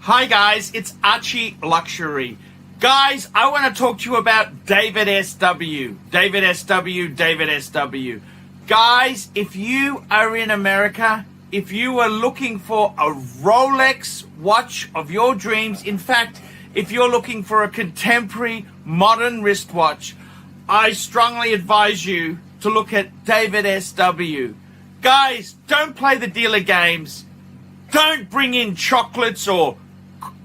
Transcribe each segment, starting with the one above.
Hi guys, it's Archie Luxury. Guys, I want to talk to you about David SW. David SW, David SW. Guys, if you are in America, if you are looking for a Rolex watch of your dreams, in fact, if you're looking for a contemporary modern wristwatch, I strongly advise you to look at David SW. Guys, don't play the dealer games. Don't bring in chocolates or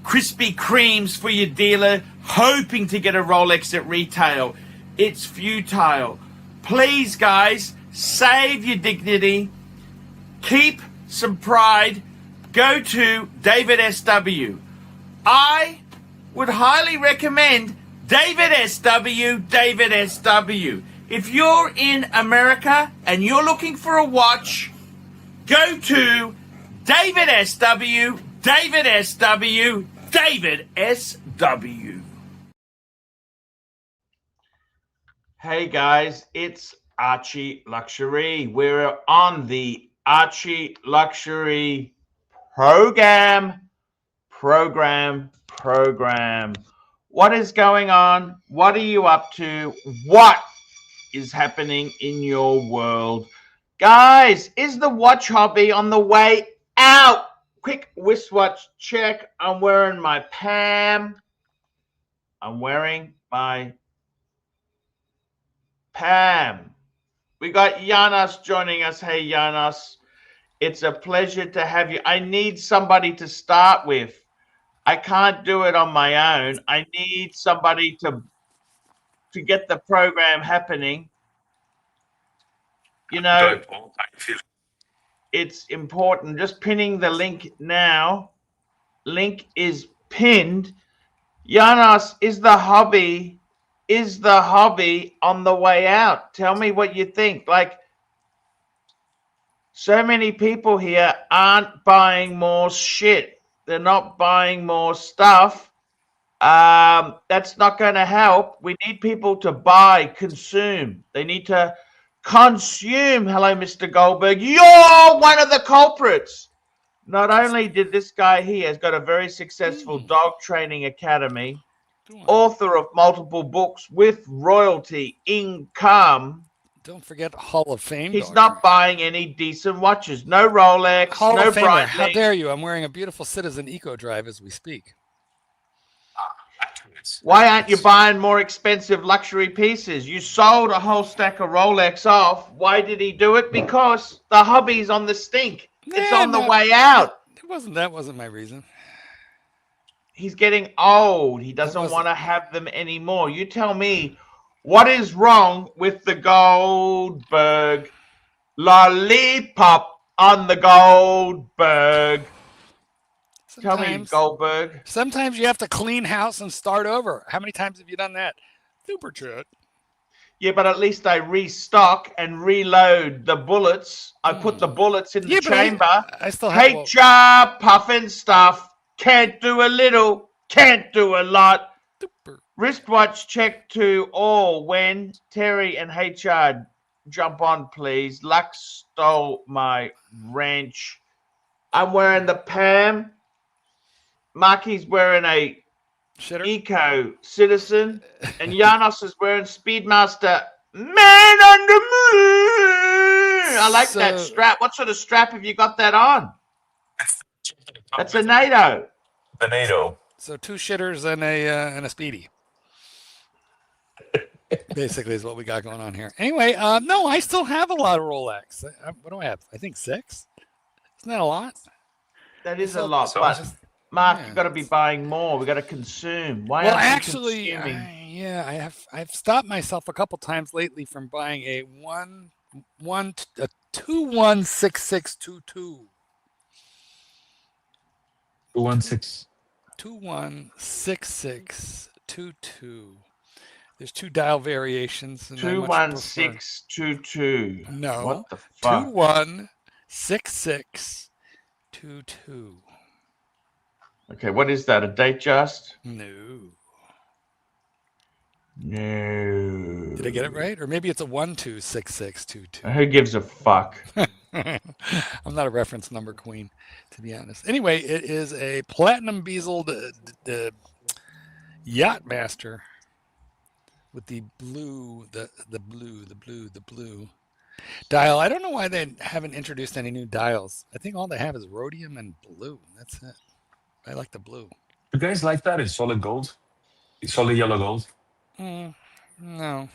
Krispy Kremes for your dealer hoping to get a Rolex at retail. It's futile. Please, guys, save your dignity. Keep some pride. Go to David SW. I would highly recommend David SW, David SW. If you're in America and you're looking for a watch, go to David SW, David SW, David SW. Hey guys, it's Archie Luxury. We're on the Archie Luxury program. What is going on? What are you up to? What is happening in your world? Guys, is the watch hobby on the way out? Quick wristwatch check. I'm wearing my Pam. We got Janos joining us. Hey, Janos. It's a pleasure to have you. I need somebody to start with. I can't do it on my own. I need somebody to get the program happening. You know, it's important. Just pinning the link now. Link is pinned. Janos, is the hobby on the way out? Tell me what you think. Like, so many people here aren't buying more shit. They're not buying more stuff. That's not going to help. We need people to buy, consume. They need to consume. Hello, Mr. Goldberg. You're one of the culprits. Not only did this guy here has got a very successful dog training academy, author of multiple books with royalty income. Don't forget Hall of Fame. He's not buying any decent watches. No Rolex, Hall no of Famer. How Breitling. dare you? I'm wearing a beautiful Citizen Eco Drive as we speak. Why aren't you buying more expensive luxury pieces? You sold a whole stack of Rolex off. Why did he do it? Because the hobby's on the stink. It's on the way out. That wasn't my reason. He's getting old. He doesn't want to have them anymore. You tell me, what is wrong with the Goldberg lollipop on the Goldberg? Tell me, Goldberg. Sometimes you have to clean house and start over. How many times have you done that? Super chat. Yeah, but at least I restock and reload the bullets. I put the bullets in the chamber. I still have HR puffing stuff. Can't do a little. Can't do a lot. Super. Wristwatch check to all when Terry and HR jump on, please. Lux stole my wrench. I'm wearing the Pam. Marky's wearing a Eco Citizen, and Janos is wearing Speedmaster Man on the Moon. I like that strap. What sort of strap have you got that on? That's a NATO. The NATO. So 2 shitters and a Speedy. Basically is what we got going on here. Anyway, no, I still have a lot of Rolex. What do I have? I think 6. Isn't that a lot? That is a lot, but Mark, you've got to be buying more. We've got to consume. Why well, aren't actually, you consuming? I've stopped myself a couple times lately from buying a 216622. 216622. There's 2 dial variations. 21622. No. What the fuck? 216622. Okay, what is that? A date just? No. No. Did I get it right? Or maybe it's a 126622. Who gives a fuck? I'm not a reference number queen, to be honest. Anyway, it is a platinum bezeled yacht master with the blue, the blue dial. I don't know why they haven't introduced any new dials. I think all they have is rhodium and blue. That's it. I like the blue. You guys like that? It's solid gold. It's solid yellow gold. No.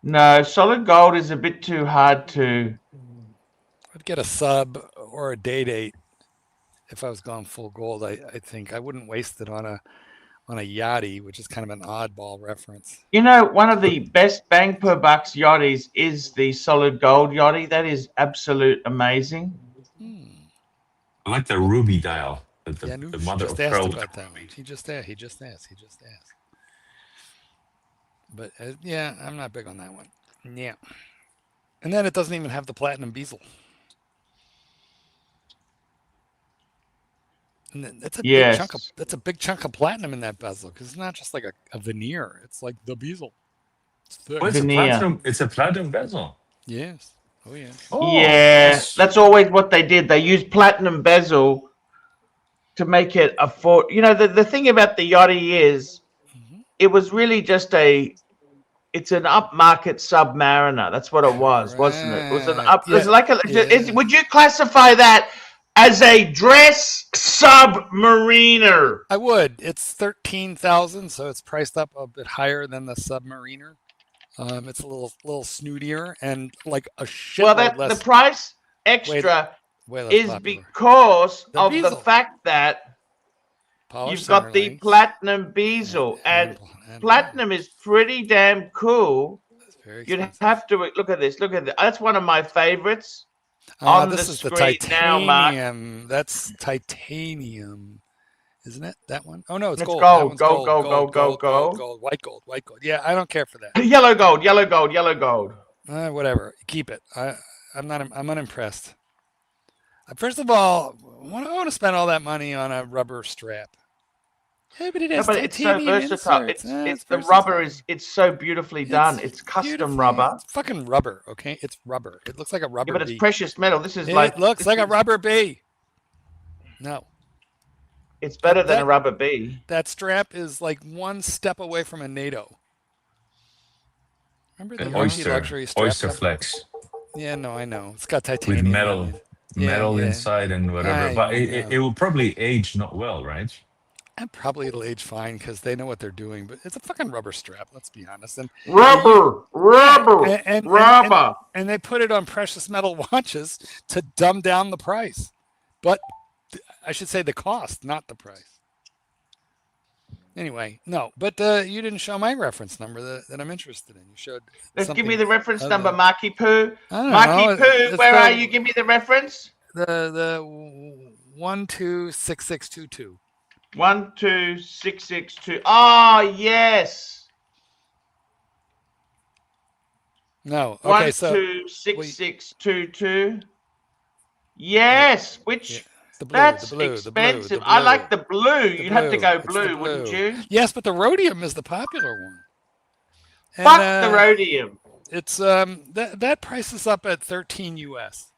No, solid gold is a bit too hard to. I'd get a sub or a date if I was going full gold. I think I wouldn't waste it on a yachty, which is kind of an oddball reference. You know, one of the best bang per bucks yachties is the solid gold yachty. That is absolute amazing. I like the ruby dial. Yeah, The mother of just pearl. asked about that one. He just asked. But yeah, I'm not big on that one. Yeah. And then it doesn't even have the platinum bezel. And that's a big chunk of platinum in that bezel, because it's not just like a veneer. It's like the bezel. It's thick. Oh, it's a platinum bezel. Yes. Oh yeah. Oh, Yeah, yes. that's always what they did. They used platinum bezel to make it afford. You know, the thing about the yachty is, it was really just it's an upmarket submariner. That's what it was, wasn't it? It was an up. Yeah. It was like would you classify that as a dress submariner? I would. It's 13,000, so it's priced up a bit higher than the submariner. It's a little snootier and like a shit. Well, less, the price extra way less is popular. because The of bezel. the fact that Polish you've got center the links. platinum bezel, and platinum is pretty damn cool. It's very You'd expensive. have to look at this. Look at this. That's one of my favorites. This is the screen titanium. now, Mark. That's titanium, isn't it? That one? Oh no, it's It's gold. gold, That one's gold. white gold. Yeah, I don't care for that. Yellow gold. Whatever, keep it. I'm unimpressed. First of all, I want to spend all that money on a rubber strap. Yeah, but it has But it's so titanium versatile. inserts. It's the rubber it's so beautifully done. It's custom beautiful. rubber. It's fucking rubber, okay? It's rubber. It looks like a rubber Yeah, but bee. it's precious metal. This is It looks like a rubber bee. No. It's better than a rubber bee. That strap is like one step away from a NATO. Remember the Archie luxury strap? Oyster Flex. Yeah, no, I know. It's got titanium. With metal inside and whatever. But it will probably age not well, right? And probably it'll age fine because they know what they're doing. But it's a fucking rubber strap. Let's be honest. And Rubber. And they put it on precious metal watches to dumb down the price. But I should say the cost, not the price. Anyway, no. But you didn't show my reference number that I'm interested in. You showed. Let's give me the reference number, Marky Poo. Marky Poo, where are you? Give me the reference. The 126622. 12662. Oh, yes. No. Okay, 126622. Yes. Which the blue, that's the blue, expensive. The blue. I like the blue. You'd have to go It's blue, wouldn't you? Yes, but the rhodium is the popular one. And, Fuck the rhodium. It's that price is up at 13 US.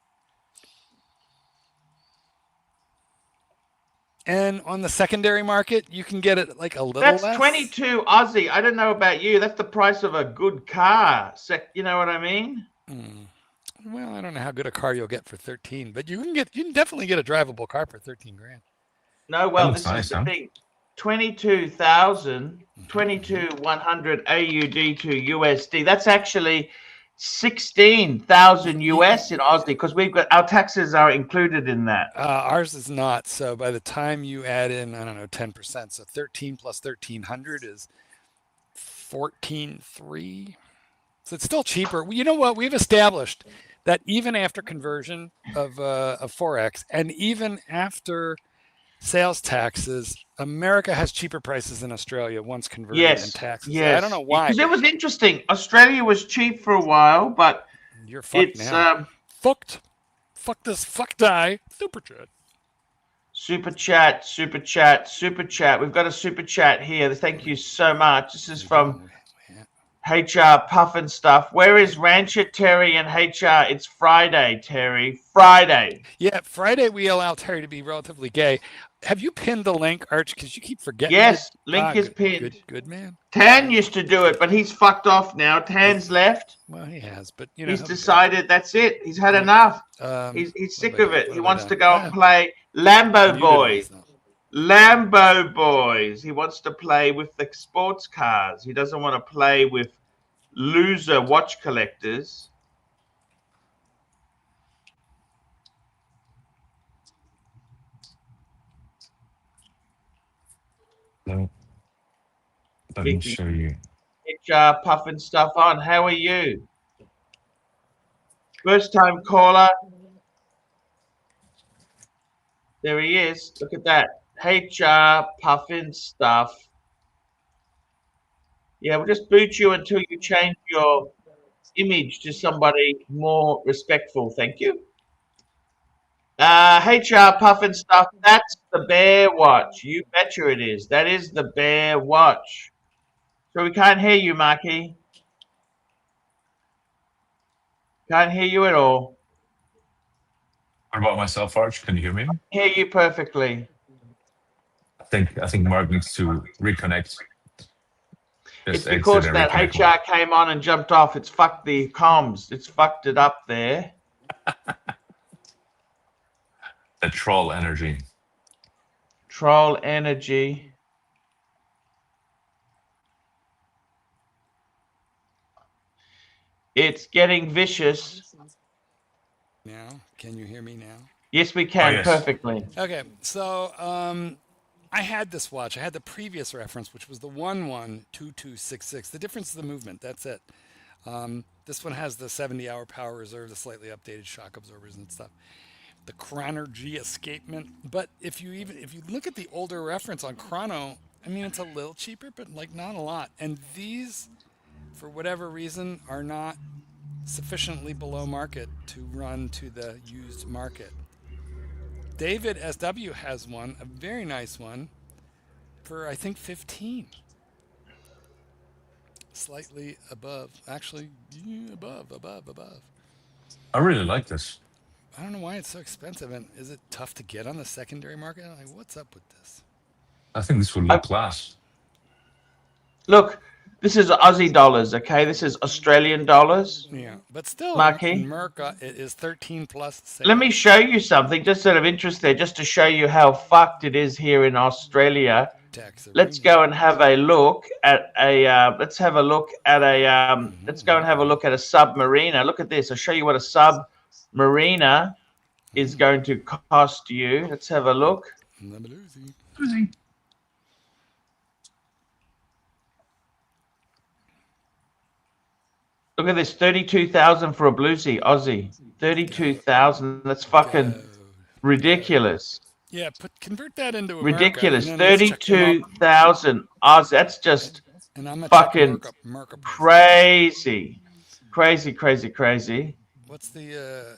And on the secondary market, you can get it like a little less. That's 22 Aussie. I don't know about you. That's the price of a good car. You know what I mean? Well, I don't know how good a car you'll get for 13, but you can definitely get a drivable car for 13 grand. No, well, this is the thing. 22,100 AUD to USD. That's actually 16,000 US in Aussie, because our taxes are included in that. Ours is not. So by the time you add in, I don't know, 10%, so 13 plus 1,300 is 14,300. So it's still cheaper. You know what? We've established that even after conversion of Forex and even after sales taxes, America has cheaper prices than Australia once converted in taxes. Yes. I don't know why. Because it was interesting. Australia was cheap for a while, but you're fucked now. Fucked. Fuck this. Fuck die. Super chat. Super chat. We've got a super chat here. Thank you so much. This is from HR puffin stuff. Where is Rancher Terry and HR? It's Friday, Terry. Friday. Yeah, Friday we allow Terry to be relatively gay. Have you pinned the link, Arch? Because you keep forgetting. Yes, link is pinned. Good man. Tan used to do it, but he's fucked off now. Tan's left. Well, he has, but you know he's decided that's it. He's had enough. He's sick of it. He wants to go and play Lambo Boys. Lambo Boys. He wants to play with the sports cars. He doesn't want to play with loser watch collectors. Let me show you. HR puffing stuff on. How are you? First time caller. There he is. Look at that. HR puffin stuff. Yeah, we'll just boot you until you change your image to somebody more respectful. Thank you. HR puffin stuff. That's the bear watch. You betcha it is. That is the bear watch. So we can't hear you, Marky. Can't hear you at all. What about myself, Arch? Can you hear me? Hear you perfectly. I think Mark needs to reconnect. It's because that HR came on and jumped off. It's fucked the comms. It's fucked it up there. The troll energy. Troll energy. It's getting vicious. Now, can you hear me now? Yes, we can. Oh, yes. Perfectly. Okay, so I had this watch. I had the previous reference, which was the 112266. The difference is the movement. That's it. This one has the 70-hour power reserve, the slightly updated shock absorbers and stuff. The Chronergy escapement. But if you look at the older reference on Chrono, I mean, it's a little cheaper, but like not a lot. And these, for whatever reason, are not sufficiently below market to run to the used market. David SW has one, a very nice one, for I think 15. Slightly above, actually, above. I really like this. I don't know why it's so expensive, and is it tough to get on the secondary market? Like, what's up with this? I think this would look class. Look, this is Aussie dollars, okay? This is Australian dollars. Yeah, but still, Marky? in America, it is 13 plus sales. Let me show you something, just out of interest there, just to show you how fucked it is here in Australia. Let's go and have a look at a. Let's go and have a look at a Submariner. Look at this. I'll show you what a Submariner is going to cost you. Let's have a look. Look at this, 32,000 for a bluesy Aussie. 32,000. That's fucking ridiculous. Yeah, convert that into America. Ridiculous. 32,000 Oz. That's just fucking crazy. Crazy. What's the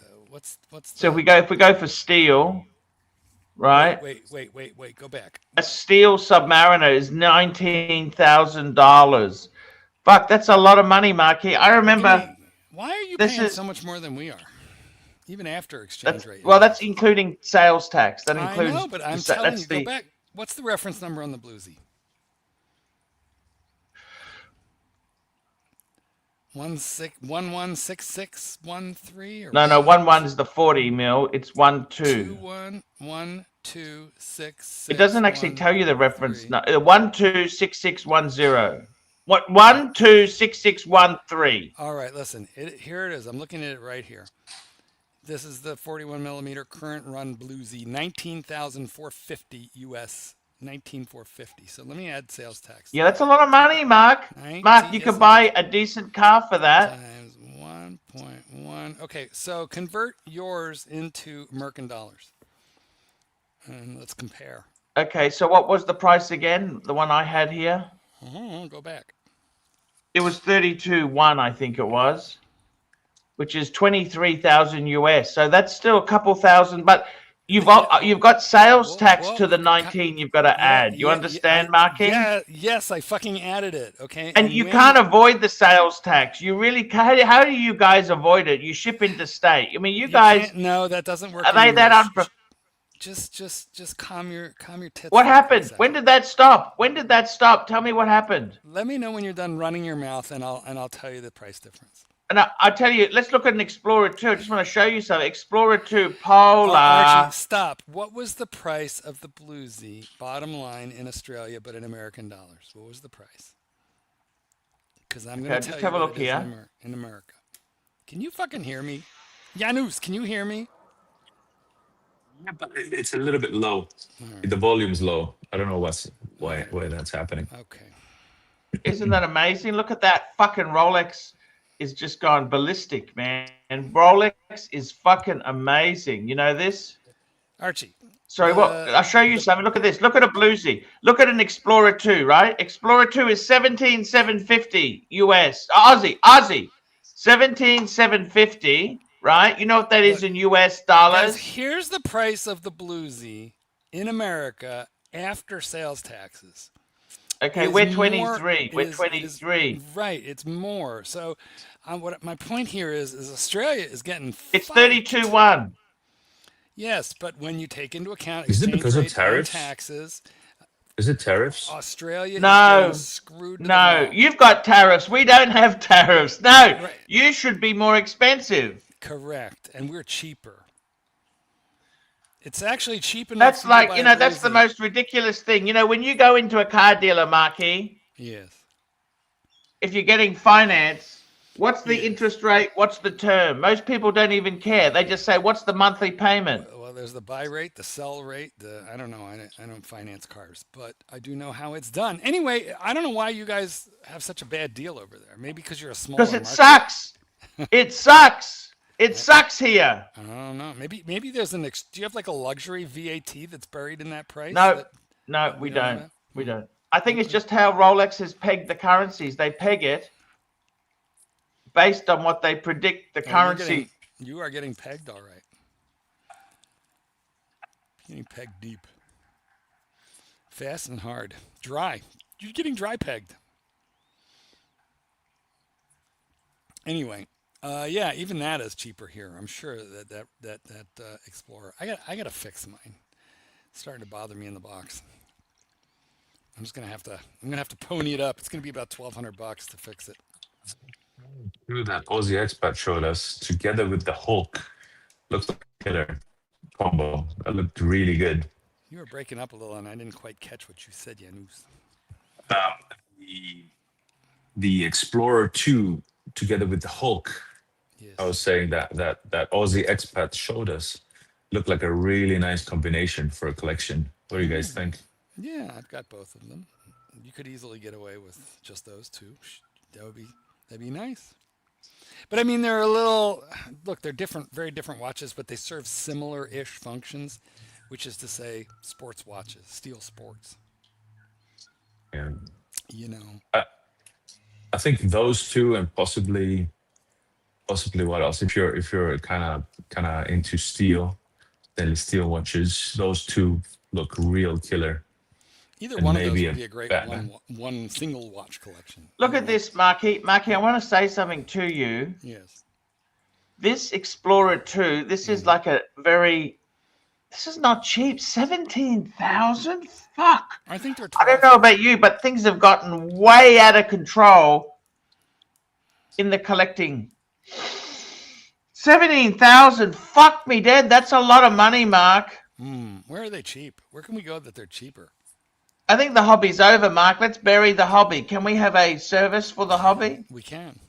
So if we go for steel, right? Wait, go back. A steel Submariner is $19,000. Fuck, that's a lot of money, Marky. I remember. Why are you paying so much more than we are? Even after exchange rate. Well, that's including sales tax. That includes. I know, but I'm telling you, go back. What's the reference number on the bluesy? 116613 or no, 11 is the 40 mil. It's 12. 211266. It doesn't actually tell you the reference. No, 126610. What 126613? All right, listen. Here it is. I'm looking at it right here. This is the 41 millimeter current run bluesy, 19,450 US, 19,450. So let me add sales tax. Yeah, that's a lot of money, Mark. Mark, you could buy a decent car for that. Times 1.1. Okay, so convert yours into American dollars, and let's compare. Okay, so what was the price again? The one I had here. Go back. It was 32.1, I think it was, which is 23,000 US. So that's still a couple thousand. But You've got sales tax to the 19 you've got to add. You understand, Marky? Yeah, yes, I fucking added it, okay? And you can't avoid the sales tax. You really can't. How do you guys avoid it? You ship interstate. I mean, you guys... No, that doesn't work Are they anymore. that Just calm your tits. What happened? When did that stop? When did that stop? Tell me what happened. Let me know when you're done running your mouth, and I'll tell you the price difference. And I'll tell you, let's look at an Explorer 2. I just want to show you something. Explorer 2 Polar. Archie, stop. What was the price of the Bluesy, bottom line, in Australia, but in American dollars? What was the price? Because I'm going to tell just you have a what look it is here. in America. Can you fucking hear me? Janus, can you hear me? Yeah, but it's a little bit low. Right. The volume's low. I don't know why that's happening. Okay. Isn't that amazing? Look at that. Fucking Rolex is just gone ballistic, man. And Rolex is fucking amazing. You know this? Archie. Sorry, what? I'll show you something. Look at this. Look at a Bluesy. Look at an Explorer 2, right? Explorer 2 is 17,750 US. Aussie. 17,750, right? You know what that is in US dollars? Guys, here's the price of the Bluesy in America after sales taxes. Okay, we're 23. We're 23. Right, it's more. So, what my point here is Australia is getting. It's 32-1. Yes, but when you take into account is it because of tariffs? Taxes, is it tariffs? Australia no, is screwed. No, you've got tariffs. We don't have tariffs. No, right. You should be more expensive. Correct, and we're cheaper. It's actually cheap enough. That's like, you know, that's the most ridiculous thing. You know, when you go into a car dealer, Marky. Yes. If you're getting finance, what's the interest rate? What's the term? Most people don't even care. They just say, what's the monthly payment? Well, there's the buy rate, the sell rate. I don't know. I don't finance cars, but I do know how it's done. Anyway, I don't know why you guys have such a bad deal over there. Maybe because you're a smaller market. Because it sucks. It sucks. It sucks here. I don't know. Maybe there's do you have like a luxury VAT that's buried in that price? No, we don't. We don't. I think it's just how Rolex has pegged the currencies. They peg it based on what they predict the currency. You are getting pegged, all right. Getting pegged deep. Fast and hard. Dry. You're getting dry pegged. Anyway. Yeah, even that is cheaper here. I'm sure that Explorer. I gotta fix mine. It's starting to bother me in the box. I'm gonna have to pony it up. It's gonna be about $1,200 to fix it. That Aussie expat showed us together with the Hulk looks like a killer combo. That looked really good. You were breaking up a little, and I didn't quite catch what you said, Janus. The Explorer 2 together with the Hulk. Yes. I was saying that Aussie expat showed us looked like a really nice combination for a collection. What do you guys think? Yeah, I've got both of them. You could easily get away with just those two. That'd be nice. But I mean, they're they're different, very different watches, but they serve similar-ish functions, which is to say, sports watches, steel sports. Yeah. You know. I think those two, and possibly what else? If you're kind of into stainless steel watches, those two look real killer. Either one of those would be a great one single watch collection. Look at this, Marky. Marky, I want to say something to you. Yes. This Explorer 2, this is like this is not cheap. 17,000? Fuck. I think they're 12. I don't know about you, but things have gotten way out of control in the collecting. 17,000. Fuck me dead. That's a lot of money, Mark. Where are they cheap? Where can we go that they're cheaper? I think the hobby's over, Mark. Let's bury the hobby. Can we have a service for the hobby? We can.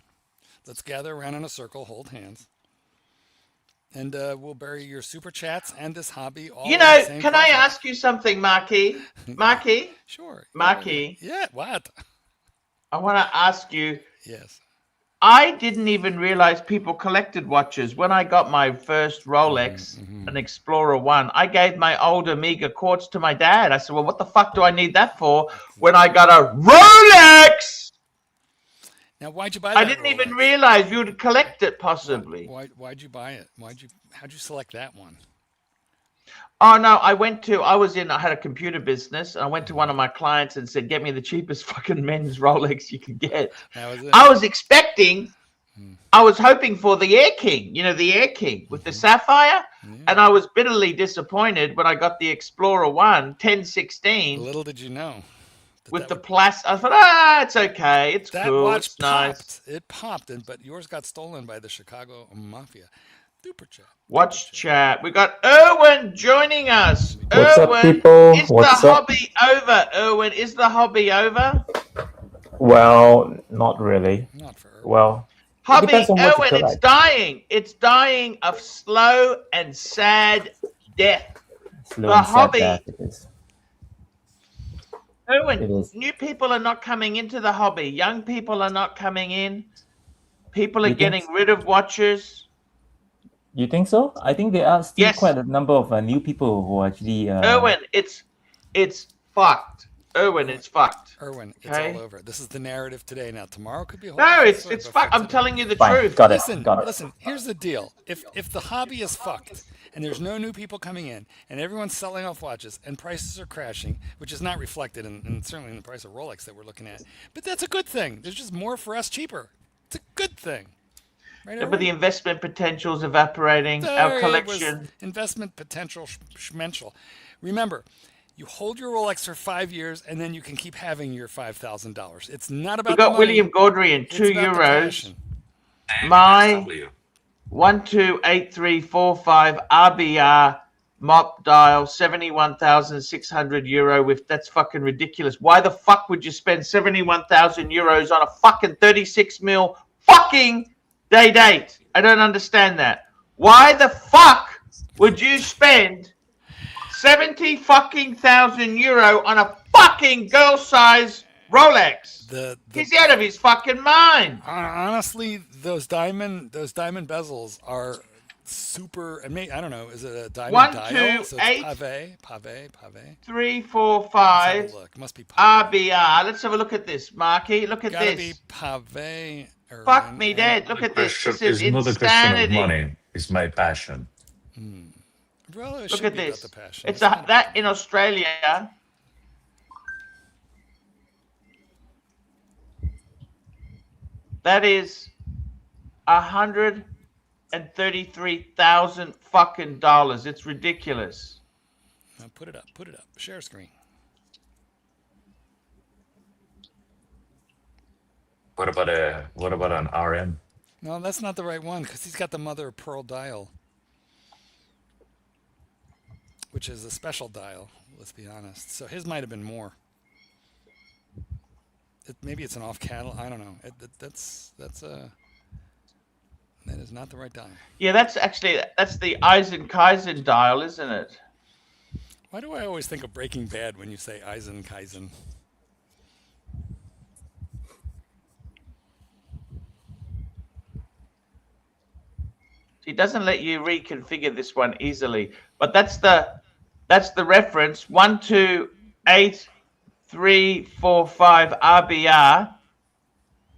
Let's gather around in a circle, hold hands. And we'll bury your super chats and this hobby all in the same can I ask you something, Marky? Marky? Sure. Marky? Yeah, what? I want to ask you. Yes. I didn't even realize people collected watches. When I got my first Rolex, an Explorer 1, I gave my old Omega Quartz to my dad. I said, well, what the fuck do I need that for when I got a Rolex? Now, why'd you buy that? I didn't even realize you would collect it, possibly. Why'd you buy it? How'd you select that one? Oh no, I had a computer business, and I went to one of my clients and said, "Get me the cheapest fucking men's Rolex you can get." That was it. I was hoping for the Air King, the Air King with the sapphire, and I was bitterly disappointed when I got the Explorer 1 1016. Little did you know. With the plastic, I thought, it's okay, it's that cool, watch it's popped. nice. It popped, but yours got stolen by the Chicago Mafia. Super chat. Watch chat. We got Erwin joining us. What's Erwin, up, people? is What's the up? hobby over? Erwin, is the hobby over? Well, not really. Not for Erwin. Well, Hobby, depends on what you Erwin, it's collect. dying. It's dying of slow and sad death. Slow the and sad hobby- death it is. It Erwin, is. new people are not coming into the hobby. Young people are not coming in. People are You think getting rid of watches. You think so? I think there are still Yes. quite a number of new people who actually. Erwin, it's fucked. Erwin, it's fucked. Erwin, it's Okay. all over. This is the narrative today. Now tomorrow could be a whole No, different it's story, it's but fucked. for I'm today- telling you the Fine, truth. got it. Listen, Got it. listen. Here's the deal: if the hobby is fucked and there's no new people coming in and everyone's selling off watches and prices are crashing, which is not reflected in certainly in the price of Rolex that we're looking at, but that's a good thing. There's just more for us cheaper. It's a good thing. Right, Yeah, but the investment potential is evaporating. Our collection. Investment potential schmental. Remember, you hold your Rolex for 5 years and then you can keep having your $5,000. It's not about We got the money, William Gaudry in it's €2. about the passion. My W. 128345 RBR mop dial, €71,600 with that's fucking ridiculous. Why the fuck would you spend €71,000 on a fucking 36 mil fucking day date? I don't understand that. Why the fuck would you spend 70 fucking thousand euro on a fucking girl size Rolex? He's out of his fucking mind. Honestly, those diamond bezels are super. I don't know. Is it a diamond 1, dial? 2, So 8, it's pave. 3, 4, Let's 5. have a look. Must be pave. RBR. Let's have a look at this, Marky. Look at Gotta this. be pave. Fuck me dead. Look at this. This is It's not a question of insanity. money. It's my passion. Well, it Look should at be about this. the passion. It's not that in Australia. That is $133,000 fucking dollars. It's ridiculous. Now put it up. Share screen. What about an RM? No, that's not the right one because he's got the mother of pearl dial, which is a special dial. Let's be honest. So his might have been more. Maybe it's an off catalog. I don't know. That is not the right dial. Yeah, that's the Eisen-Kaizen dial, isn't it? Why do I always think of Breaking Bad when you say Eisen-Kaizen? It doesn't let you reconfigure this one easily, but that's the reference 128345 RBR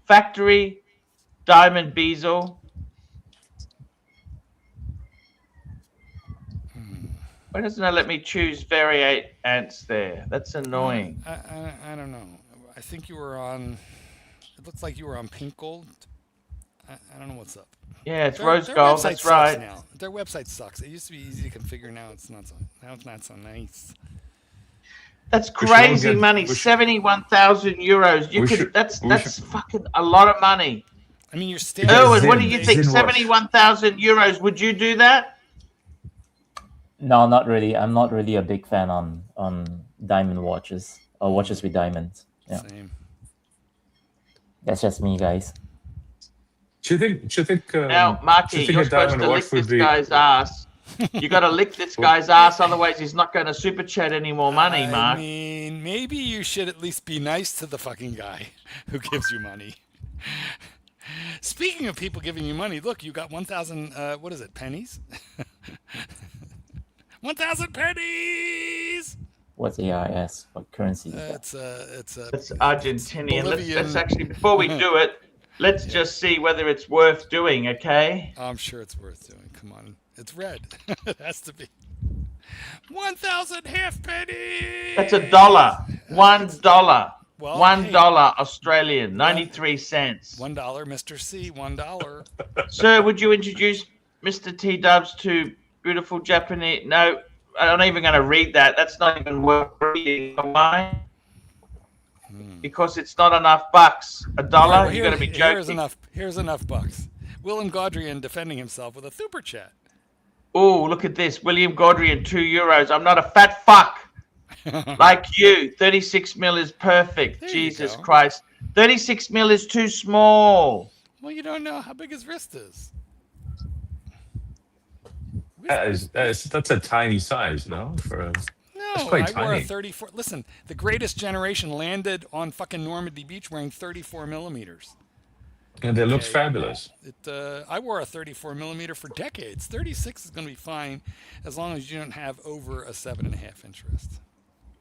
factory diamond bezel. Why doesn't it let me choose variants there? That's annoying. I don't know. I think you were on. It looks like you were on pink gold. I don't know what's up. Yeah, it's Their rose website gold. That's sucks right. Now. Their website sucks. It used to be easy to configure. Now it's not so. Now it's not so nice. That's crazy money. €71,000. That's fucking a lot of money. I mean, you're standing. Erwin, what do you Zin think? watch. €71,000. Would you do that? No, not really. I'm not really a big fan on diamond watches or watches with diamonds. Yeah, Same. that's just me, guys. Do you think? Now, do Marky, you think you're a supposed diamond to lick watch would this be? guy's ass. You got to lick this guy's ass, otherwise he's not going to super chat any more money, I Mark. mean, maybe you should at least be nice to the fucking guy who gives you money. Speaking of people giving you money, look, you got 1,000. What is it? Pennies? 1,000 pennies. What's ARS? What currency is that? It's It's Argentinian. Bolivian. Let's actually, before we do it, let's just see whether it's worth doing, okay? I'm sure it's worth doing. Come on, it's red. It has to be. 1,000 halfpennies. That's $1. $1. Well, $1 Australian, 93 cents. $1, Mr. C. $1. Sir, would you introduce Mr. T Dubs to beautiful Japanese? No, I'm not even going to read that. That's not even worth reading. Why? Because it's not enough bucks. $1. Well, You're going to be joking. Here's enough bucks. William Gaudrian defending himself with a super chat. Oh, look at this. William Gaudrian, €2. I'm not a fat fuck like you. 36 mil is perfect. There you Jesus go. Christ. 36 mil is too small. Well, you don't know how big his wrist is. That's a tiny size, no? That's No, quite I wore a tiny. 34. Listen, the greatest generation landed on fucking Normandy Beach wearing 34 millimeters. And it looks Okay. fabulous. I wore a 34 millimeter for decades. 36 is going to be fine as long as you don't have over a 7.5 inch wrist.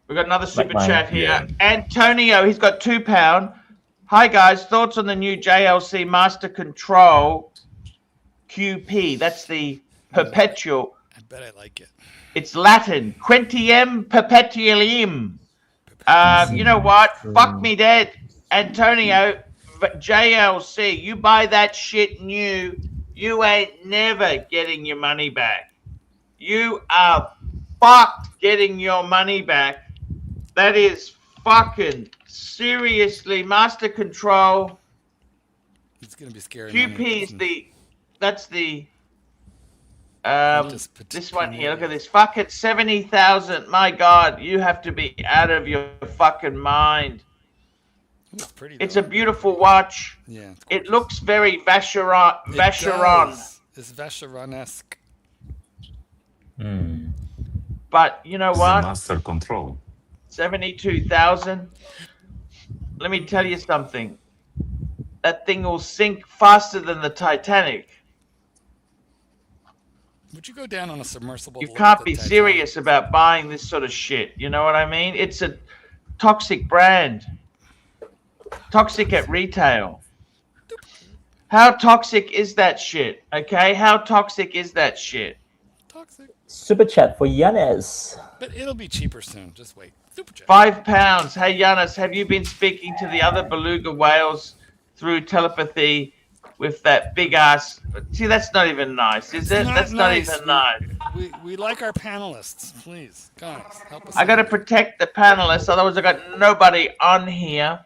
We've got another super mine. chat here. Yeah. Antonio, he's got £2. Hi guys, thoughts on the new JLC Master Control QP? That's the perpetual. I bet I like it. It's Latin. Quentium perpetualium. You know what? Fuck me dead. Antonio, JLC, you buy that shit new, you ain't never getting your money back. You are fucked getting your money back. That is fucking seriously Master Control. It's going to be scary. QP is that's the Just this one here. Look at this. Fuck it, 70,000. My God, you have to be out of your fucking mind. Ooh, it's pretty. It's though. a beautiful watch. Yeah. It looks very Vacheron. It Vacheron. does. It's Vacheron-esque. But you know It's what? a master control. 72,000. Let me tell you something. That thing will sink faster than the Titanic. Would you go down on a submersible? You to look can't at be the Titanic? serious about buying this sort of shit. You know what I mean? It's a toxic brand. Toxic at retail. How toxic is that shit? Okay? How toxic is that shit? Toxic. Super chat for Yanis. But it'll be cheaper soon. Just wait. Super chat. £5. Hey, Giannis, have you been speaking to the other beluga whales through telepathy with that big ass? See, that's not even nice, is it? That's not even nice. We like our panelists. Please, guys, help us. I got to out. protect the panelists, otherwise I got nobody on here.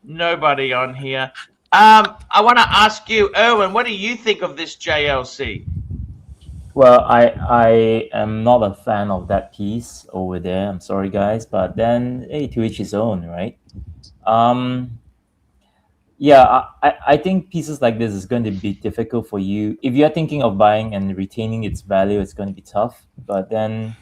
Nobody on here. I want to ask you, Erwin, what do you think of this JLC? Well, I am not a fan of that piece over there. I'm sorry, guys, but then hey, to each his own, right? Yeah, I think pieces like this is going to be difficult for you. If you're thinking of buying and retaining its value, it's going to be tough. But then,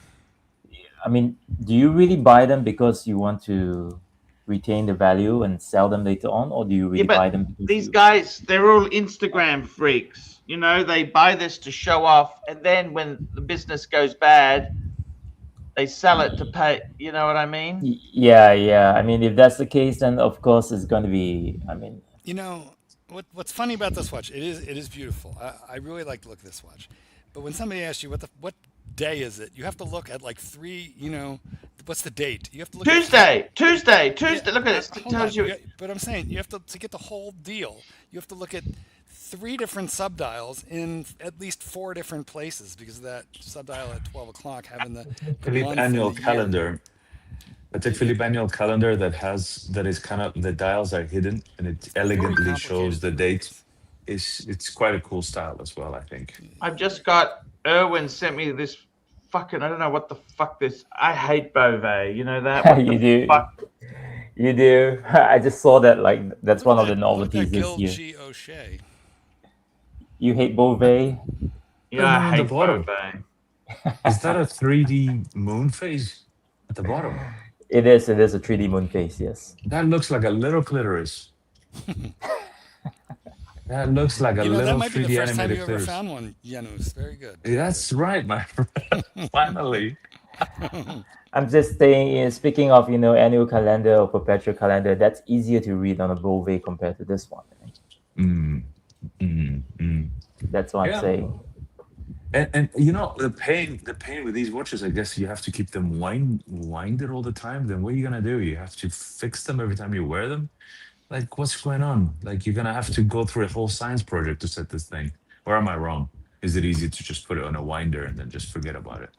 I mean, do you really buy them because you want to retain the value and sell them later on, or do you really Yeah, but buy them because these you... guys, they're all Instagram freaks. You know, they buy this to show off, and then when the business goes bad, they sell it to pay. You know what I mean? Yeah. I mean, if that's the case, then of course it's going to be. I mean, You know what's funny about this watch? It is beautiful. I really like to look at this watch. But when somebody asks you what day is it, you have to look at like three. You know, what's the date? You have to look Tuesday. Yeah, Look at this. It hold tells on. you. But I'm saying you have to get the whole deal. You have to look at 3 different subdials in at least 4 different places because of that subdial at 12 o'clock having the Philippe month and annual the year. calendar. It's a Philippe annual calendar that is kind of, the dials are hidden and it elegantly shows the date. It's quite a cool style as well, I think. I've just got Erwin sent me this fucking. I don't know what the fuck this. I hate Beauvais. You know that? What you the do. fuck? You do. I just saw that. Like that's one of the Look novelties at this Gil year. G. O'Shea. You hate Beauvais? Yeah, I on the hate bottom. Beauvais. Is that a 3D moon phase at the bottom? It is a 3D moon phase. Yes. That looks like a little clitoris. That looks like a You know, that little might be 3D the first time animated you ever clitoris. found one, Janus. Very good. That's right, my friend. Finally. I'm just saying. Speaking of annual calendar or perpetual calendar, that's easier to read on a Beauvais compared to this one. Right? That's what I'm saying. And you know the pain with these watches, I guess you have to keep them winded all the time. Then what are you gonna do? You have to fix them every time you wear them. Like, what's going on? Like, you're gonna have to go through a whole science project to set this thing. Or am I wrong? Is it easy to just put it on a winder and then just forget about it?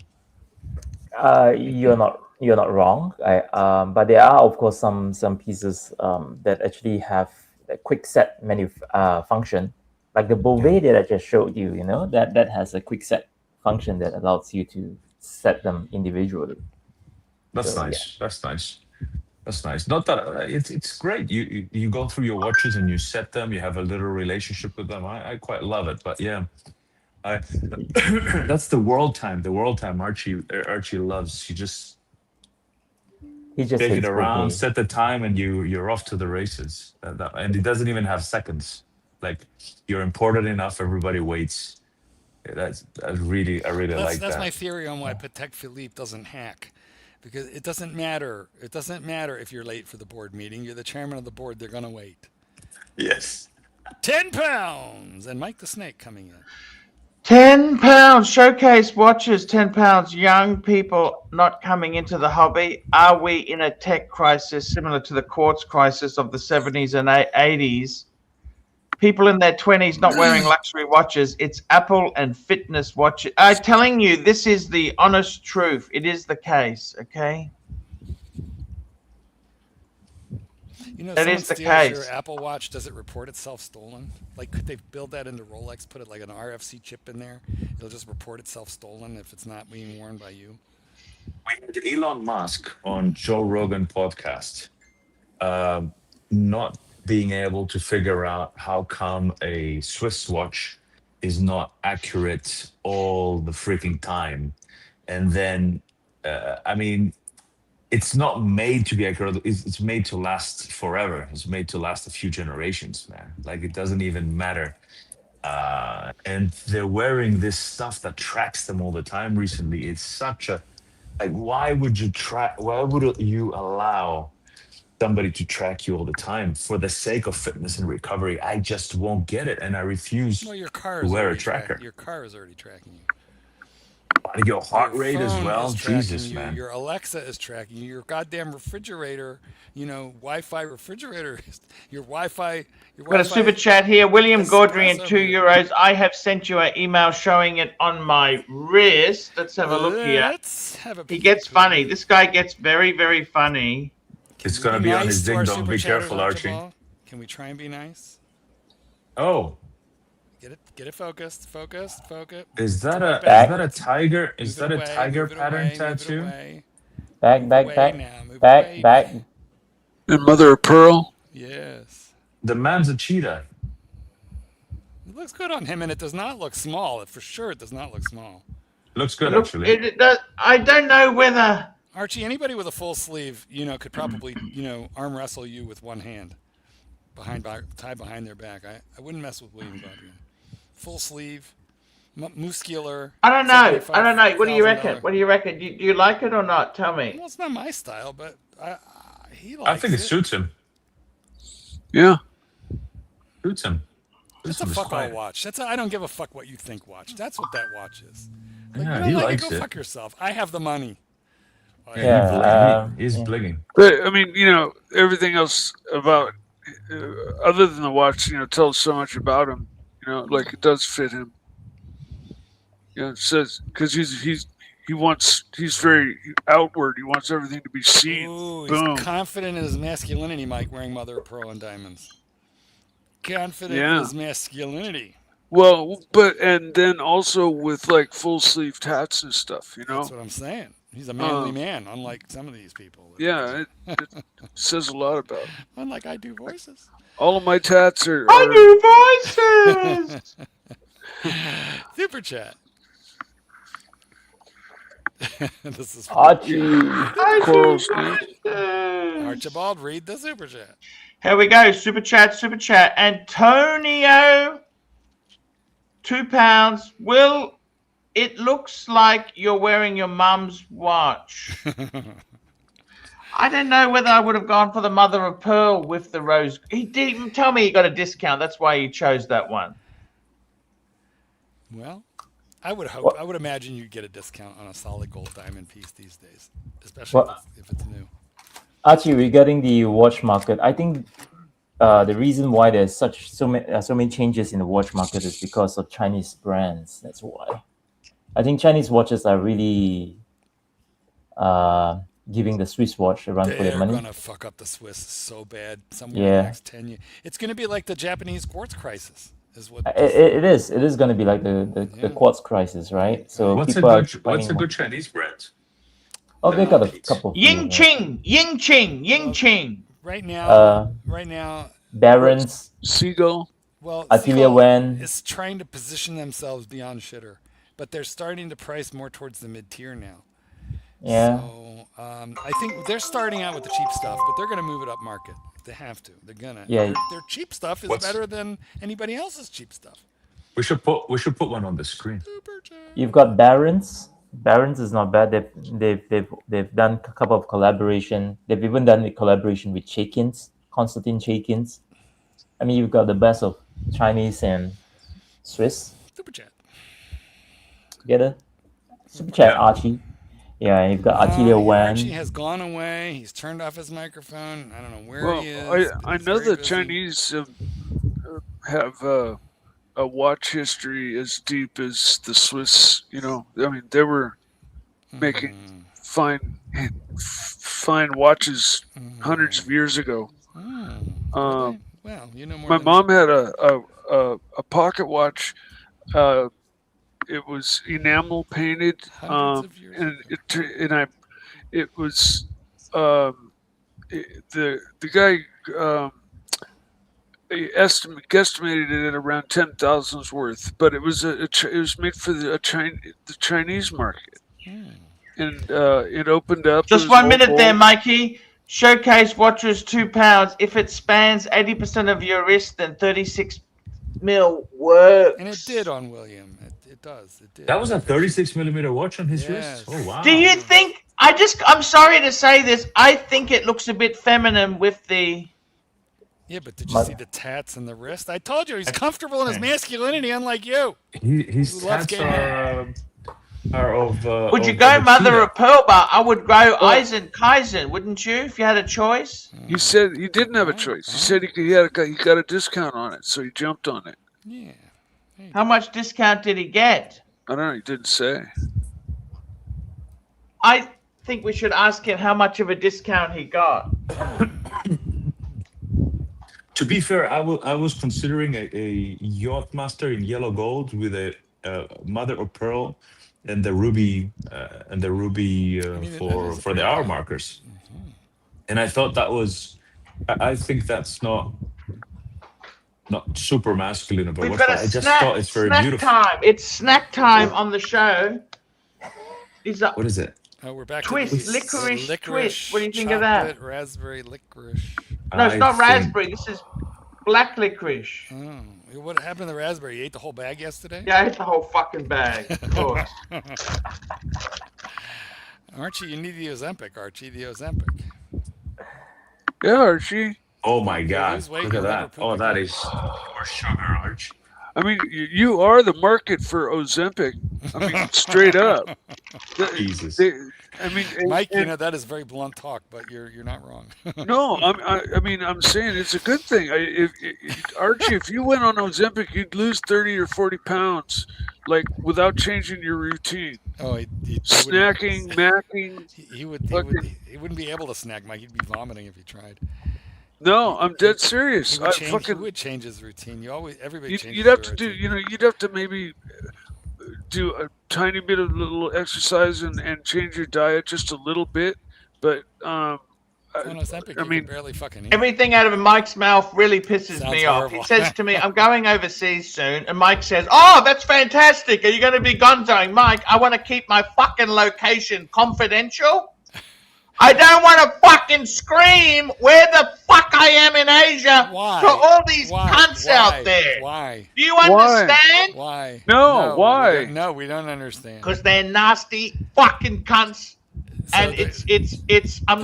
You're not wrong. But there are of course some pieces that actually have a quick set menu function, like the Beauvais that I just showed you. You know that has a quick set function that allows you to set them individually. That's So, yeah. nice. That's nice. That's nice. Not that it's great. You go through your watches and you set them. You have a little relationship with them. I quite love it. But yeah, I that's the world time. The world time Archie loves. You just He just take it hates around, Beauvais. set the time, and you're off to the races. And it doesn't even have seconds. Like, you're important enough. Everybody waits. Yeah, I really That's like that's my that. theory on why Patek Philippe doesn't hack, because it doesn't matter. It doesn't matter if you're late for the board meeting. You're the chairman of the board. They're gonna wait. Yes. £10 and Mike the Snake coming in. £10 showcase watches, £10. Young people not coming into the hobby. Are we in a tech crisis similar to the quartz crisis of the 70s and 80s? People in their 20s not wearing luxury watches. It's Apple and fitness watches. I'm telling you, this is the honest truth. It is the case, okay? You know, That someone is the steals your case. Apple Watch. Does it report itself stolen? Like, could they build that into Rolex? Put it like an RFC chip in there. It'll just report itself stolen if it's not being worn by you. We had Elon Musk on Joe Rogan podcast, um, not being able to figure out how come a Swiss watch is not accurate all the freaking time. And then, I mean, it's not made to be accurate. It's made to last forever. It's made to last a few generations, man. Like, it doesn't even matter. And they're wearing this stuff that tracks them all the time recently. It's such a, like, why would you why would you allow somebody to track you all the time for the sake of fitness and recovery? I just won't get it, and I Well, refuse your car to is wear a already track. tracker. Your car is already tracking you. Your heart Your rate as phone well. is tracking Jesus, you. man. Your Alexa is tracking you. Your goddamn refrigerator, Wi-Fi refrigerator. Your Wi-Fi. Your Got a super Wi-Fi chat here. William Gaudry and espresso meter. €2. I have sent you an email showing it on my wrist. Let's have a look here. Let's have a He peek. gets funny. This guy gets very, very funny. It's Can we gonna be be on nice his to our ding dong. super Be chatters, careful, Archie. Archibald? Can we try and be nice? Oh, Get it focused. Focus. is that Come on a back. tiger? Move Is it that a away. tiger Move it pattern away. Move it tattoo? away. Back, Move back, away back, now. Move back, away. back. And mother of pearl. Yes. The man's a cheetah. It looks good on him, and it does not look small. For sure, it does not look small. Looks It good, look, actually. it does. I don't know whether. Archie, anybody with a full sleeve, could probably, arm wrestle you with one hand, tied behind their back. I wouldn't mess with William Gaudry. Full sleeve, muscular. I don't know. I don't know. What do you $75,000. reckon? What do you reckon? Do you like it or not? Tell me. Well, it's not my style, but he I likes think it it. suits him. Yeah. Suits him. That's Suits a him. It's fuck all fine. watch. I don't give a fuck what you think watch. That's what that watch is. Like, Yeah, you he don't like likes it, go it. fuck yourself. I have the money. Yeah, he's Yeah. bligging. But I mean, everything else about, other than the watch, tells so much about him. Like, it does fit him. It says, because he's very outward. He wants everything to be seen. Ooh, Boom. he's confident in his masculinity, Mike, wearing mother of pearl and diamonds. Confident in Yeah. his masculinity. Well, and then also with like full sleeve tats and stuff. That's what I'm saying. He's a manly man, unlike some of these people. Yeah, it says a lot about him. Unlike I do voices. All of my tats are. I do voices. Super chat. This is Archie. I Corals, do man. voices. Archibald, read the super chat. Here we go. Super chat. Antonio, £2. Will, it looks like you're wearing your mum's watch. I don't know whether I would have gone for the mother of pearl with the rose. He didn't tell me he got a discount. That's why he chose that one. Well, I would hope. Well- I would imagine you'd get a discount on a solid gold diamond piece these days, especially Well- if it's new. Archie, regarding the watch market, I think the reason why there's so many changes in the watch market is because of Chinese brands. That's why. I think Chinese watches are really giving the Swiss watch a run for their They're money. gonna fuck up the Swiss so bad somewhere in Yeah. the next 10 years. It's gonna be like the Japanese quartz crisis. Is what? It is. It is going to be like the Yeah. quartz crisis, right? So What's a people are good finding more- Chinese brand? Oh, they got a couple. Ying Ching, Ying Ching, Ying Ching. Right now, Uh, Barons, Seagull. well, Atelier Seagull Wen. is trying to position themselves beyond shitter, but they're starting to price more towards the mid-tier now. Yeah. So I think they're starting out with the cheap stuff, but they're going to move it up market. They have to. They're gonna. Yeah. Their cheap stuff is What's- better than anybody else's cheap stuff. We should put one on the screen. You've got Barons. Barons is not bad. They've done a couple of collaboration. They've even done a collaboration with Chakins, Constantine Chakins. I mean, you've got the best of Chinese and Swiss Super chat. together. Super chat, Yeah. Archie. Yeah, you've got Atelier Wen. Archie has gone away. He's turned off his microphone. I don't know where Well, he is. but I he's know very the busy. Chinese have a watch history as deep as the Swiss. You know, I mean, they were making fine watches hundreds of years ago. Okay. Well, you know more. My than mom had a pocket watch. It was enamel painted, Hundreds of years and it was the guy guesstimated it at around 10,000's worth, but it was it was made for the Chinese market, and it opened up. Just it was 1 all minute there, gold. Mikey. Showcase watches £2. If it spans 80% of your wrist, then 36 mil works. And it did on William. It does. It did. That was a 36 millimeter watch on his Yes. wrist. Oh wow! Do you think? I'm sorry to say this. I think it looks a bit feminine with the. Yeah, but did you see the tats and the wrist? I told you he's comfortable in his masculinity, unlike you. His Who loves tats gaming. are of. Would you of go a mother cheetah. of pearl? But I would go Kaizen, wouldn't you? If you had a choice. He said he didn't have a choice. He said he got a discount on it, so he jumped on it. Yeah. How much discount did he get? I don't know. He didn't say. I think we should ask him how much of a discount he got. To be fair, I was considering a Yachtmaster in yellow gold with a mother of pearl and the ruby for the hour markers. And I thought that was, I think that's not super masculine of a We've watch, got but a I just snack, thought it's very snack beautiful. time. It's snack time on the show. Is that What is it? Oh, we're back Twist, to the licorice twist. What do you think of that? chocolate, raspberry licorice. No, it's I not think- raspberry. This is black licorice. Oh, what happened to the raspberry? You ate the whole bag yesterday? Yeah, I ate the whole fucking bag. Of course. Archie, you need the Ozempic, Archie, the Ozempic. Yeah, Archie. Oh my God! lose weight, Look at you'll never that! poop Oh, that again. is pure sugar, Arch. I mean, you are the market for Ozempic. I mean, straight up. Jesus. I mean, Mike, you and- know that is very blunt talk, but you're not wrong. no, I mean, I'm saying it's a good thing. Archie, if you went on Ozempic, you'd lose 30 or 40 pounds, like without changing your routine. Oh, he Snacking, macking. he wouldn't be able to snack, Mike. He'd be vomiting if he tried. No, I'm dead serious. He I would, change, he fucking. would change his routine. Everybody changes You'd have their to do. routine. You know, you'd have to maybe do a tiny bit of little exercise and change your diet just a little bit. But On Ozempic, I you mean, can barely fucking eat. Everything out of Mike's mouth really pisses Sounds me off. horrible. He says to me, I'm going overseas soon. And Mike says, oh, that's fantastic. Are you going to be gonzoing? Mike, I want to keep my fucking location confidential. I don't want to fucking scream where the fuck I am in Asia Why? to all these cunts Why? out there. Why? Do you understand? Why? No, why? We don't understand. Because they're nasty fucking cunts. So And they-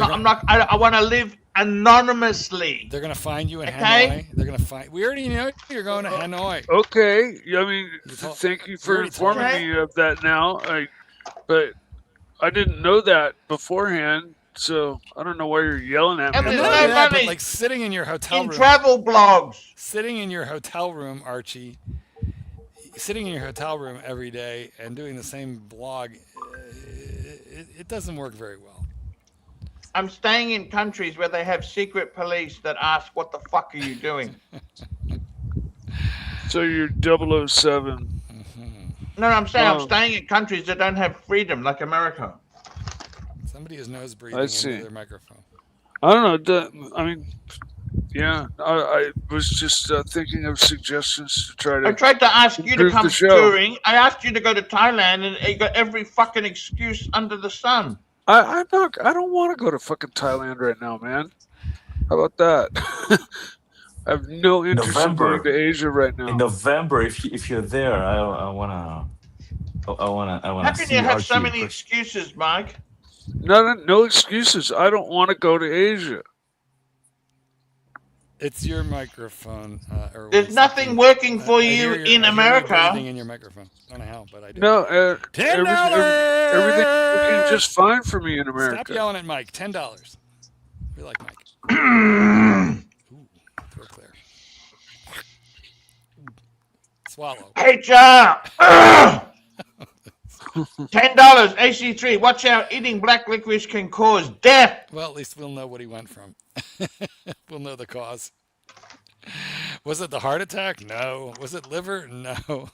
I want to live anonymously. They're gonna find you in Okay. Hanoi. They're gonna find. We already know you're going to Hanoi. Okay, I mean, told- thank you you for already told informing me. me of that now. But I didn't know that beforehand, so I don't know why you're yelling at And me there's Not about no only it. that, but money like sitting in your hotel in room, travel blogs. sitting in your hotel room, Archie, sitting in your hotel room every day and doing the same blog, it doesn't work very well. I'm staying in countries where they have secret police that ask, what the fuck are you doing? So you're 007. No, I'm saying I'm Wow. staying in countries that don't have freedom, like America. Somebody is nose breathing see. into their microphone. I don't know. I mean, yeah, I was just thinking of suggestions to try I to. tried to ask you to Improve come the show. touring. I asked you to go to Thailand, and you got every fucking excuse under the sun. I'm not. I don't want to go to fucking Thailand right now, man. How about that? I have no interest in November. going to Asia right In now. November, if you're there, I wanna How can see you have Archie so in many person. excuses, Mike? No excuses. I don't want to go to Asia. It's your microphone. Or There's nothing working for I hear you your- in I hear you breathing America. in your microphone. I don't know how, but I do. No, $10. everything's working just fine for me in Stop America. yelling at Mike. $10. We like Mike. Ooh, throat clear. Swallow. HR. $10. AC3. Watch out. Eating black licorice can cause death. Well, at least we'll know what he went from. We'll know the cause. Was it the heart attack? No. Was it liver? No.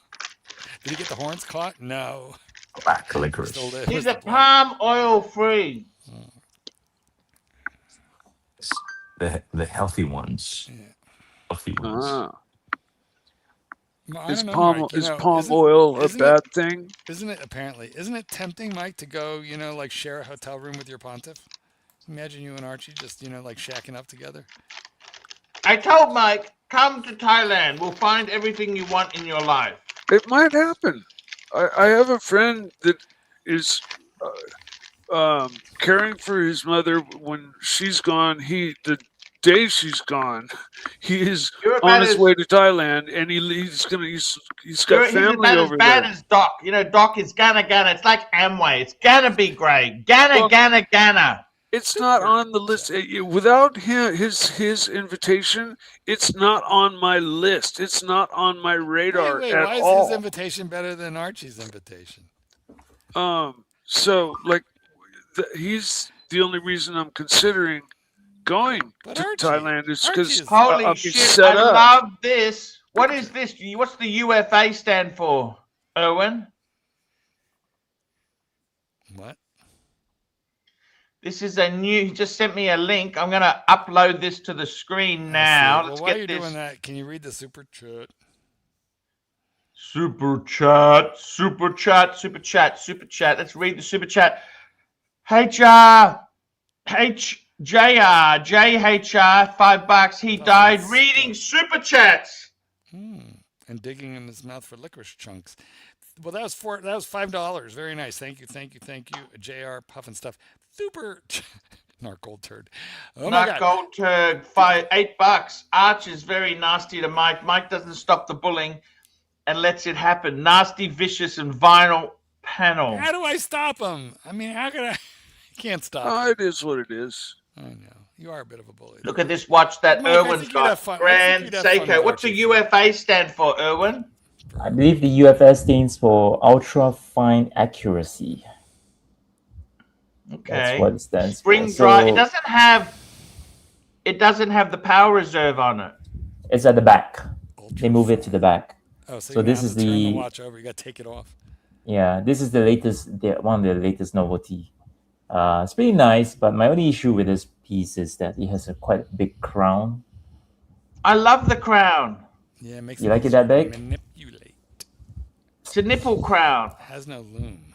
Did he get the horns caught? No. Black licorice. Still there. He's Was a the blood? palm oil free. The healthy ones. Yeah. Healthy ones. Ah. Well, I Is don't know, palm Mike, you know, palm isn't- oil a isn't bad it- thing? Isn't it apparently? Isn't it tempting, Mike, to go, like share a hotel room with your pontiff? Imagine you and Archie just, like shacking up together. I told Mike, come to Thailand. We'll find everything you want in your life. It might happen. I have a friend that is caring for his mother when she's gone. The day she's gone, he is You're on about his as, way to Thailand, and he's got he's family about as over bad there. as Doc. Doc is gonna. It's like Amway. It's gonna be great. Gonna. It's not on the list without his invitation. It's not on my list. It's not on my radar Wait, at why is all. his invitation better than Archie's invitation? So like, he's the only reason I'm considering going But to Archie- Thailand is Archie because is- Holy I'll be shit! set I up. love this. What is this? What's the UFA stand for, Erwin? What? This is a new. He just sent me a link. I'm gonna upload this to the screen now. Well, Let's while get you're this. doing that, can you read the super chat? Super chat, super chat, super chat, super chat. Let's read the super chat. JHR, $5. He died that's reading super chats. And digging in his mouth for licorice chunks. Well, that was $5. Very nice. Thank you. JR Puffin stuff. Super Narc gold turd. Oh my Not god. gold turd. $8. Arch is very nasty to Mike. Mike doesn't stop the bullying and lets it happen. Nasty, vicious, and vinyl panel. How do I stop him? I mean, how can I? I can't stop. It is what it is. I know. You are a bit of a bully. Look at this watch that Mike, I Erwin's think you'd have got. fun. I Grand think you'd have fun Seiko. with What's a Archie. UFA stand for, Erwin? I believe the UFS stands for ultra fine accuracy. Okay. That's what it stands Spring for. dry. So It doesn't have the power reserve on it. it's at the back. Ultra They move it to the back. Oh, so so you this have is to turn the the- watch over. You got to take it off. Yeah, this is the latest, one of the latest novelty. It's pretty nice, but my only issue with this piece is that it has a quite big crown. I love the crown. Yeah, it makes You like it that big? Manipulate. It's a nipple crown. Has no loom.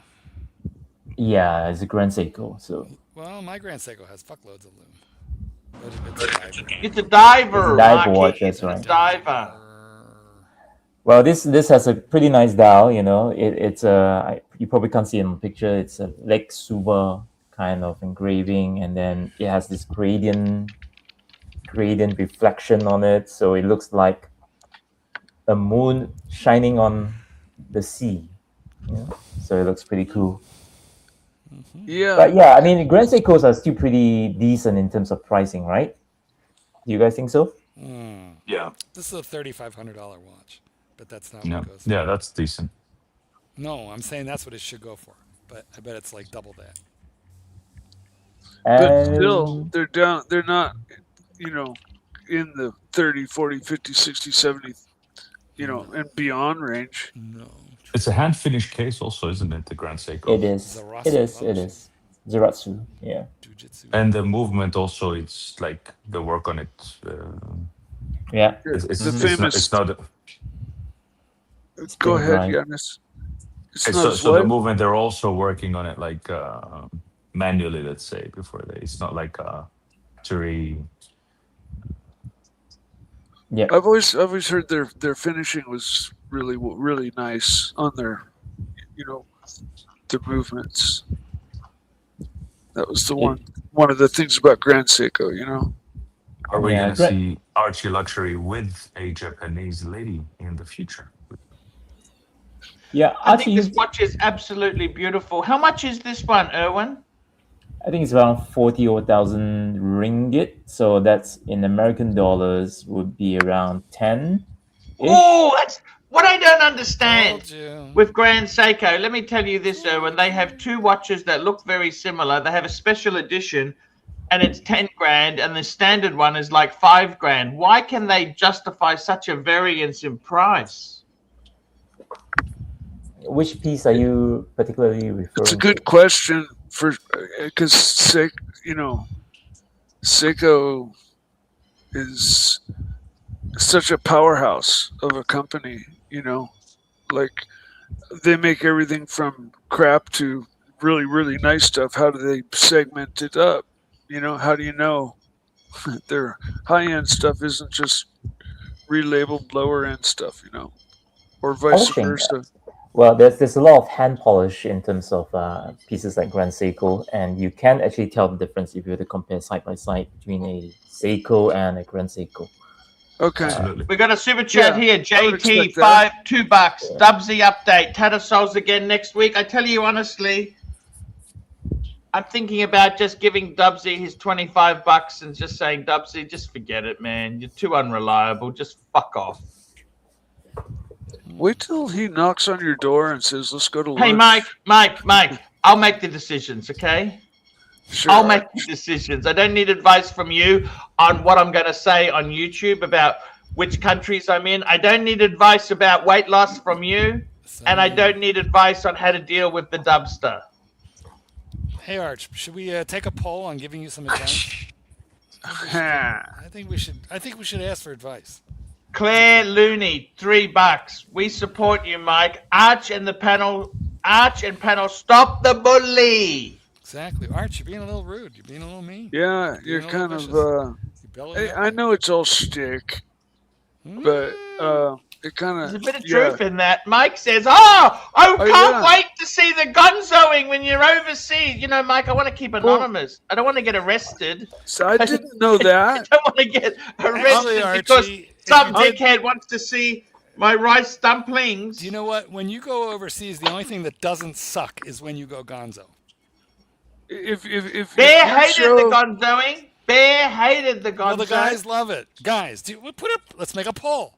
Yeah, it's a Grand Seiko. So Well, my Grand Seiko has fuckloads of loom. But it's a diver. It's a diver. It's a diver Marky. watch, It's that's a right. diver. well, this has a pretty nice dial. It's a you probably can't see it in the picture. It's a LUXURIA kind of engraving, and then it has this gradient gradient reflection on it, so it looks like a moon shining on the sea. So it looks pretty cool. Yeah. But yeah, I mean, Grand Seikos are still pretty decent in terms of pricing, right? Do you guys think so? Yeah. This is a $3,500 watch, but that's not Yeah, what it goes for. yeah, that's decent. No, I'm saying that's what it should go for, but I bet it's like double that. But And still, they're down. They're not, you know, in the 30, 40, 50, 60, 70, and beyond range. No. It's a hand finished case, also, isn't it? The Grand Seiko. it is. Zarasu It is. Publishing. It is. Zeratsu. Yeah. Jujitsu. And the movement also, it's like the work on it. Yeah. It's The not, famous. it's not. Go been ahead, grind. Giannis. It's So, not so the what? movement, they're also working on it like manually, let's say, before they. It's not like Turi. Yeah. I've always heard their finishing was really nice on their, their movements. That was the one of the things about Grand Seiko, Are we Yeah, going to great. see Archie Luxury with a Japanese lady in the future? Yeah. I Archie, think this watch is absolutely beautiful. How much is this one, Erwin? I think it's around 40,000 ringgit. So that's in American dollars would be around 10. Oh, that's what I don't understand. Told you. With Grand Seiko, let me tell you this, Erwin. They have two watches that look very similar. They have a special edition, and it's 10 grand, and the standard one is like 5 grand. Why can they justify such a variance in price? Which piece are you particularly referring It's a to? good question because Seiko is such a powerhouse of a company. Like they make everything from crap to really nice stuff. How do they segment it up? How do you know their high-end stuff isn't just relabeled lower-end stuff? Or vice Polishing. versa. Well, there's a lot of hand polish in terms of pieces like Grand Seiko, and you can actually tell the difference if you were to compare side by side between a Seiko and a Grand Seiko. Okay. Absolutely. We got a super chat Yeah, here. I would JT expect that. $2. Dubsy update. Tattersall's again next week. I tell you honestly, I'm thinking about just giving Dubsy his $25 and just saying, Dubsy, just forget it, man. You're too unreliable. Just fuck off. Wait till he knocks on your door and says, "Let's go to lunch." Hey, Mike. I'll make the decisions, okay? Sure. I'll make the decisions. I don't need advice from you on what I'm going to say on YouTube about which countries I'm in. I don't need advice about weight loss from you, and I don't need advice on how to deal with the Dubster. Hey, Arch, should we take a poll on giving you some advice? I think we should ask for advice. Claire Looney, $3. We support you, Mike. Arch and panel, stop the bully. Exactly. Arch, you're being a little rude. You're being a little mean. Yeah, you're Being a kind little of. vicious. You're bellowing I at me. know it's all shtick, but it kind of. There's a bit of truth in that. Mike says, I can't yeah. wait to see the gonzoing when you're overseas. Mike, I want to keep anonymous. I don't want to get arrested. So I didn't know I that. don't want to get arrested Actually, because Archie, some if you did- dickhead wants to see my rice dumplings. Do you know what? When you go overseas, the only thing that doesn't suck is when you go gonzo. If Bear you hated show- the gonzoing. Bear hated the gonzoing. Well, the guys love it. Guys, let's make a poll.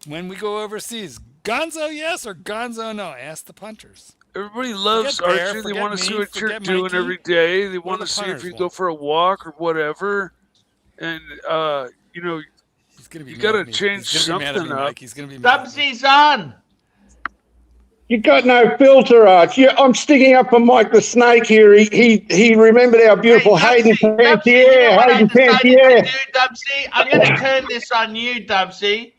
When we go overseas, gonzo yes or gonzo no? Ask the punters. Everybody loves Forget Bear, Archie. They forget want to see me, what you're forget doing Mikey. every day. They What want do to the see if punters you go want? for a walk or whatever. And He's gonna be You mad gotta at me. change He's gonna be mad at something me, up. Mike. He's gonna be mad at me. Dubsy's on. You got no filter, Arch. I'm sticking up for Mike the Snake here. He remembered our beautiful Hayden Pantier. Hayden Pantier. Dubsy, I'm going to turn this on you, Dubsy.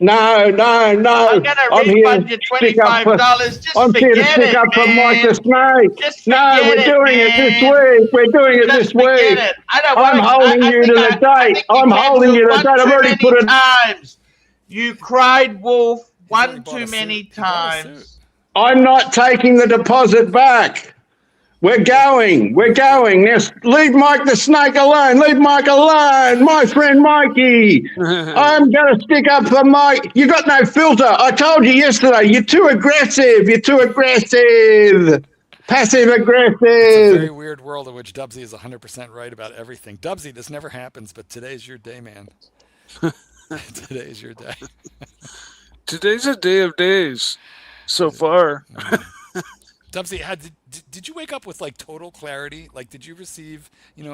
No. I'm going to refund you $25. Just I'm here to forget stick it, up for Mike the man. Snake. Just No, forget we're doing it this man. week. We're doing it Just this forget week. it. I don't I'm want holding you to the date. I'm holding you to the date. I've already put it. Times. You cried wolf one He bought too a many suit. He bought a times. suit. I'm not taking the deposit back. We're going. Now leave Mike the Snake alone. Leave Mike alone. My friend Mikey. I'm going to stick up for Mike. You got no filter. I told you yesterday, you're too aggressive. Passive It's a aggressive. very weird world in which Dubsy is 100% right about everything. Dubsy, this never happens, but today's your day, man. Today's your day. Today's a day of days so far. Dubsy, did you wake up with like total clarity? Like, did you receive,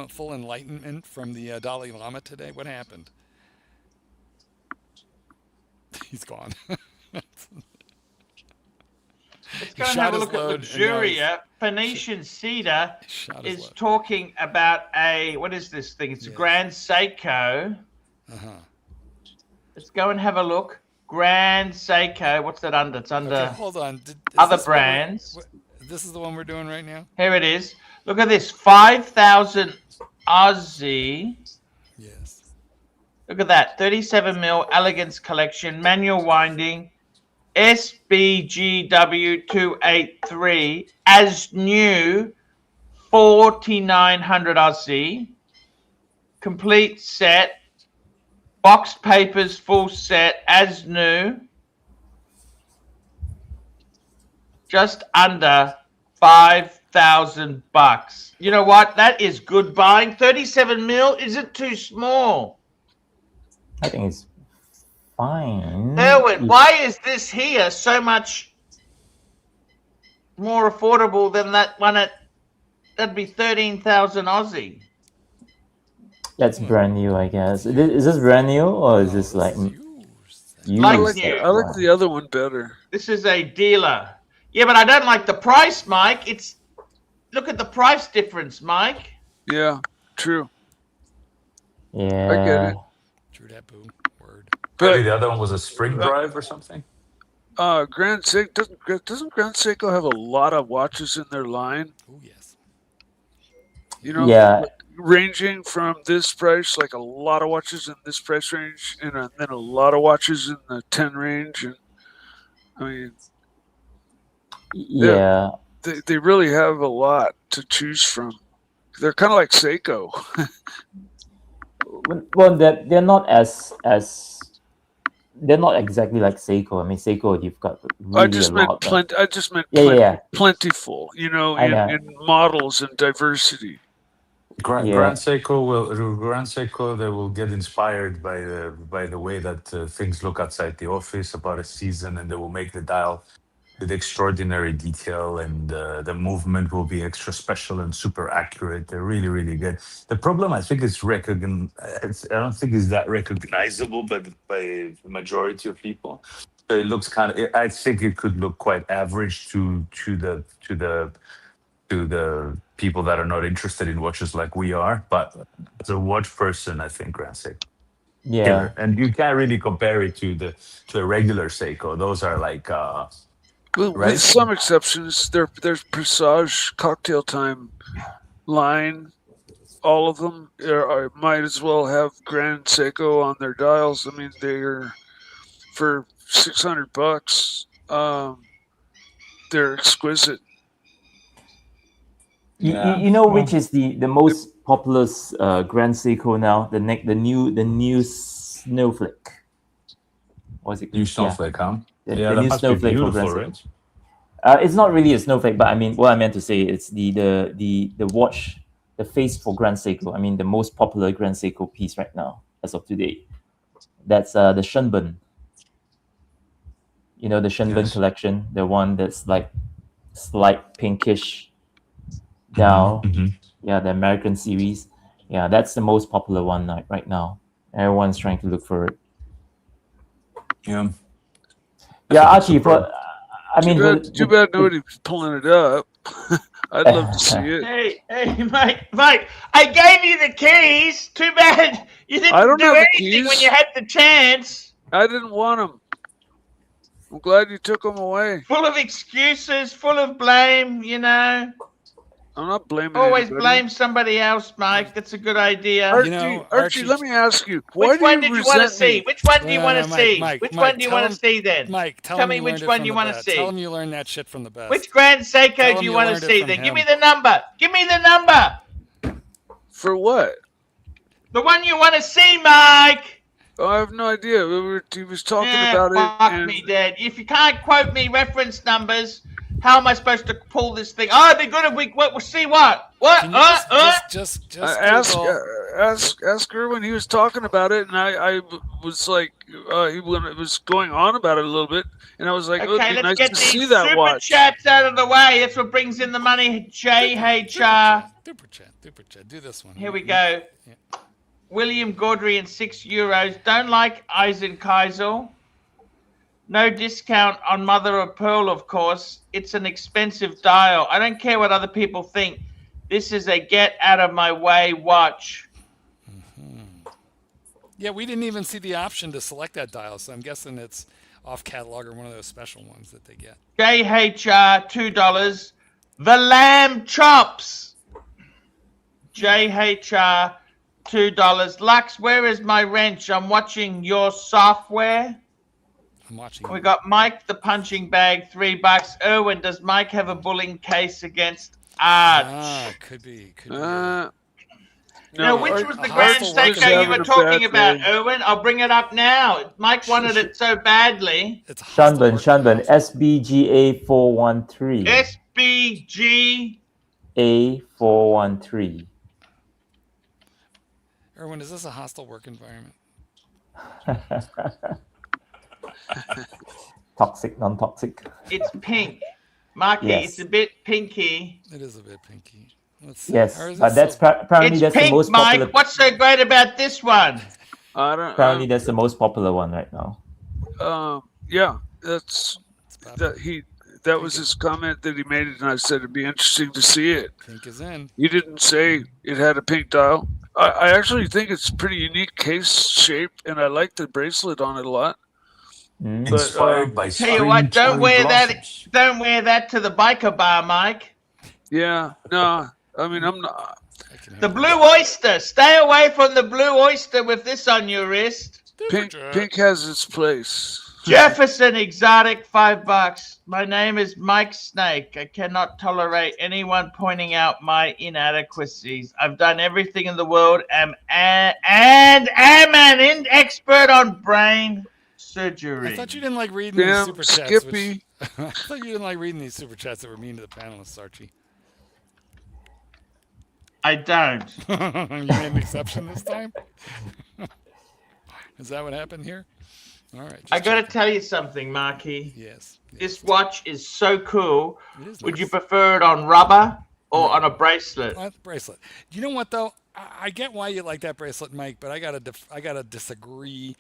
full enlightenment from the Dalai Lama today? What happened? He's gone. Let's go and have a look at Luxuria. Phoenician Cedar is talking about what is this thing? It's a Grand Seiko. Let's go and have a look. Grand Seiko. What's that under? It's under hold on. Other brands. This is the one we're doing right now? Here it is. Look at this. 5,000 Aussie. Yes. Look at that. 37 mil Elegance Collection. Manual winding. SBGW283 as new, 4,900 Aussie. Complete set. Box papers full set as new. Just under $5,000. You know what? That is good buying. 37 mil. Is it too small? I think it's fine. Erwin, why is this here so much more affordable than that one that'd be 13,000 Aussie? That's brand new, I guess. Is this brand new or is this like used? Like I like the other one better. This is a dealer. Yeah, but I don't like the price, Mike. Look at the price difference, Mike. Yeah, true. Yeah. I get it. True that, boo. Word. Maybe the other one was a spring drive or something. Grand Seiko doesn't Grand Seiko have a lot of watches in their line? Oh yes. Yeah. Ranging from this price, like a lot of watches in this price range, and then a lot of watches in the 10 range, and I mean, yeah. They really have a lot to choose from. They're kind of like Seiko. Well, they're not as they're not exactly like Seiko. I mean, Seiko, you've got really I just meant plentiful. In models and diversity. Grand Seiko, they will get inspired by the way that things look outside the office about a season, and they will make the dial with extraordinary detail, and the movement will be extra special and super accurate. They're really, really good. The problem, I think, is I don't think it's that recognizable by the majority of people. So it looks I think it could look quite average to the people that are not interested in watches like we are. But as a watch person, I think Grand Seiko. Yeah. Killer. And you can't really compare it to a regular Seiko. Those are like With some exceptions, there's Presage, Cocktail Time line. All of them might as well have Grand Seiko on their dials. I mean, they're for $600. They're exquisite. You know which is the most popular Grand Seiko now? The new Snowflake. What's it? New Snowflake, huh? The that new must Snowflake be for beautiful, Grand Seiko. right? It's not really a snowflake, but I mean, what I meant to say is the watch, the face for Grand Seiko. I mean, the most popular Grand Seiko piece right now, as of today. That's the Shenben. You know the Shenben collection, the one that's like slight pinkish dial. Yeah, the American series. Yeah, that's the most popular one right now. Everyone's trying to look for it. Yeah. Yeah, Archie, but I mean, too bad nobody's pulling it up. I'd love to see it. Hey, Mike, I gave you the keys. Too bad you didn't do anything when you had the chance. I didn't want them. I'm glad you took them away. Full of excuses, full of blame, you know. I'm not blaming. Always anybody. blame somebody else, Mike. That's a good idea. Archie, You know, Archie, let me ask you. Why Which do one you did you want to resent see? me? Which one do you No, want no, to Mike, see? Mike, Which Mike, one do you tell want to him- see then? Mike, tell Tell him me you which learned it one from you the wanna best. see. Tell him you learned that shit from the best. Which Grand Seiko Tell do him you you want to learned it see from then? Give him. me the number. Give me the number. For what? The one you want to see, Mike. Oh, I have no idea. He was talking Yeah, about it. fuck And me, Dad. If you can't quote me reference numbers, how am I supposed to pull this thing? Oh, it'd be good if we'll see what? What? Can you just ask Google? ask Erwin. He was talking about it, and I was like, he was going on about it a little bit, and I was like, oh, Okay, it'd be let's nice get to see these that super watch. chats out of the way. That's what brings in the money. JHR. Super chat. Do this one. Here we go. Yeah. William Gaudry and €6. Don't like Eisenkaisel. No discount on Mother of Pearl, of course. It's an expensive dial. I don't care what other people think. This is a get out of my way watch. Yeah, we didn't even see the option to select that dial, so I'm guessing it's off catalog or one of those special ones that they get. JHR, $2. The Lamb Chops. JHR, $2. Lux, where is my wrench? I'm watching your software. I'm watching. We got Mike the punching bag, $3. Erwin, does Mike have a bullying case against Arch? Could be. No, Now, which was the Grand hostile work Seiko you were having a talking bad about, day. Erwin? I'll bring it up now. Mike wanted it so badly. It's a hostile work Shanban, environment. SBGA 413. SBG. A413. Erwin, is this a hostile work environment? Toxic, non-toxic. It's pink. Marky, Yes. it's a bit pinky. It is a bit pinky. Let's see. Yes, Or is but it that's silver? apparently It's that's the pink, most Mike. popular. What's so great about this one? I don't. Apparently, that's the most popular one right now. Yeah, that's It's popular. that was his comment that he made, and I said it'd be interesting to see it. Pink is in. He didn't say it had a pink dial. I actually think it's a pretty unique case shape, and I like the bracelet on it a lot. Mm. But, Inspired by Tell you what, don't spring wear that. blossoms. Don't wear that to the biker bar, Mike. Yeah, no, I mean I'm not. I can The have Blue Oyster. Stay away from the Blue Oyster with this on your wrist. Pink has its place. Jefferson Exotic, $5. My name is Mike Snake. I cannot tolerate anyone pointing out my inadequacies. I've done everything in the world and am an expert on brain surgery. I thought you didn't like reading these Damn, super chats. Skippy. I thought you didn't like reading these super chats that were mean to the panelists, Archie. I don't. You made an exception this time? Is that what happened here? All right. I got to tell you something, Marky. Yes. This watch is so cool. It is Would you nice. prefer it on rubber or on a bracelet? Bracelet. You know what though? I get why you like that bracelet, Mike, but I gotta disagree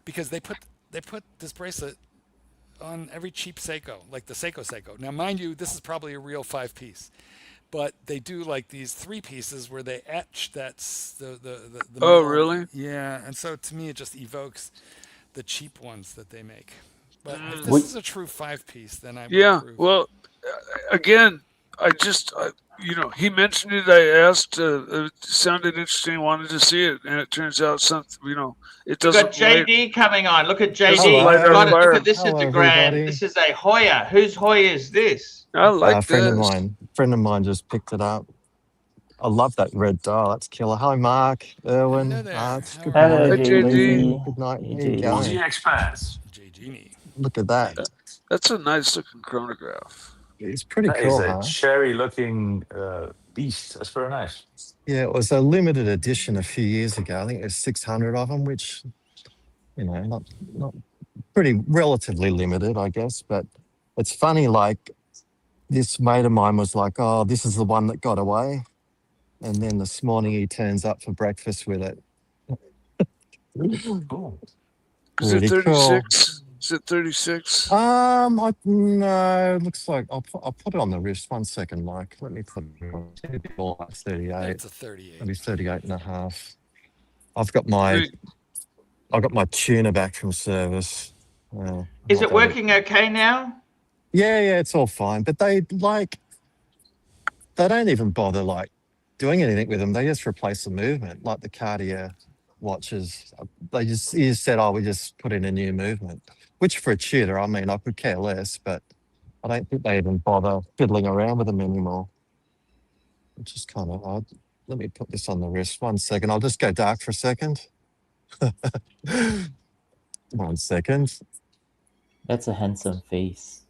because they put this bracelet on every cheap Seiko, like the Seiko. Now, mind you, this is probably a real 5-piece, but they do like these 3 pieces where they etch the Oh, middle. really? Yeah, and so to me it just evokes the cheap ones that they make. But if this Wait. is a true 5-piece, then I would Yeah. approve. Well, again, he mentioned it. I asked. It sounded interesting. Wanted to see it, and it turns out something. It We've doesn't. got JD coming on. Look at JD. Hello. Got it. Look Hello, at this is the everybody. grand. This is a Hoya. Whose Hoya is this? I like A friend this. of mine. Friend of mine just picked it up. I love that red dial. That's killer. Hello, Mark, Erwin, Hello there. Arch. How Good are Hello, morning. JD. JD. Good night. Hey, How you JD. going? Aussie expats. J. Genie. Look at that. That's a nice looking chronograph. It's pretty That cool, is a huh? cherry-looking beast. That's very nice. Yeah, it was a limited edition a few years ago. I think there's 600 of them, which, not pretty relatively limited, I guess. But it's funny, like this mate of mine was like, "Oh, this is the one that got away," and then this morning he turns up for breakfast with it. Cool. Is it Really cool. 36? Is it 36? No, it looks like I'll put it on the wrist. 1 second, Mike. Let me put it on. It's more like 38. It's a 38. Maybe 38 and a half. I've got my tuner back from service. Is not it working okay now? Yeah, it's all fine. But they they don't even bother like doing anything with them. They just replace the movement, like the Cartier watches. You just said, "Oh, we just put in a new movement," which for a tutor, I mean, I could care less, but I don't think they even bother fiddling around with them anymore, which is kind of odd. Let me put this on the wrist. 1 second. I'll just go dark for a second. 1 second. That's a handsome face.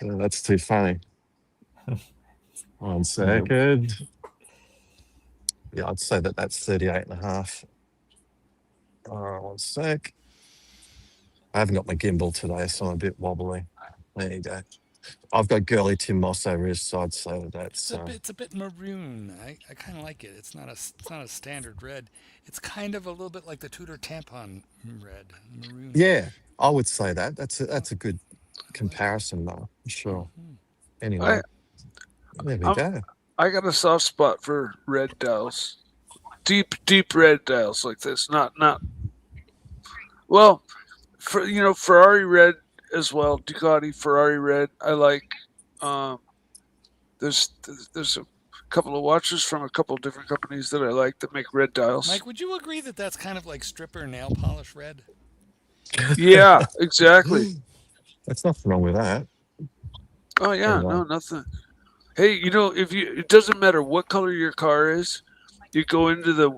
Oh, that's too funny. 1 second. Yeah, I'd say that's 38.5. 1 sec. I haven't got my gimbal today, so I'm a bit wobbly. There you go. I've got girly Tim Moss over his side, so that's. It's a bit maroon. I kind of like it. It's not a standard red. It's kind of a little bit like the Tudor tampon red, maroon. Yeah, I would say that. That's a good comparison, though. For sure. Anyway, there we go. I got a soft spot for red dials, deep red dials like this. Not well, for Ferrari red as well. Ducati Ferrari red. I like. There's a couple of watches from a couple of different companies that I like that make red dials. Mike, would you agree that that's kind of like stripper nail polish red? Yeah, exactly. There's nothing wrong with that. Oh yeah, Anyway. no, nothing. Hey, it doesn't matter what color your car is. You go into the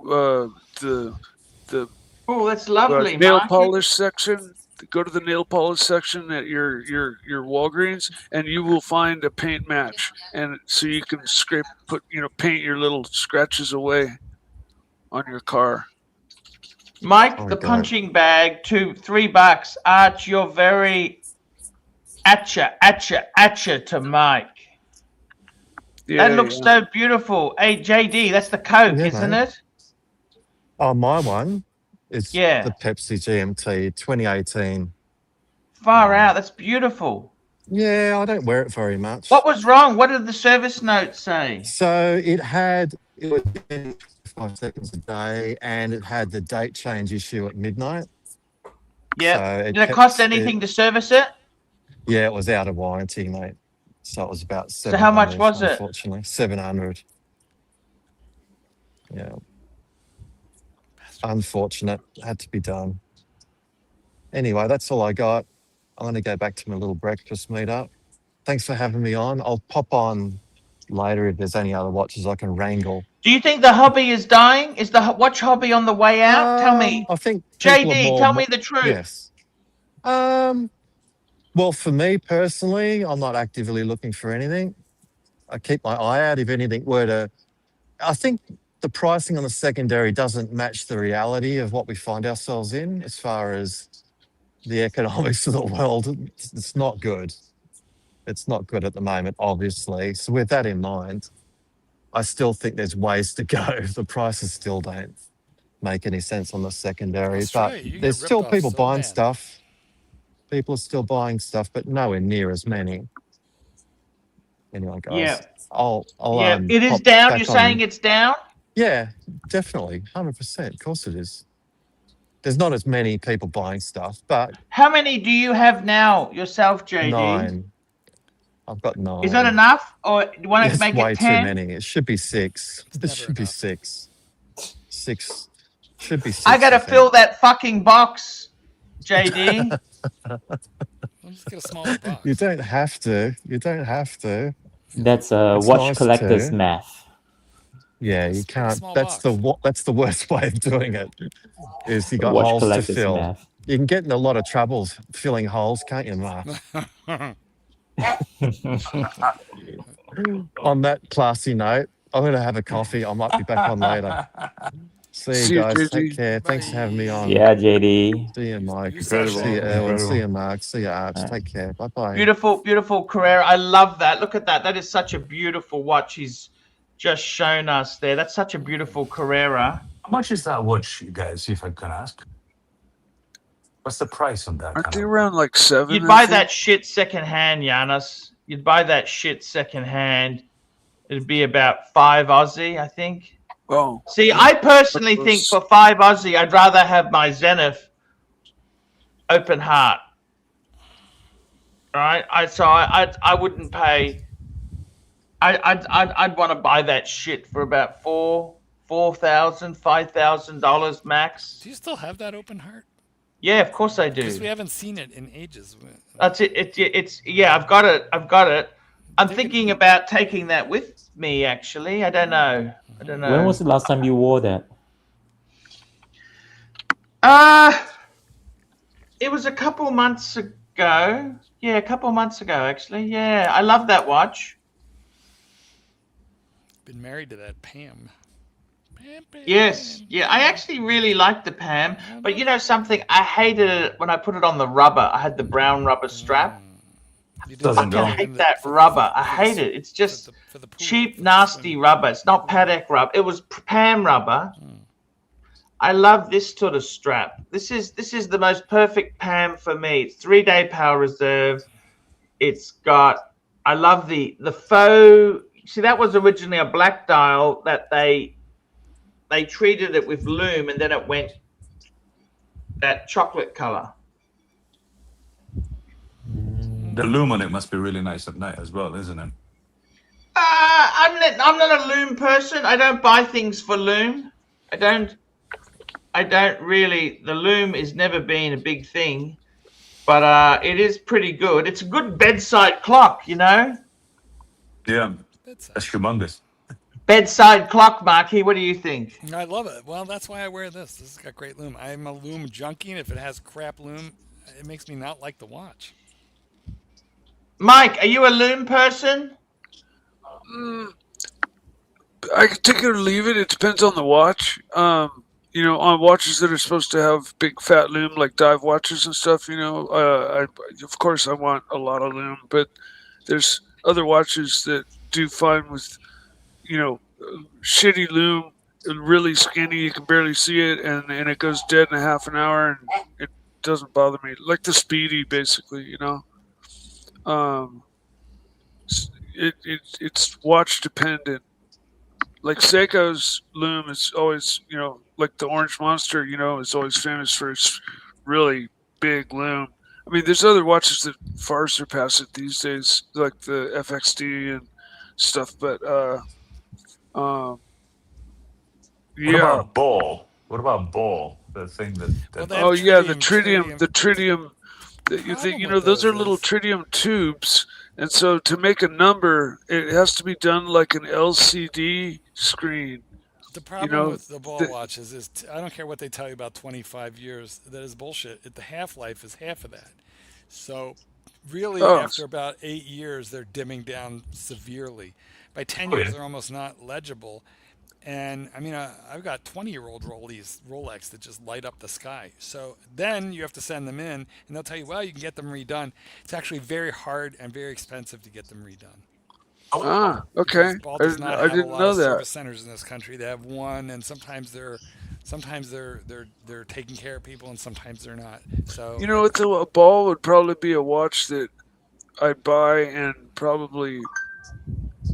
Oh, that's lovely, nail Marky. polish section. Go to the nail polish section at your Walgreens, and you will find a paint match, and so you can paint your little scratches away on your car. Mike, Oh, the God. punching bag, $3. Arch, you're very atcha to Mike. Yeah, That looks so beautiful. Hey, JD, that's the Coke, Yeah, isn't mate. it? Oh, my one is Yeah. the Pepsi GMT 2018. Far out. That's beautiful. Yeah, I don't wear it very much. What was wrong? What did the service note say? So it was in 5 seconds a day, and it had the date change issue at midnight. Yeah. So Did it cost anything to service it? Yeah, it was out of warranty, mate. So it was about 700. So how much was it? Unfortunately, 700. Yeah. Unfortunate. Had to be done. Anyway, that's all I got. I'm going to go back to my little breakfast meetup. Thanks for having me on. I'll pop on later if there's any other watches I can wrangle. Do you think the hobby is dying? Is the watch hobby on the way out? Tell me. I think people are JD, more- tell me the truth. Yes. Well, for me personally, I'm not actively looking for anything. I keep my eye out if anything were to. I think the pricing on the secondary doesn't match the reality of what we find ourselves in as far as the economics of the world. It's not good. It's not good at the moment, obviously. So with that in mind, I still think there's ways to go. The prices still don't make any sense on the secondary, That's but right. You get there's still ripped off people so buying bad. stuff. People are still buying stuff, but nowhere near as many. Anyway, guys, Yeah. I'll Yeah, it is pop down. back You're on- saying it's down? Yeah, definitely, 100%. Of course it is. There's not as many people buying stuff, but How many do you have now yourself, JD? 9. I've got 9. Is that enough? Or do you want to It's make way it 10? too many. It should be 6. It never should be enough. 6. 6 should be 6. I got to think. fill that fucking box, JD. I'll just get a smaller box. You don't have to. You don't have to. That's It's watch nice collector's too. math. Yeah, Just you get a can't. small That's box. the worst way of doing it. Is you got Watch holes to collector's fill. math. You can get in a lot of troubles filling holes, can't you, Mark? On that classy note, I'm going to have a coffee. I might be back on later. See See you you, guys. JD. Take care. Thanks for having me on. Yeah, JD. See you, Mike. Incredible, See you, Erwin. incredible. See you, Mark. See you, Arch. Take care. Bye bye. Beautiful, beautiful Carrera. I love that. Look at that. That is such a beautiful watch he's just shown us there. That's such a beautiful Carrera. How much is that watch, you guys, if I can ask? What's the price on that? Aren't kind they of- around like 7? You'd I buy think? that shit secondhand, Giannis. You'd buy that shit secondhand. It'd be about 5 Aussie, I think. Oh, See, I personally think for 5 Aussie, I'd rather have my Zenith open heart. right? I wouldn't pay. I'd want to buy that shit for about $5,000 max. Do you still have that open heart? Yeah, of course I Because do. we haven't seen it in ages. That's it. It's yeah. I've got it. I'm thinking about taking that with me. Actually, I don't know. When was the last time you wore that? It was a couple months ago. Yeah, a couple months ago, actually. Yeah, I love that watch. Been married to that Pam. Pam. Yes, yeah. I actually really liked the Pam, but you know something? I hated it when I put it on the rubber. I had the brown rubber strap. Doesn't go. I hate that rubber. I hate it. It's just cheap, nasty rubber. It's not Paddock rubber. It was Pam rubber. I love this sort of strap. This is the most perfect Pam for me. It's 3-day power reserve. It's got. I love the faux. See, that was originally a black dial that they treated it with lume, and then it went that chocolate color. The lume on it must be really nice at night as well, isn't it? I'm not a lume person. I don't buy things for lume. I don't really. The lume has never been a big thing, but it is pretty good. It's a good bedside clock, you know. Yeah, that's humongous. Bedside clock, Marky. What do you think? I love it. Well, that's why I wear this. This has got great lume. I'm a lume junkie, and if it has crap lume, it makes me not like the watch. Mike, are you a lume person? I could take it or leave it. It depends on the watch. You know, on watches that are supposed to have big fat lume, like dive watches and stuff. You know, of course I want a lot of lume, but there's other watches that do fine with, you know, shitty lume, really skinny. You can barely see it, and it goes dead in a half an hour, and it doesn't bother me. Like the Speedy, basically. You know. It's watch dependent. Like Seiko's lume is always, you know, like the Orange Monster, you know, is always famous for its really big lume. I mean, there's other watches that far surpass it these days, like the FXD and stuff. But What yeah. about ball? What about ball? The thing that Well, they have Oh yeah, the tritium. tritium. That you think, you know, those are little is- tritium tubes, and so to make a number, it has to be done like an LCD screen. The problem know, with the ball watches is I don't care what they tell you about 25 years. That is bullshit. The half life is half of that. So really, Oh. after about 8 years, they're dimming down severely. By 10 Oh, years, yeah. they're almost not legible. And I mean, I've got 20-year-old Rolex that just light up the sky. So then you have to send them in, and they'll tell you, well, you can get them redone. It's actually very hard and very expensive to get them redone. Ah, okay. Ball I does not have didn't a lot know of that. service centers in this country. They have one, and sometimes they're taking care of people, and sometimes they're not. So You know what? Though, a ball would probably be a watch that I'd buy and probably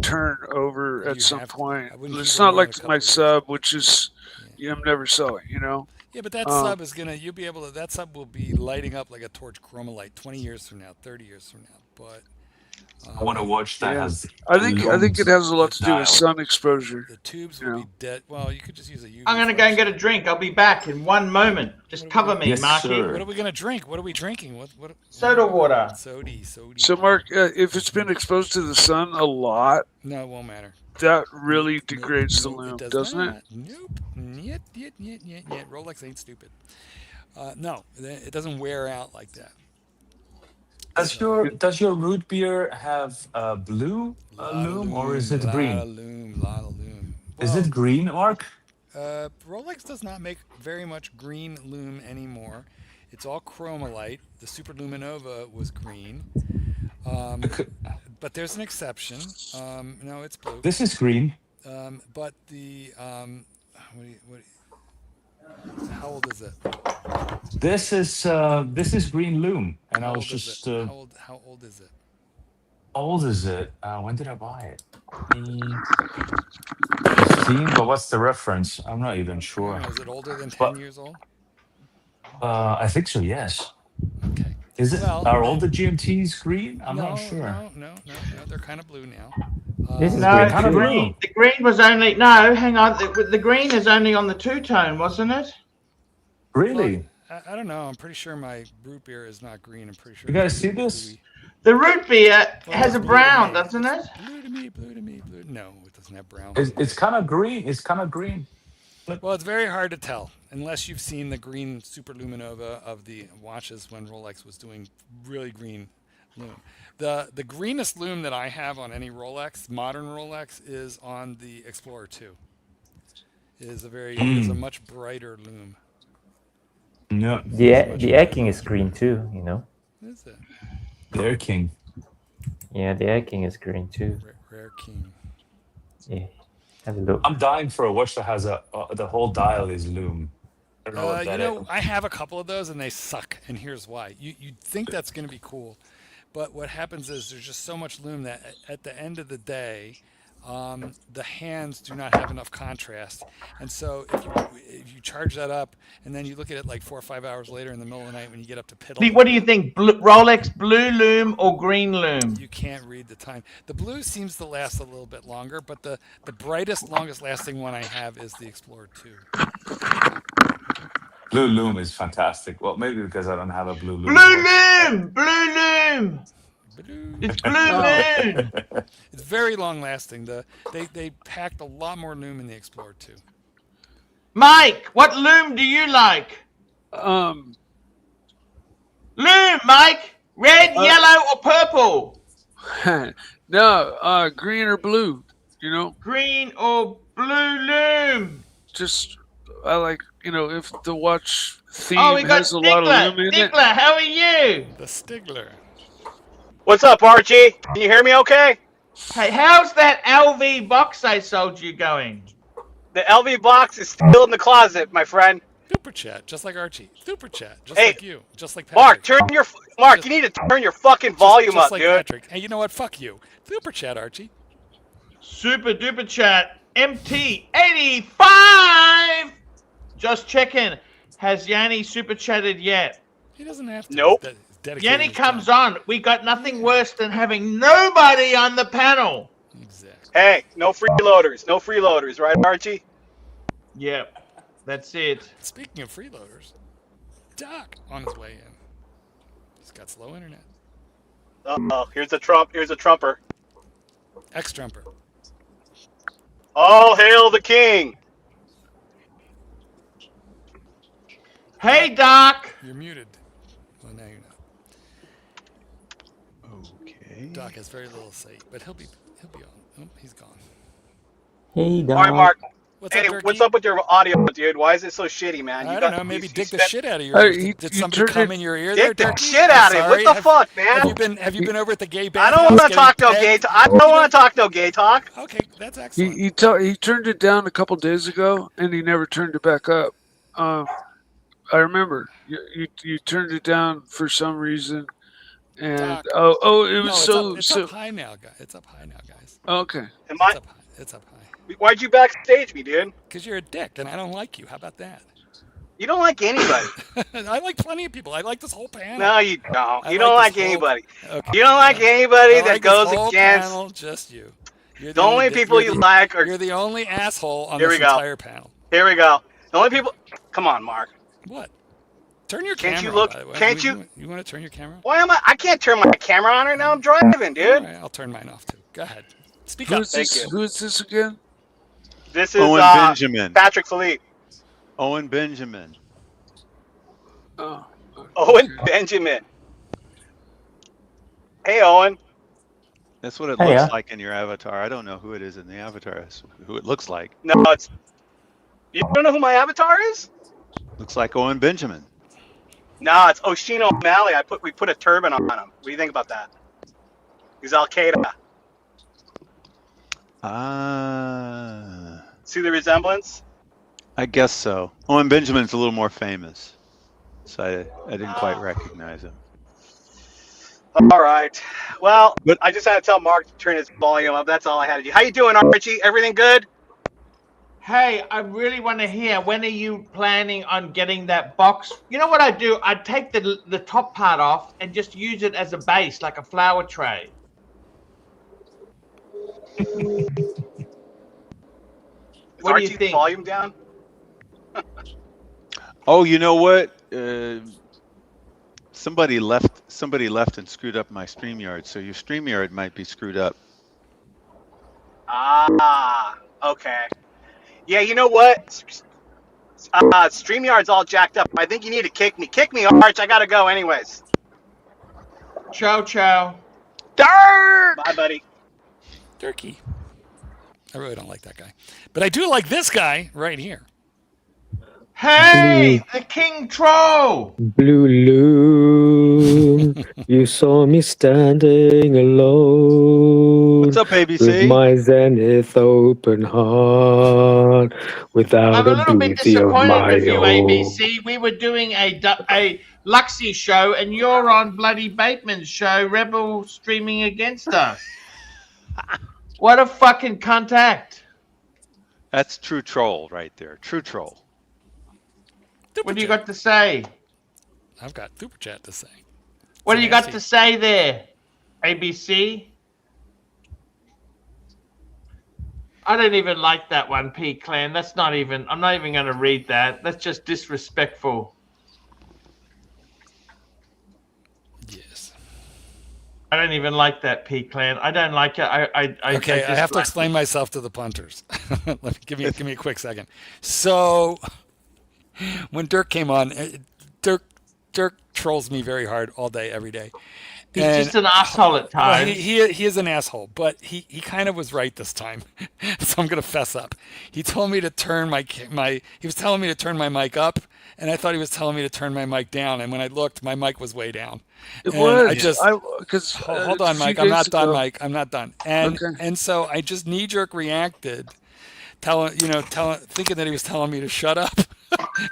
turn over You at some have to. point. I wouldn't It's keep it not more than a like couple my years. sub, which is I'm never selling. You know. Yeah, but that sub is gonna. You'll be able to. That sub will be lighting up like a torch chromolite 20 years from now, 30 years from now. But I want to watch that Yeah. has. I think it has a lot to do dial. with sun exposure. the tubes Yeah. will be dead. Well, you could just use a UV. I'm gonna go and get a drink. I'll be back in 1 moment. Just cover me, Yes, Marky. sir. What are we gonna drink? What are we drinking? What? Soda water. Sody. So, Mark, if it's been exposed to the sun a lot, No, it won't matter. that really Nope, degrades the nope, lume, does doesn't it? not. Nope. Yet. Rolex ain't stupid. No, it doesn't wear out like that. Does your root beer have blue lume or is it green? Lot of lume. Is it green, Mark? Rolex does not make very much green lume anymore. It's all chromolite. The Super Luminova was green. But there's an exception. No, it's blue. This is green. But the how old is it? This is green lume, and I How was old is just it? How old is it? how old is it? When did I buy it? 15. But what's the reference? I'm not even I sure. don't know, is it older than 10 But years old? I think so. Yes. Okay. Is it? Well, Are all the GMTs green? I'm no, not sure. no. They're kind of blue now. This is No, green kind the of too. blue. green was only no. Hang on, the green is only on the two-tone, wasn't it? Really? I don't know. I'm pretty sure my root beer is not green. I'm pretty sure You guys it's see bluey. this? The root beer Well, has it's a blue to brown, me. doesn't it? It's blue to me, blue to me, blue. No, it doesn't have brown. It's kind of green. It's kind of green. Well, it's very hard to tell unless you've seen the green superluminova of the watches when Rolex was doing really green lume. The greenest lume that I have on any Rolex, modern Rolex, is on the Explorer 2. It is a much brighter lume. Yeah. The Air King is green too. You know. Is it? They're king. Yeah, the Air King is green too. Rare King. Yeah. Have a look. I'm dying for a watch that has the whole dial is lume. I don't know what that is. I have a couple of those and they suck, and here's why. You'd think that's going to be cool, but what happens is there's just so much lume that at the end of the day, the hands do not have enough contrast, and so if you charge that up and then you look at it like 4 or 5 hours later in the middle of the night when you get up to piddle, What do you think? Rolex blue lume or green lume? you can't read the time. The blue seems to last a little bit longer, but the brightest, longest lasting one I have is the Explorer 2. Blue lume is fantastic. Well, maybe because I don't have a blue lume. Blue lume! Blue lume! It's blue lume! It's very long lasting. They packed a lot more lume in the Explorer 2. Mike, what lume do you like? Um, Lume, Mike! Red, yellow, or purple? no, green or blue. You know, Green or blue lume? just I like if the watch theme Oh, we got has a lot of Stigler. lume in it. Stigler, how are you? The Stigler. What's up, Archie? Can you hear me okay? Hey, how's that LV box I sold you going? The LV box is still in the closet, my friend. Super chat, just like Archie. Super chat, just Hey, like you. Just like Patrick. Mark, you need to turn your fucking volume just up, like dude. Patrick. Hey, you know what? Fuck you. Super chat, Archie. Super duper chat MT85. Just checking. Has Yanni super chatted yet? He doesn't have to. Nope. He's dedicated Yanni his comes time. on. We got nothing worse than having nobody on the panel. Exactly. Hey, no freeloaders. No freeloaders, right, Archie? Yep, that's it. Speaking of freeloaders, Doc on his way in. He's got slow internet. Uh-oh, here's a trumper. Ex-trumper. All hail the king. Hey, Doc. You're muted. Well, now you're not. Okay. Doc has very little say, but he'll be on. Oh, he's gone. Hey, Doc. All right, Mark. What's Hey, up, Turkey? what's up with your audio, dude? Why is it so shitty, man? I don't know. Maybe dig the shit out of your Hey, ears. you- Did you somebody turned come it- in your ear there, Get the Turkey? shit I'm out of it. sorry. What the fuck, man? Have you been over at the gay I bathhouse? don't want to getting talk no gay pegged? talk. I don't want to talk no gay talk. Okay, that's excellent. He turned it down a couple days ago, and he never turned it back up. I remember you turned it down for some reason, and Doc. it was it's up high now, guys. It's up high now, guys. okay. Am I? It's up high. Why'd you backstage me, dude? Because you're a dick, and I don't like you. How about that? You don't like anybody. I like plenty of people. I like this whole panel. No, you don't. I You don't like like this whole- anybody. Okay. You don't like anybody I that like this goes whole against. panel, just you. You're The only people you're you like are. You're the only asshole on Here this we go. entire panel. Here we go. The only people. Come on, Mark. What? Turn your Can't camera. you look- By the way. can't you- You want to turn your camera? Why am I? I can't turn my camera on right now. I'm driving, dude. All right, I'll turn mine off too. Go ahead. Speak up. Thank you. Who is this again? This is Owen Benjamin. Patrick Philippe. Owen Benjamin. Oh, Owen Benjamin. Hey, Owen. That's what it Hey, looks yeah. like in your avatar. I don't know who it is in the avatar. It's who it looks like. No, it's. You don't know who my avatar is? Looks like Owen Benjamin. No, it's Oshino O'Malley. We put a turban on him. What do you think about that? He's Al Qaeda. See the resemblance? I guess so. Owen Benjamin's a little more famous, so I didn't quite recognize him. All right. Well, But- I just had to tell Mark to turn his volume up. That's all I had to do. How you doing, Archie? Everything good? Hey, I really want to hear. When are you planning on getting that box? You know what I do? I take the top part off and just use it as a base, like a flower tray. Is What do you Archie's think? volume down? Oh, you know what? Somebody left and screwed up my StreamYard, so your StreamYard might be screwed up. Ah, okay. Yeah, you know what? StreamYard's all jacked up. I think you need to kick me. Kick me, Arch. I gotta go anyways. Ciao, ciao. Dark. Bye, buddy. Turkey. I really don't like that guy. But I do like this guy right here. Hey, the King Troll. Blue Loom, you saw me standing alone. What's up, With ABC? my zenith open heart, without I'm a little bit beauty of disappointed my with you, own. ABC. We were doing a Luxy show, and you're on bloody Bateman's show, Rebel, streaming against us. What a fucking contact. That's true troll right there. True troll. What do you got to say? I've got super chat to say. What do you got to say there, ABC? I don't even like that one, P Clan. That's not even. I'm not even going to read that. That's just disrespectful. Yes. I don't even like that, P Clan. I don't like it. Okay, I have to explain myself to the punters. Give me a quick second. So, when Dirk came on, Dirk trolls me very hard all day, every day. He's just an asshole at times. Well, he is an asshole, but he kind of was right this time. So I'm gonna fess up. He told me to turn he was telling me to turn my mic up, and I thought he was telling me to turn my mic down. And when I looked, my mic was way down. It and was. Hold on, Mike. I'm not done, Mike. I'm not done. And so I just knee jerk reacted, thinking that he was telling me to shut up.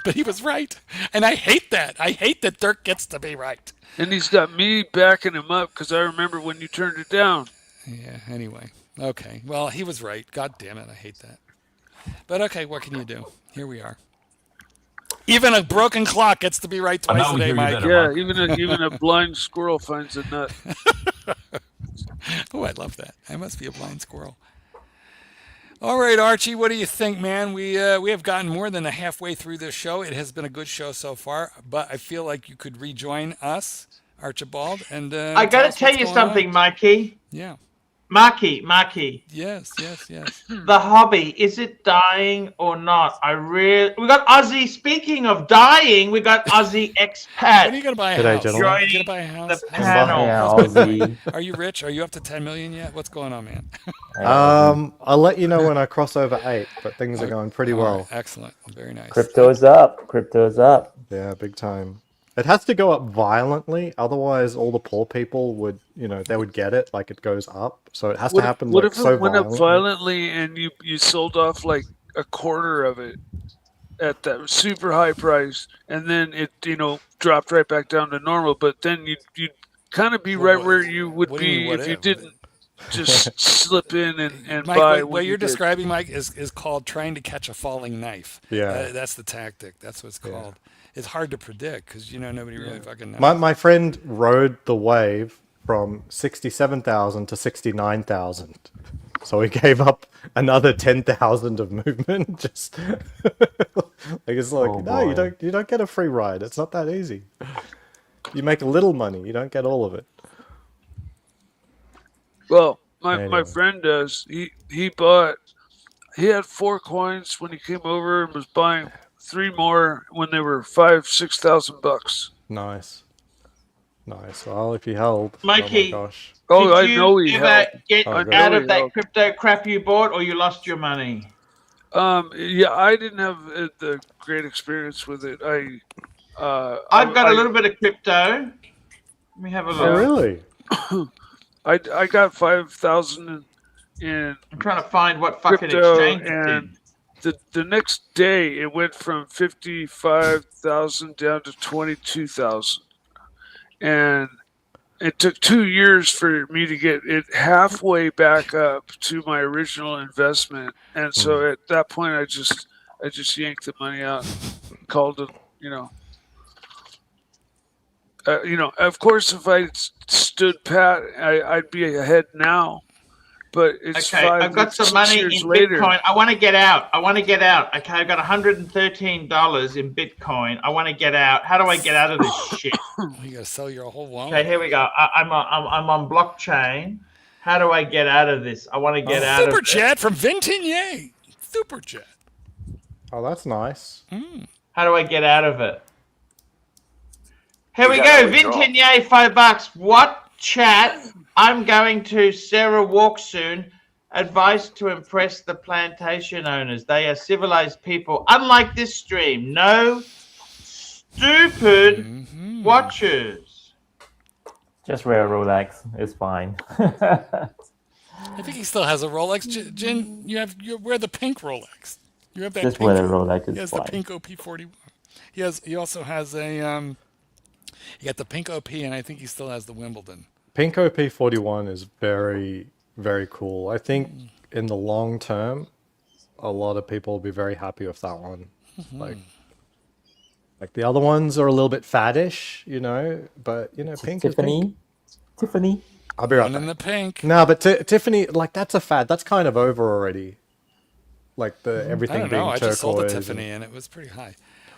But he was right, and I hate that. I hate that Dirk gets to be right. And he's got me backing him up because I remember when you turned it down. Yeah. Anyway. Okay. Well, he was right. God damn it. I hate that. But okay, what can you do? Here we are. Even a broken clock gets to be right twice a day, Mike. Yeah. Even a blind squirrel finds a nut. Oh, I love that. I must be a blind squirrel. All right, Archie, what do you think, man? We have gotten more than halfway through this show. It has been a good show so far, but I feel like you could rejoin us, Archibald. And I got to tell you something, Mikey. Yeah. Marky. Yes. The hobby, is it dying or not? We got Aussie. Speaking of dying, we got Aussie expat. When are you gonna buy a house? Joining Are you gonna buy a house? the panel. Yeah, Aussie. Are you rich? Are you up to 10 million yet? What's going on, man? I'll let you know when I cross over 8, but things are going pretty well. Right, excellent. Very nice. Crypto's up. Yeah, big time. It has to go up violently, otherwise all the poor people would, they would get it, like it goes up. So it has to happen What if so it went violently. up violently and you sold off like a quarter of it at that super high price, and then it dropped right back down to normal, but then you'd kind of be right where you would be if you didn't just slip in and Mike, buy. what you're describing, Mike, is called trying to catch a falling knife. Yeah. That's the tactic. That's what it's called. It's hard to predict because nobody really fucking knows. My friend rode the wave from 67,000 to 69,000. So he gave up another 10,000 of movement. Just it's like, no, you don't get a free ride. It's not that easy. You make a little money, you don't get all of it. Well, my friend does. He had 4 coins when he came over and was buying 3 more when they were $5,000-6,000. Nice. Well, if he held, Mikey, oh my gosh. Oh, I know he held. Get out of that crypto crap you bought, or you lost your money? Yeah, I didn't have the great experience with it. I've got a little bit of crypto. Let me have a look. Oh, really? I got 5,000 in. I'm trying to find what fucking crypto, exchange and the next day it went from 55,000 down to 22,000, and it took 2 years for me to get it halfway back up to my original investment, and so at that point, I just yanked the money out, and called it, Of course, if I stood pat, I'd be ahead now. But it's okay, I've got some money in Bitcoin. I want to get out. Okay, I've got $113 in Bitcoin. I want to get out. How do I get out of this shit? You got to sell your whole wallet. Okay, here we go. I'm on blockchain. How do I get out of this? I want to get out of Super chat from Vintigny. Super chat. Oh, that's nice. How do I get out of it? Here we go. Vintigny, $5. What? Chat, I'm going to Sarah Walk soon. Advice to impress the plantation owners. They are civilized people. Unlike this stream, no stupid watchers. Just wear a Rolex. It's fine. I think he still has a Rolex. Jin, you wear the pink Rolex. You have that. Just pink, wear the Rolex. He has fine. the pink OP41. He also has a He got the pink OP, and I think he still has the Wimbledon. Pink OP41 is very, very cool. I think in the long term, a lot of people will be very happy with that one. Like the other ones are a little bit faddish, but pink Tiffany. is pink. Tiffany. I'll be right back. In the pink. No, but Tiffany, that's a fad. That's kind of over already. Like everything I don't being know. I turquoise. just sold a Tiffany, and it was pretty high.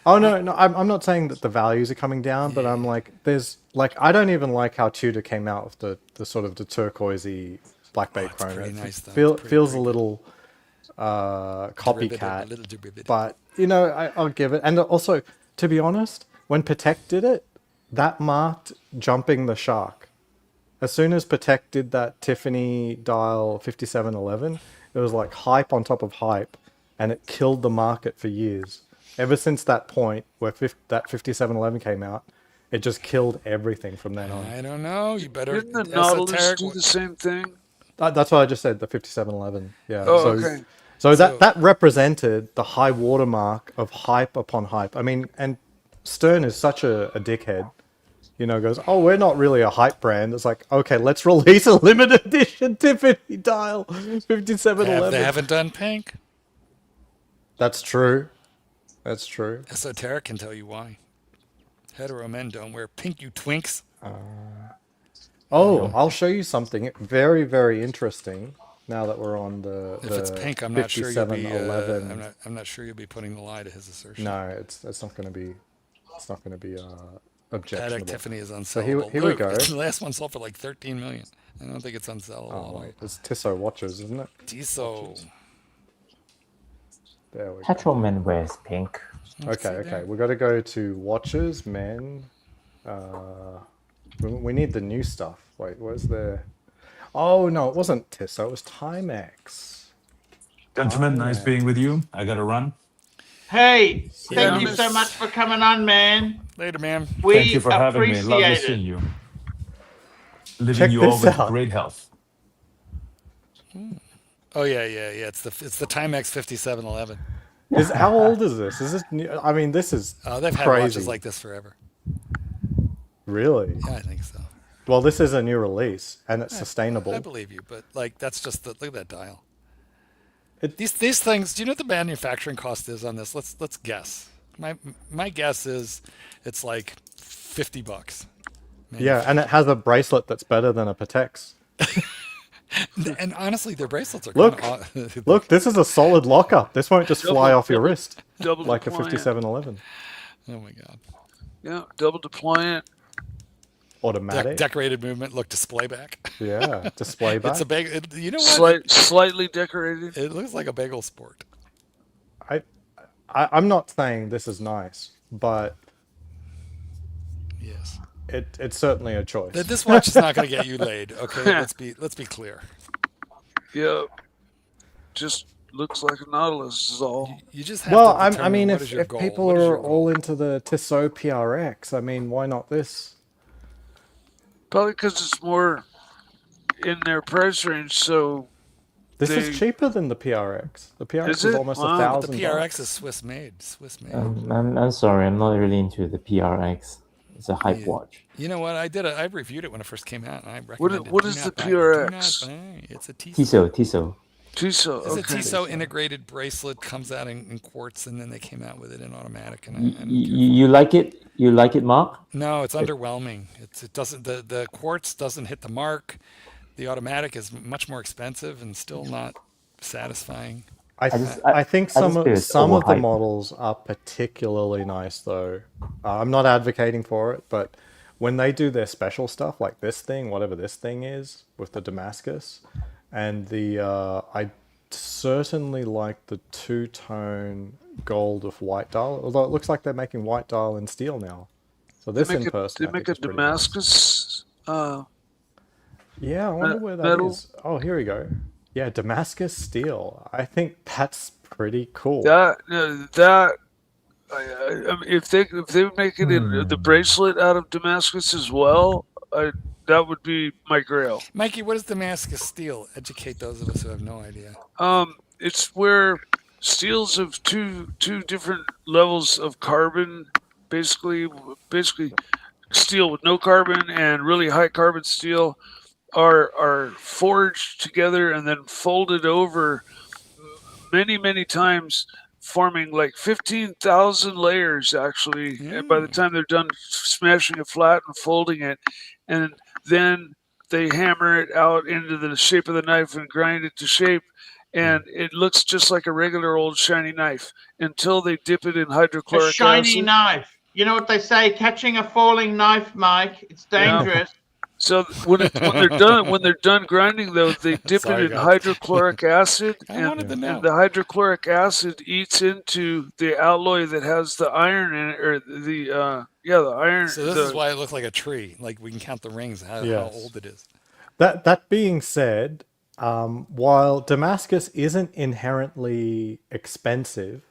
Oh no, I'm not saying that the values are coming down, but I'm like, I don't even like how Tudor came out with the sort of the turquoisey black bay chrome. Pretty nice, though. Feels a little copycat, but I'll give it. And also, to be honest, when Patek did it, that marked jumping the shark. As soon as Patek did that Tiffany dial 5711, it was like hype on top of hype, and it killed the market for years. Ever since that point where that 5711 came out, it just killed everything from then on. I don't know. You better. Didn't the Nautilus do the same thing? That's what I just said, the 5711. Yeah. Oh, okay. So that represented the high watermark of hype upon hype. I mean, and Stern is such a dickhead. Goes, oh, we're not really a hype brand. It's like, okay, let's release a limited edition Tiffany dial 5711. They haven't done pink. That's true. That's true. Esoteric can tell you why. Hetero men don't wear pink, you twinks. I'll show you something very, very interesting. Now that we're on if it's pink, I'm not sure you'll be. I'm not sure you'll be putting the lie to his assertion. No, it's not going to be. It's not going to be objectionable. Patek Tiffany is unsellable. So here we go. The last one sold for like 13 million. I don't think it's unsellable. Oh wait, it's Tissot watches, isn't it? Tissot. There we go. Hetero men wears pink. Okay. We've got to go to watches, men. We need the new stuff. Wait, where's the... Oh, no, it wasn't Tissot. It was Timex. Gentlemen, nice being with you. I got to run. Hey, thank you so much for coming on, man. Later, man. Thank you for having me. Lovely seeing you. Living you all with great health. Oh yeah. It's the Timex 5711. How old is this? Is this new? I mean, this is they've crazy. had watches like this forever. Really? Yeah, I think so. Well, this is a new release, and it's sustainable. I believe you, but that's just look at that dial. These things. Do you know what the manufacturing cost is on this? Let's guess. My guess is it's like $50. Yeah, and it has a bracelet that's better than a Patek's. And honestly, their bracelets are look. This is a solid lockup. This won't just fly off your wrist like a deployant. 5711. Oh my god. Yeah, double deployant. Automatic. Decorated movement. Look, display back. Yeah, display back. It's a bagel. You know what? Slightly decorated. It looks like a bagel sport. I'm not saying this is nice, but yes. It's certainly a choice. This watch is not going to get you laid. Okay, let's be clear. Yeah, just looks like a Nautilus is all. You just have to I mean, if goal? people are all into the Tissot PRX, I mean, why not this? Probably because it's more in their price range. So this is cheaper than the PRX. The PRX is almost $1,000. The PRX is Swiss made. I'm sorry, I'm not really into the PRX. It's a hype Yeah. watch. You know what? I reviewed it when it first came out, and I recommended. What do is the not buy it. Do not PRX? buy. It's a Tissot. Tissot. Tissot. It's a Okay. Tissot integrated bracelet. Comes out in quartz, and then they came out with it in automatic. And I don't care for You like it? You like it, Mark? No, it's underwhelming. It doesn't. The quartz doesn't hit the mark. The automatic is much more expensive and still not satisfying. I think some of the models are particularly nice though. I'm not advocating for it, but when they do their special stuff like this thing, whatever this thing is with the Damascus, and the I certainly like the two-tone gold of white dial. Although it looks like they're making white dial in steel now. So this in person, They make a Damascus. Yeah, I wonder where that is. Oh, here we go. Yeah, Damascus steel. I think that's pretty cool. If they make it in the bracelet out of Damascus as well, that would be my grail. Mikey, what is Damascus steel? Educate those of us who have no idea. It's where steels of two different levels of carbon, basically steel with no carbon and really high carbon steel, are forged together and then folded over many times, forming like 15,000 layers actually. And by the time they're done smashing it flat and folding it, and then they hammer it out into the shape of the knife and grind it to shape, and it looks just like a regular old shiny knife until they dip it in hydrochloric acid. A shiny knife. You know what they say? Catching a falling knife, Mike. It's dangerous. So when they're done grinding, though, they dip it in hydrochloric acid, and the hydrochloric acid eats into the alloy that has the iron in it, or the iron. So this is why it looks like a tree. Like we can count the rings, how old it is. That being said, while Damascus isn't inherently expensive,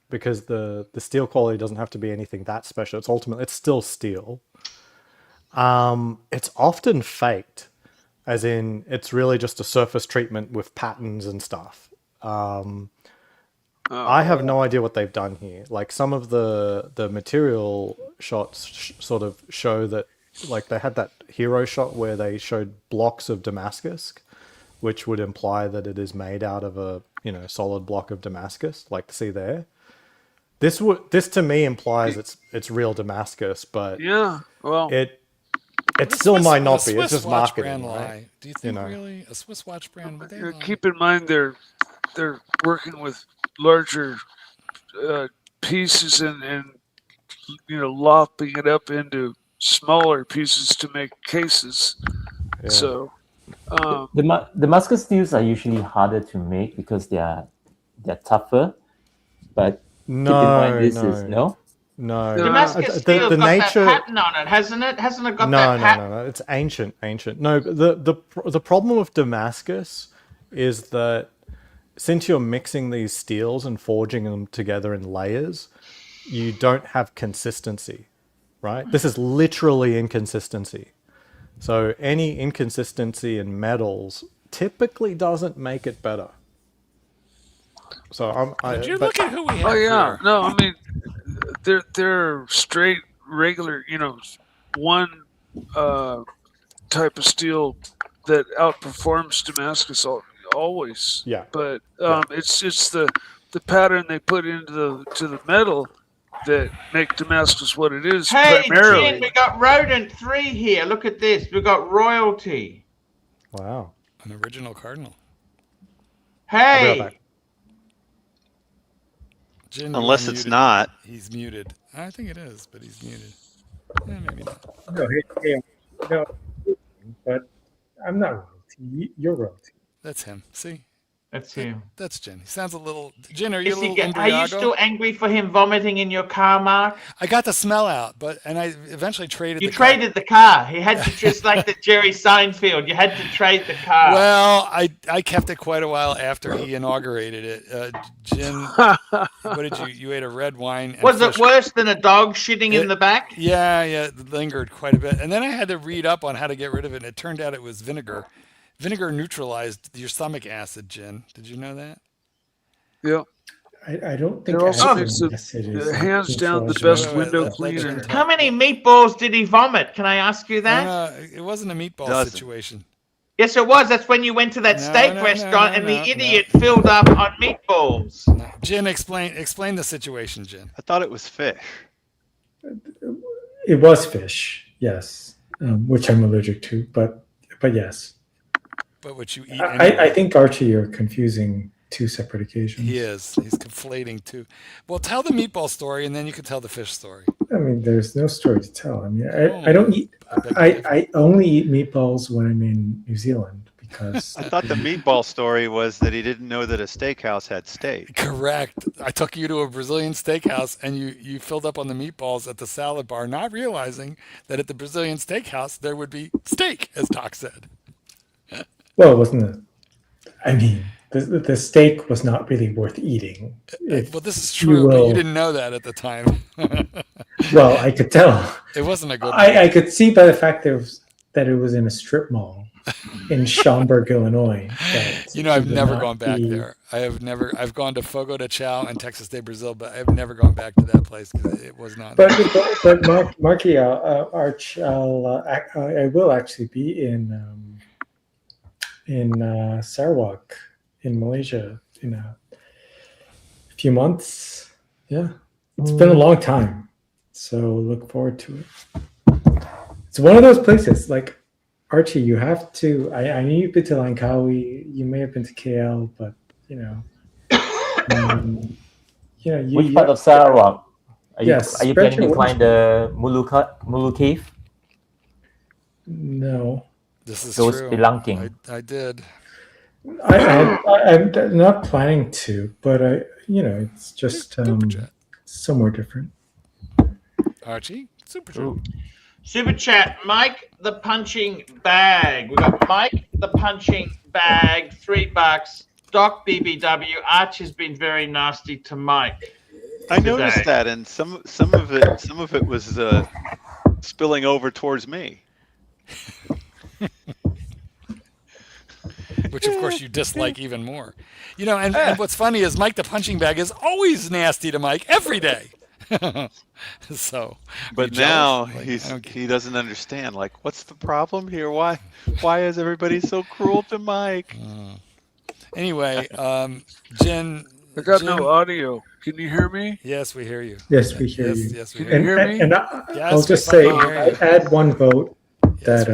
because the steel quality doesn't have to be anything that special, it's still steel. It's often faked, as in it's really just a surface treatment with patterns and stuff. I have no idea what they've done here. Like some of the material shots sort of show that, like they had that hero shot where they showed blocks of Damascus, which would imply that it is made out of a solid block of Damascus, like see there. This to me implies it's real Damascus, but it still might not be. It's just marketing, right? Do you think really a Swiss watch brand would they lie? Keep in mind they're working with larger pieces and lopping it up into smaller pieces to make cases. Yeah. So the Damascus steels are usually harder to make because they're tougher. But keep in mind this is no. Damascus steel's got nature... that pattern on it, hasn't it? Hasn't it got that pattern? No. It's ancient. No, the problem with Damascus is that since you're mixing these steels and forging them together in layers, you don't have consistency, right? This is literally inconsistency. So any inconsistency in metals typically doesn't make it better. So Did you look at who we have? Oh yeah, here? no, I mean they're straight regular, one type of steel that outperforms Damascus always. Yeah. But it's the pattern they put into the metal that make Damascus what it is. Hey, primarily. Jin, we got Rodent 3 here. Look at this. We got royalty. Wow. An original cardinal. Hey. Jin, unless it's not. He's muted. I think it is, but he's muted. Maybe not. No, but I'm not royalty. You're royalty. That's him. See? That's him. That's Jin. He sounds a little... Jin, are you Are you still angry for him vomiting in your car, Mark? I got the smell out, and I eventually traded the car. You traded the car. He had to, just like the Jerry Seinfeld, you had to trade the car. Well, I kept it quite a while after he inaugurated it. Jin, what did you ate a red wine. And was it worse than a dog shitting in the back? Yeah, it lingered quite a bit. And then I had to read up on how to get rid of it, and it turned out it was vinegar. Vinegar neutralized your stomach acid, Jin. Did you know that? Yeah. I don't think It also as makes an it acid is hands down the neutralizing. best window Let Jen cleaner. talk. How many meatballs did he vomit? Can I ask you that? No, it wasn't a meatball Doesn't. situation. Yes, it was. That's when you went to that No, steak no, restaurant no, and no, the idiot filled up on meatballs. No. Jen, explain the situation, Jen. I thought it was fish. It was fish, yes, which I'm allergic to, but yes. But what you eat I think, Archie, you're confusing two separate occasions. He is. He's conflating two. Well, tell the meatball story, and then you can tell the fish story. I mean, there's no story to tell. I mean, I don't eat. I only eat meatballs when I'm in New Zealand because I thought the meatball story was that he didn't know that a steakhouse had steak. Correct. I took you to a Brazilian steakhouse, and you filled up on the meatballs at the salad bar, not realizing that at the Brazilian steakhouse there would be steak, as Doc said. Well, it wasn't. I mean, the steak was not really worth eating. Well, this is true, but you didn't know that at the time. Well, I could tell. It wasn't a good. I could see by the fact that it was in a strip mall in Schaumburg, Illinois. I've never gone back there. I've gone to Fogo de Chao and Texas de Brazil, but I've never gone back to that place because it was not. But Marky, Arch, I will actually be in Sarawak in Malaysia in a few months. Yeah, it's been a long time, so look forward to it. It's one of those places like Archie. You have to. I know you've been to Langkawi. You may have been to KL, but Which part of Sarawak? Are Yes, you planning to climb the Mulu Cave? No. This is Those true. spelunking. I did. I'm not planning to, but it's just somewhere different. Archie, super chat. Super chat, Mike the punching bag. We got Mike the punching bag, $3. Doc BBW. Arch has been very nasty to Mike. I noticed that, and some of it was spilling over towards me. Which of course you dislike even more. And what's funny is Mike the punching bag is always nasty to Mike every day. So, but now he doesn't understand. Like, what's the problem here? Why is everybody so cruel to Mike? Anyway, Jen. I got no audio. Can you hear me? Yes, we hear you. Yes, we hear you. Yes, we hear you. Can you hear me? And I'll just say, I add one vote that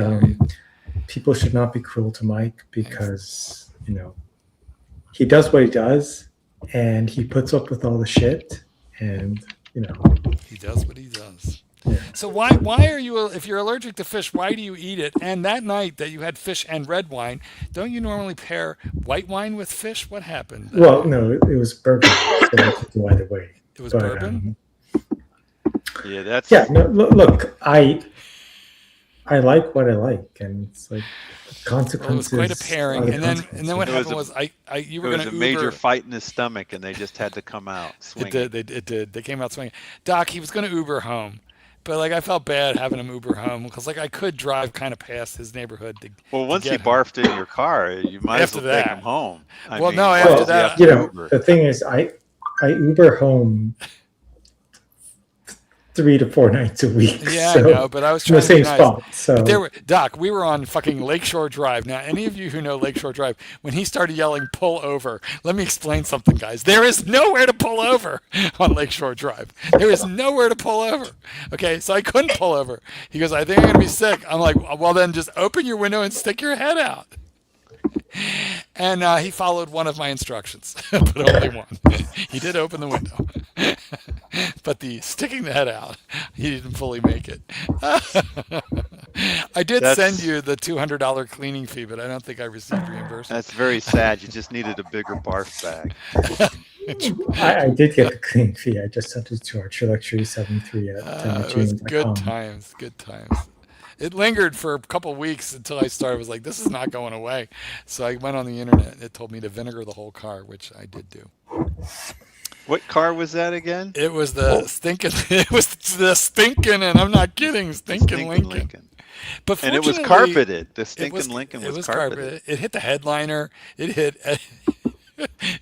people should not be cruel to Mike because he does what he does, and he puts up with all the shit, and he does what he does. Yeah. So why are you, if you're allergic to fish, why do you eat it? And that night that you had fish and red wine, don't you normally pair white wine with fish? What happened? Well, no, it was bourbon, so I could go either way. It was bourbon? Yeah, that's... Yeah, no, look, I like what I like, and it's like consequences. Well, it was quite a pairing, and then what happened was you were going to Uber. It was a major fight in his stomach, and they just had to come out swinging. It did. They came out swinging. Doc, he was going to Uber home, but I felt bad having him Uber home because I could drive kind of past his neighborhood. Once he barfed in your car, you might as well take him home. After that, the thing is, I Uber home 3 to 4 nights a week. Yeah, so I know, but I was trying to be nice. Spot, so Doc, we were on fucking Lakeshore Drive. Now, any of you who know Lakeshore Drive, when he started yelling "pull over," let me explain something, guys. There is nowhere to pull over on Lakeshore Drive. There is nowhere to pull over. Okay, so I couldn't pull over. He goes, "I think I'm gonna be sick." I'm like, "Well, then just open your window and stick your head out." And he followed one of my instructions, but only one. He did open the window, but the sticking the head out, he didn't fully make it. I did send you the $200 cleaning fee, but I don't think I received reimbursement. That's very sad. You just needed a bigger barf bag. I did get the cleaning fee. I just sent it to our Luxury 73 at it was good times. Good times. It lingered for a couple of weeks until I started. I was like, this is not going away. So I went on the internet. It told me to vinegar the whole car, which I did do. What car was that again? It was the stinking. It was the stinking, and I'm not kidding, stinking Lincoln. But and it was carpeted. The stinking Lincoln was carpeted. It hit the headliner. It hit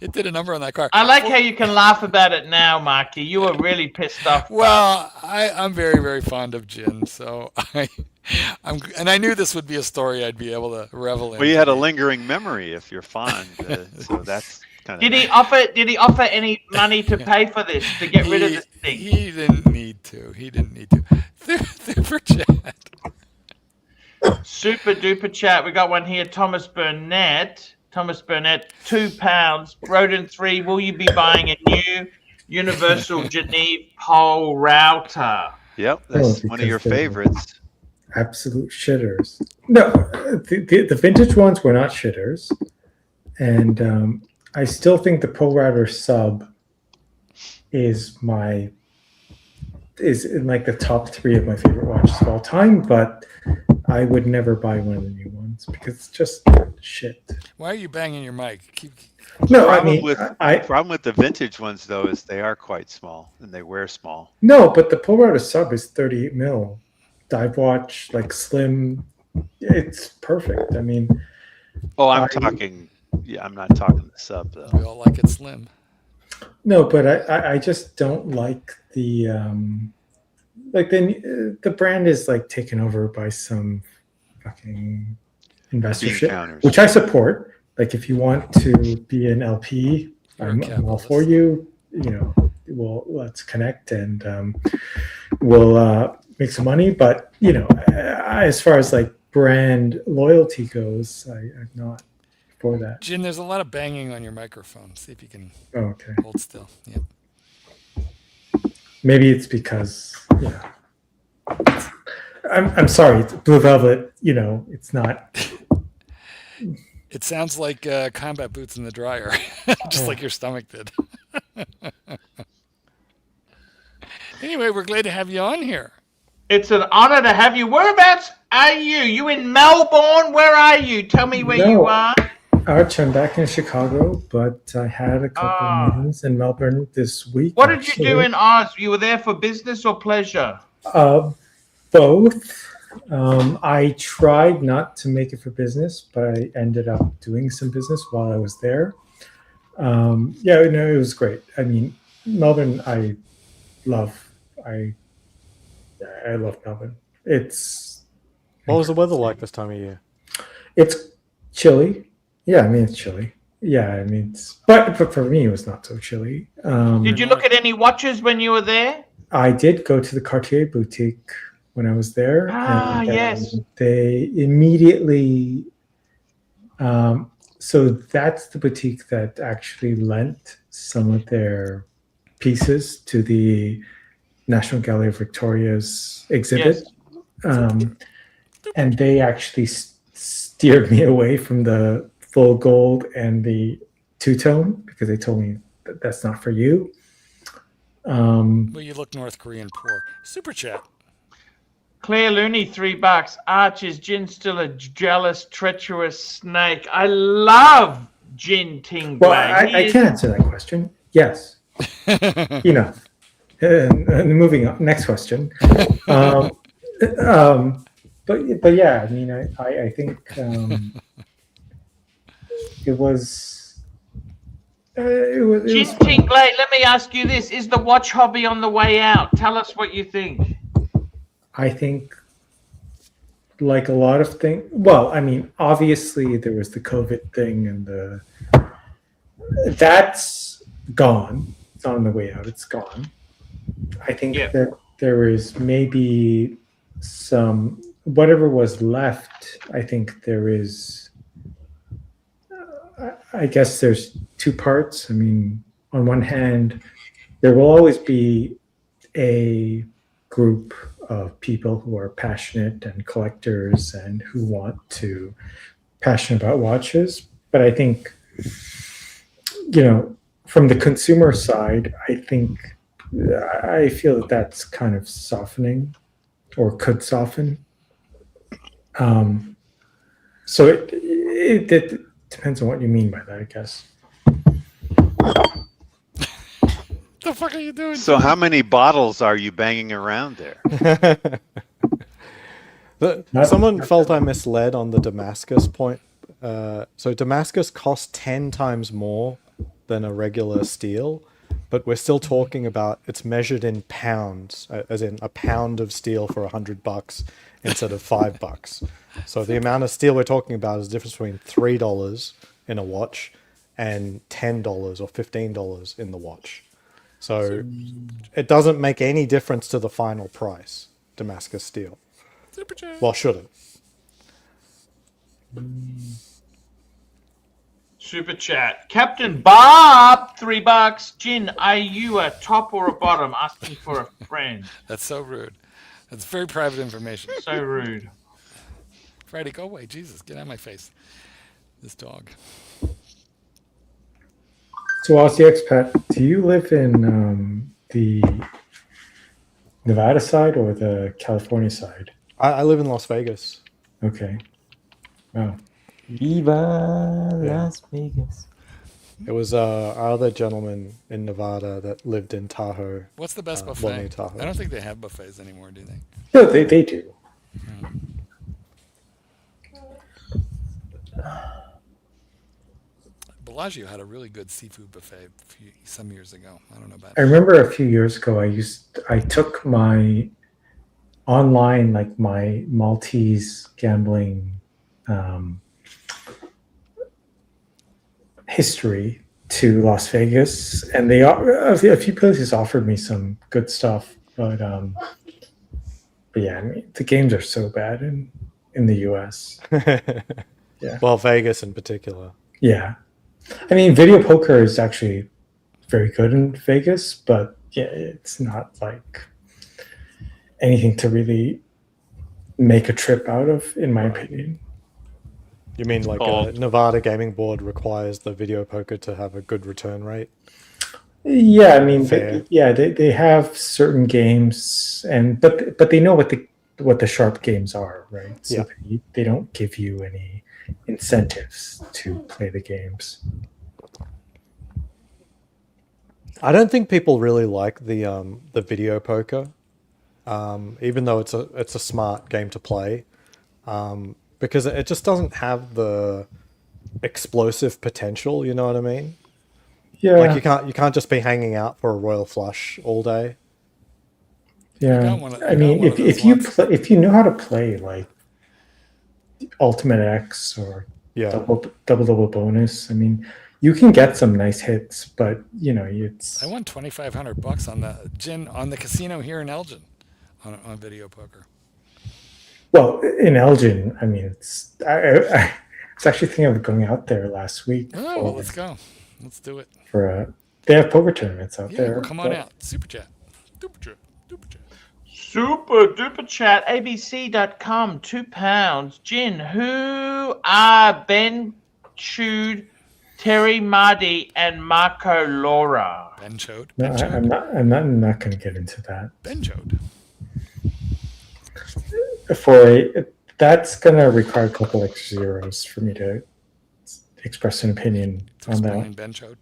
It did a number on that car. I like how you can laugh about it now, Marky. You were really pissed off. Well, I'm very, very fond of gin, so and I knew this would be a story I'd be able to revel in. Well, you had a lingering memory if you're fond, so that's kind of. Did he offer any money to pay for this, to get rid of this thing? He didn't need to. Super chat. Super duper chat. We got one here. Thomas Burnett, £2. Rodent 3, will you be buying a new Universal Geneve pole router? Yep, that's one of your favorites. Absolute shitters. No, the vintage ones were not shitters. And I still think the pole router sub is in like the top 3 of my favorite watches of all time, but I would never buy one of the new ones because it's just shit. Why are you banging your mic? No, problem with the vintage ones though is they are quite small and they wear small. No, but the pole router sub is 38 mil. Dive watch, like slim. It's perfect. I mean, I'm not talking the sub though. We all like it slim. No, but I just don't like the the brand is like taken over by some fucking investor shit, which I support. Like if you want to be an LP, I'm all for you. You know, let's connect and we'll make some money. But you know, as far as like brand loyalty goes, I'm not for that. Jim, there's a lot of banging on your microphone. See if you can hold still. Yep. Maybe it's because I'm sorry, it's Blue Velvet. You know, it's not. It sounds like combat boots in the dryer, just like your stomach did. Anyway, we're glad to have you on here. It's an honor to have you. Whereabouts are you? You in Melbourne? Where are you? Tell me where you are. Arch, I'm back in Chicago, but I had a couple of meetings in Melbourne this week. What did you do in Oz? You were there for business or pleasure? Both. I tried not to make it for business, but I ended up doing some business while I was there. It was great. I mean, Melbourne, I love Melbourne. What was the weather like this time of year? It's chilly. Yeah, I mean, it's chilly. Yeah, I mean, but for me, it was not so chilly. Did you look at any watches when you were there? I did go to the Cartier boutique when I was there. Yes. They immediately. So that's the boutique that actually lent some of their pieces to the National Gallery of Victoria's exhibit. Yes. And they actually steered me away from the full gold and the two-tone because they told me that's not for you. Well, you look North Korean poor. Super chat. Claire Looney, $3. Arch, is Jin still a jealous, treacherous snake? I love Jin Ting. Well, I can't answer that question. Yes. You know. Moving on. Next question. But yeah, I mean, I think it was. Jin Ting, let me ask you this: is the watch hobby on the way out? Tell us what you think. I think, like a lot of things. Well, I mean, obviously there was the COVID thing, and that's gone. It's not on the way out. It's gone. I think that there is maybe some whatever was left. I think there is. I guess there's two parts. I mean, on one hand, there will always be a group of people who are passionate and collectors and who want to passionate about watches. But I think, you know, from the consumer side, I feel that that's kind of softening or could soften. So it depends on what you mean by that, I guess. The fuck are you doing? So how many bottles are you banging around there? Someone felt I misled on the Damascus point. So Damascus costs 10 times more than a regular steel, but we're still talking about it's measured in pounds, as in a pound of steel for $100 instead of $5. So the amount of steel we're talking about is the difference between $3 in a watch and $10 or $15 in the watch. So it doesn't make any difference to the final price, Damascus steel. Well, shouldn't. Super chat. Captain Bob, $3. Jin, are you a top or a bottom? Asking for a friend. That's so rude. That's very private information. So rude. Friday, go away. Jesus, get out of my face. This dog. So, Aussie expat, do you live in the Nevada side or the California side? I live in Las Vegas. Okay. Wow. Viva Las Vegas. It was our other gentleman in Nevada that lived in Tahoe. What's the best buffet? Lonely Tahoe. I don't think they have buffets anymore, do they? No, they do. Bellagio had a really good seafood buffet some years ago. I don't know about I remember a few years ago, I took my online, like my Maltese gambling history to Las Vegas, and a few places offered me some good stuff, but yeah, I mean, the games are so bad in the US. Yeah. Well, Vegas in particular. Yeah. I mean, video poker is actually very good in Vegas, but yeah, it's not like anything to really make a trip out of, in my opinion. You mean like a Nevada gaming board requires the video poker to have a good return rate? Yeah, I mean, they have certain games, but they know what the sharp games are, right? So they don't give you any incentives to play the games. I don't think people really like the video poker, even though it's a smart game to play, because it just doesn't have the explosive potential. You know what I mean? Yeah. Like you can't just be hanging out for a royal flush all day. Yeah. I mean, if you know how to play like Ultimate X or double bonus, I mean, you can get some nice hits, but you know, I won $2,500 on the casino here in Elgin on video poker. Well, in Elgin, I mean, I was actually thinking of going out there last week. Oh, well, let's go. Let's do it. They have poker tournaments out there. Well, come on out. Super chat. Super duper chat. ABC.com. £2. Jin, who are Ben Chode, Terry Mardy, and Marco Laura? Ben Chode. No, I'm not going to get into that. Ben Chode. That's going to require a couple extra zeros for me to express an opinion on that. Ben Chode.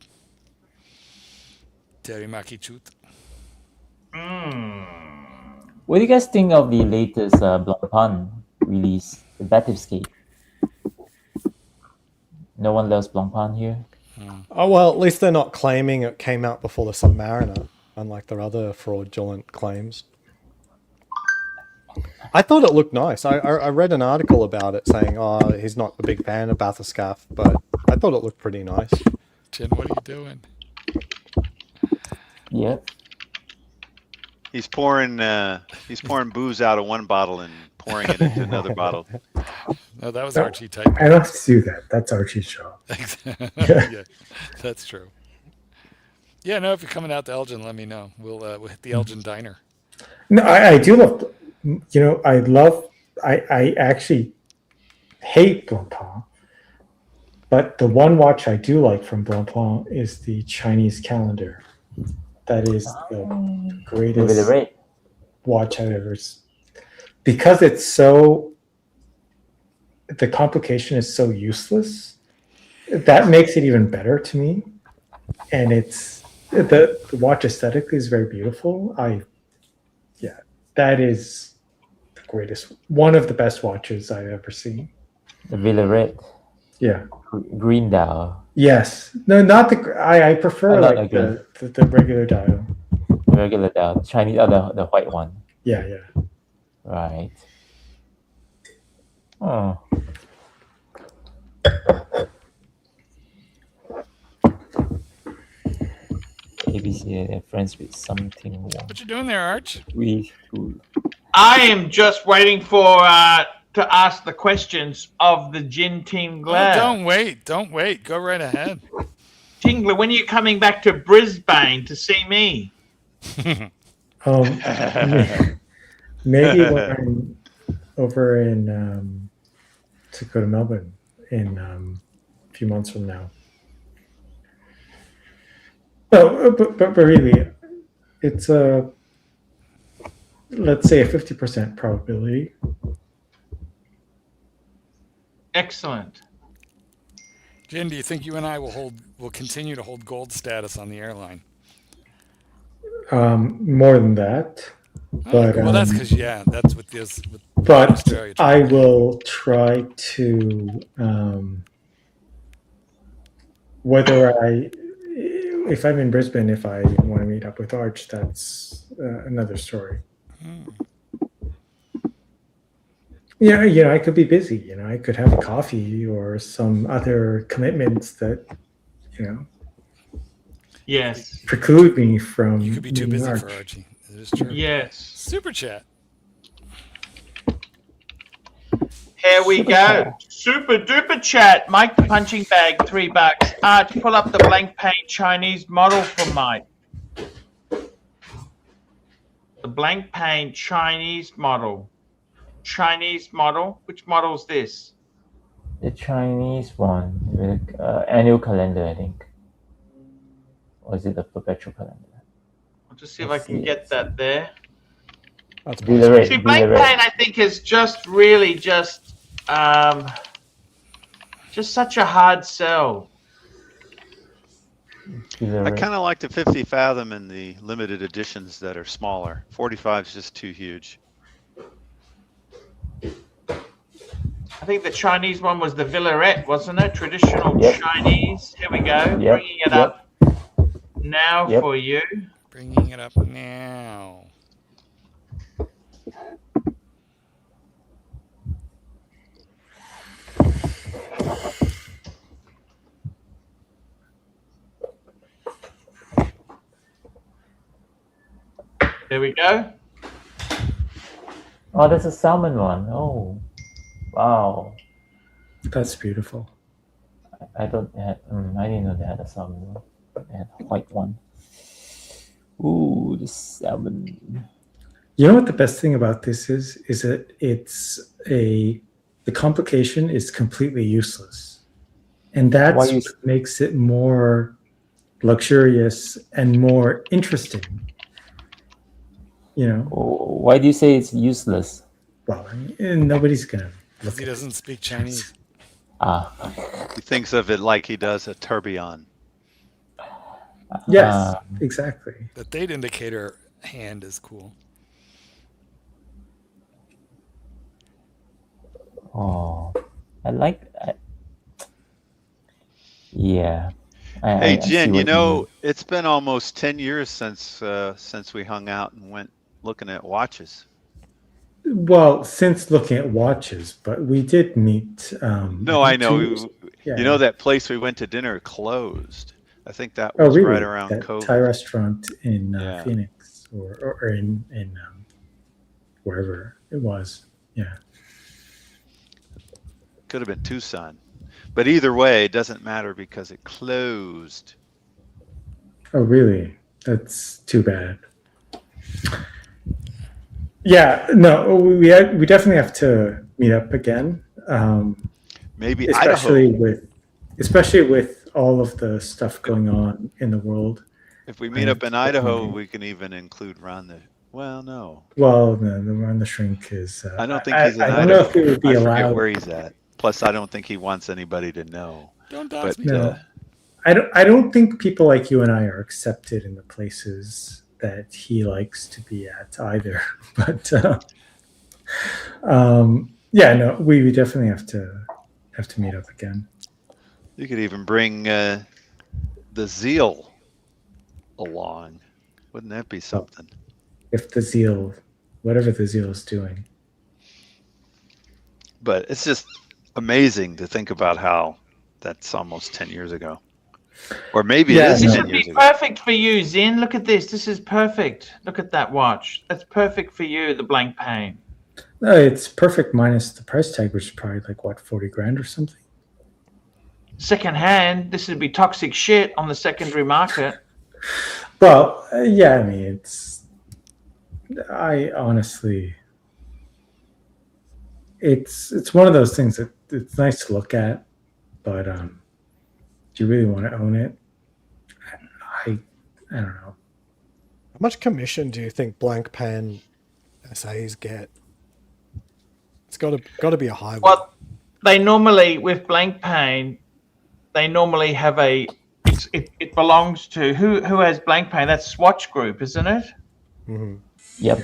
Terry Maki Chute. What do you guys think of the latest Blancpain release, the Bathyscaphe? No one loves Blancpain here. Oh well, at least they're not claiming it came out before the Submariner, unlike their other fraudulent claims. I thought it looked nice. I read an article about it saying, oh, he's not a big fan of Bathyscaphe, but I thought it looked pretty nice. Jin, what are you doing? Yeah. He's pouring booze out of one bottle and pouring it into another bottle. No, that was Archie type. I don't have to do that. That's Archie's job. Yeah, that's true. Yeah, no, if you're coming out to Elgin, let me know. We'll hit the Elgin Diner. No, I do love, you know, I actually hate Blancpain, but the one watch I do like from Blancpain is the Chinese calendar. That is the greatest watch I've ever seen. Because it's so, the complication is so useless, that makes it even better to me. And it's, the watch aesthetically is very beautiful. That is the greatest, one of the best watches I've ever seen. The Villa Red. Yeah. Green dial. Yes. No, not the. I prefer not like green. the regular dial. Regular dial. Chinese, the white one. Yeah, yeah. Right. Oh. ABC, they're friends with something wrong. What you doing there, Arch? I am just waiting for to ask the questions of the Gin Tingler. Oh, don't wait. Go right ahead. Tingler, when are you coming back to Brisbane to see me? Maybe when I'm over in to go to Melbourne in a few months from now. No, but really, it's a let's say a 50% probability. Excellent. Jen, do you think you and I will continue to hold gold status on the airline? More than that, but well, that's because that's what this. But Australia I will try to if I'm in Brisbane, if I want to meet up with Arch, that's another story. Yeah, I could be busy. I could have a coffee or some other commitments that, yes, preclude me from. You could be too busy Arch. for Archie. It is true. Yes. Super chat. Here we go. Super duper chat. Mike the punching bag, $3. Arch, pull up the blank paint Chinese model for Mike. The blank paint Chinese model. Chinese model. Which model is this? The Chinese one with annual calendar, I think. Or is it the perpetual calendar? I'll just see if I can get that there. That's See, blank paint, I think, is just really just such a hard sell. I kind of like the 50 Fathom and the limited editions that are smaller. 45 is just too huge. I think the Chinese one was the Villarette, wasn't it? Traditional Chinese. Here we go. Bringing it up now for you. Bringing it up now. There we go. Oh, there's a salmon one. Oh, wow. That's beautiful. I didn't know they had a salmon one. They had a white one. Ooh, the salmon. You know what the best thing about this is that the complication is completely useless. And that's what makes it more luxurious and more interesting. Why do you say it's useless? Well, nobody's gonna. Because he doesn't speak Chinese. He thinks of it like he does a tourbillon. Yes, exactly. The date indicator hand is cool. Oh, I like that. Yeah. Hey, Jen, it's been almost 10 years since we hung out and went looking at watches. Well, since looking at watches, but we did meet. No, I know. That place we went to dinner closed. I think that was really? Right around that COVID. Thai restaurant in Phoenix or in wherever it was. Yeah. Could have been Tucson. But either way, it doesn't matter because it closed. Oh, really? That's too bad. Yeah, no, we definitely have to meet up again. Maybe especially Idaho. Especially with all of the stuff going on in the world. If we meet up in Idaho, we can even include Ron the. Well, no. Well, the Ron the Shrink is. I don't think he's in Idaho. I don't know if he would be I allowed. forget where he's at. Plus, I don't think he wants anybody to know. Don't ask me. No, I don't think people like you and I are accepted in the places that he likes to be at either. But we definitely have to meet up again. You could even bring the Zeal along. Wouldn't that be something? If the Zeal, whatever the Zeal is doing. But it's just amazing to think about how that's almost 10 years ago. Or maybe it is This 10 would years be ago. perfect for you, Zin. Look at this. This is perfect. Look at that watch. That's perfect for you, the blank pane. No, it's perfect minus the price tag, which is probably like what, 40 grand or something. Second hand, this would be toxic shit on the secondary market. Well, yeah, I mean, I honestly, it's one of those things that it's nice to look at, but do you really want to own it? I don't know. How much commission do you think blank pan SAs get? It's got to be a high one. Well, they normally, with blank pane, they normally have it belongs to who has blank pane? That's Swatch Group, isn't it? Mm-hmm. Yep.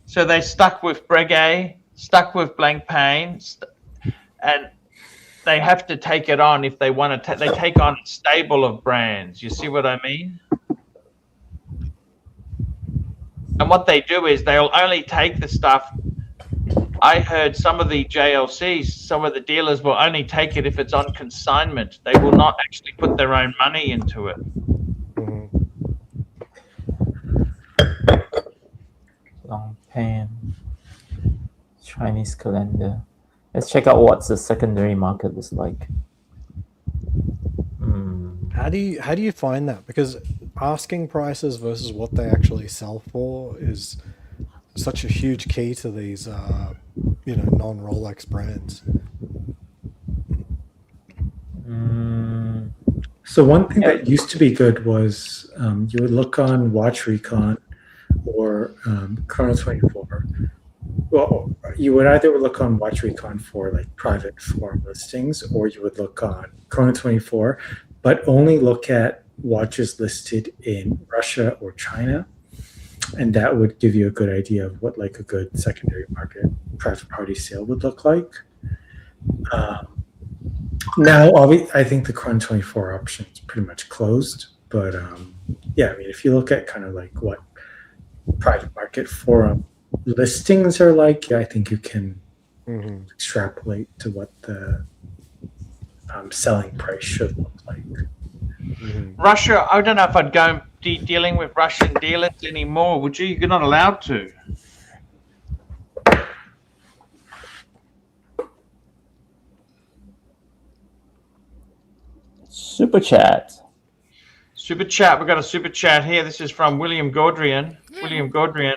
So they're stuck with Breguet, stuck with blank pane, and they have to take it on if they want to. They take on a stable of brands. You see what I mean? And what they do is they'll only take the stuff. I heard some of the JLCs, some of the dealers will only take it if it's on consignment. They will not actually put their own money into it. Long pan. Chinese calendar. Let's check out what the secondary market is like. How do you find that? Because asking prices versus what they actually sell for is such a huge key to these non-Rolex brands. So one thing that used to be good was you would look on Watch Recon or Chrono 24. Well, you would either look on Watch Recon for like private forum listings, or you would look on Chrono 24, but only look at watches listed in Russia or China, and that would give you a good idea of what like a good secondary market private party sale would look like. Now, I think the Chrono 24 option is pretty much closed, but yeah, I mean, if you look at kind of like what private market forum listings are like, I think you can extrapolate to what the selling price should look like. Russia, I don't know if I'd go dealing with Russian dealers anymore. Would you? You're not allowed to. Super chat. Super chat. We've got a super chat here. This is from William Gaudrian. William Gaudrian.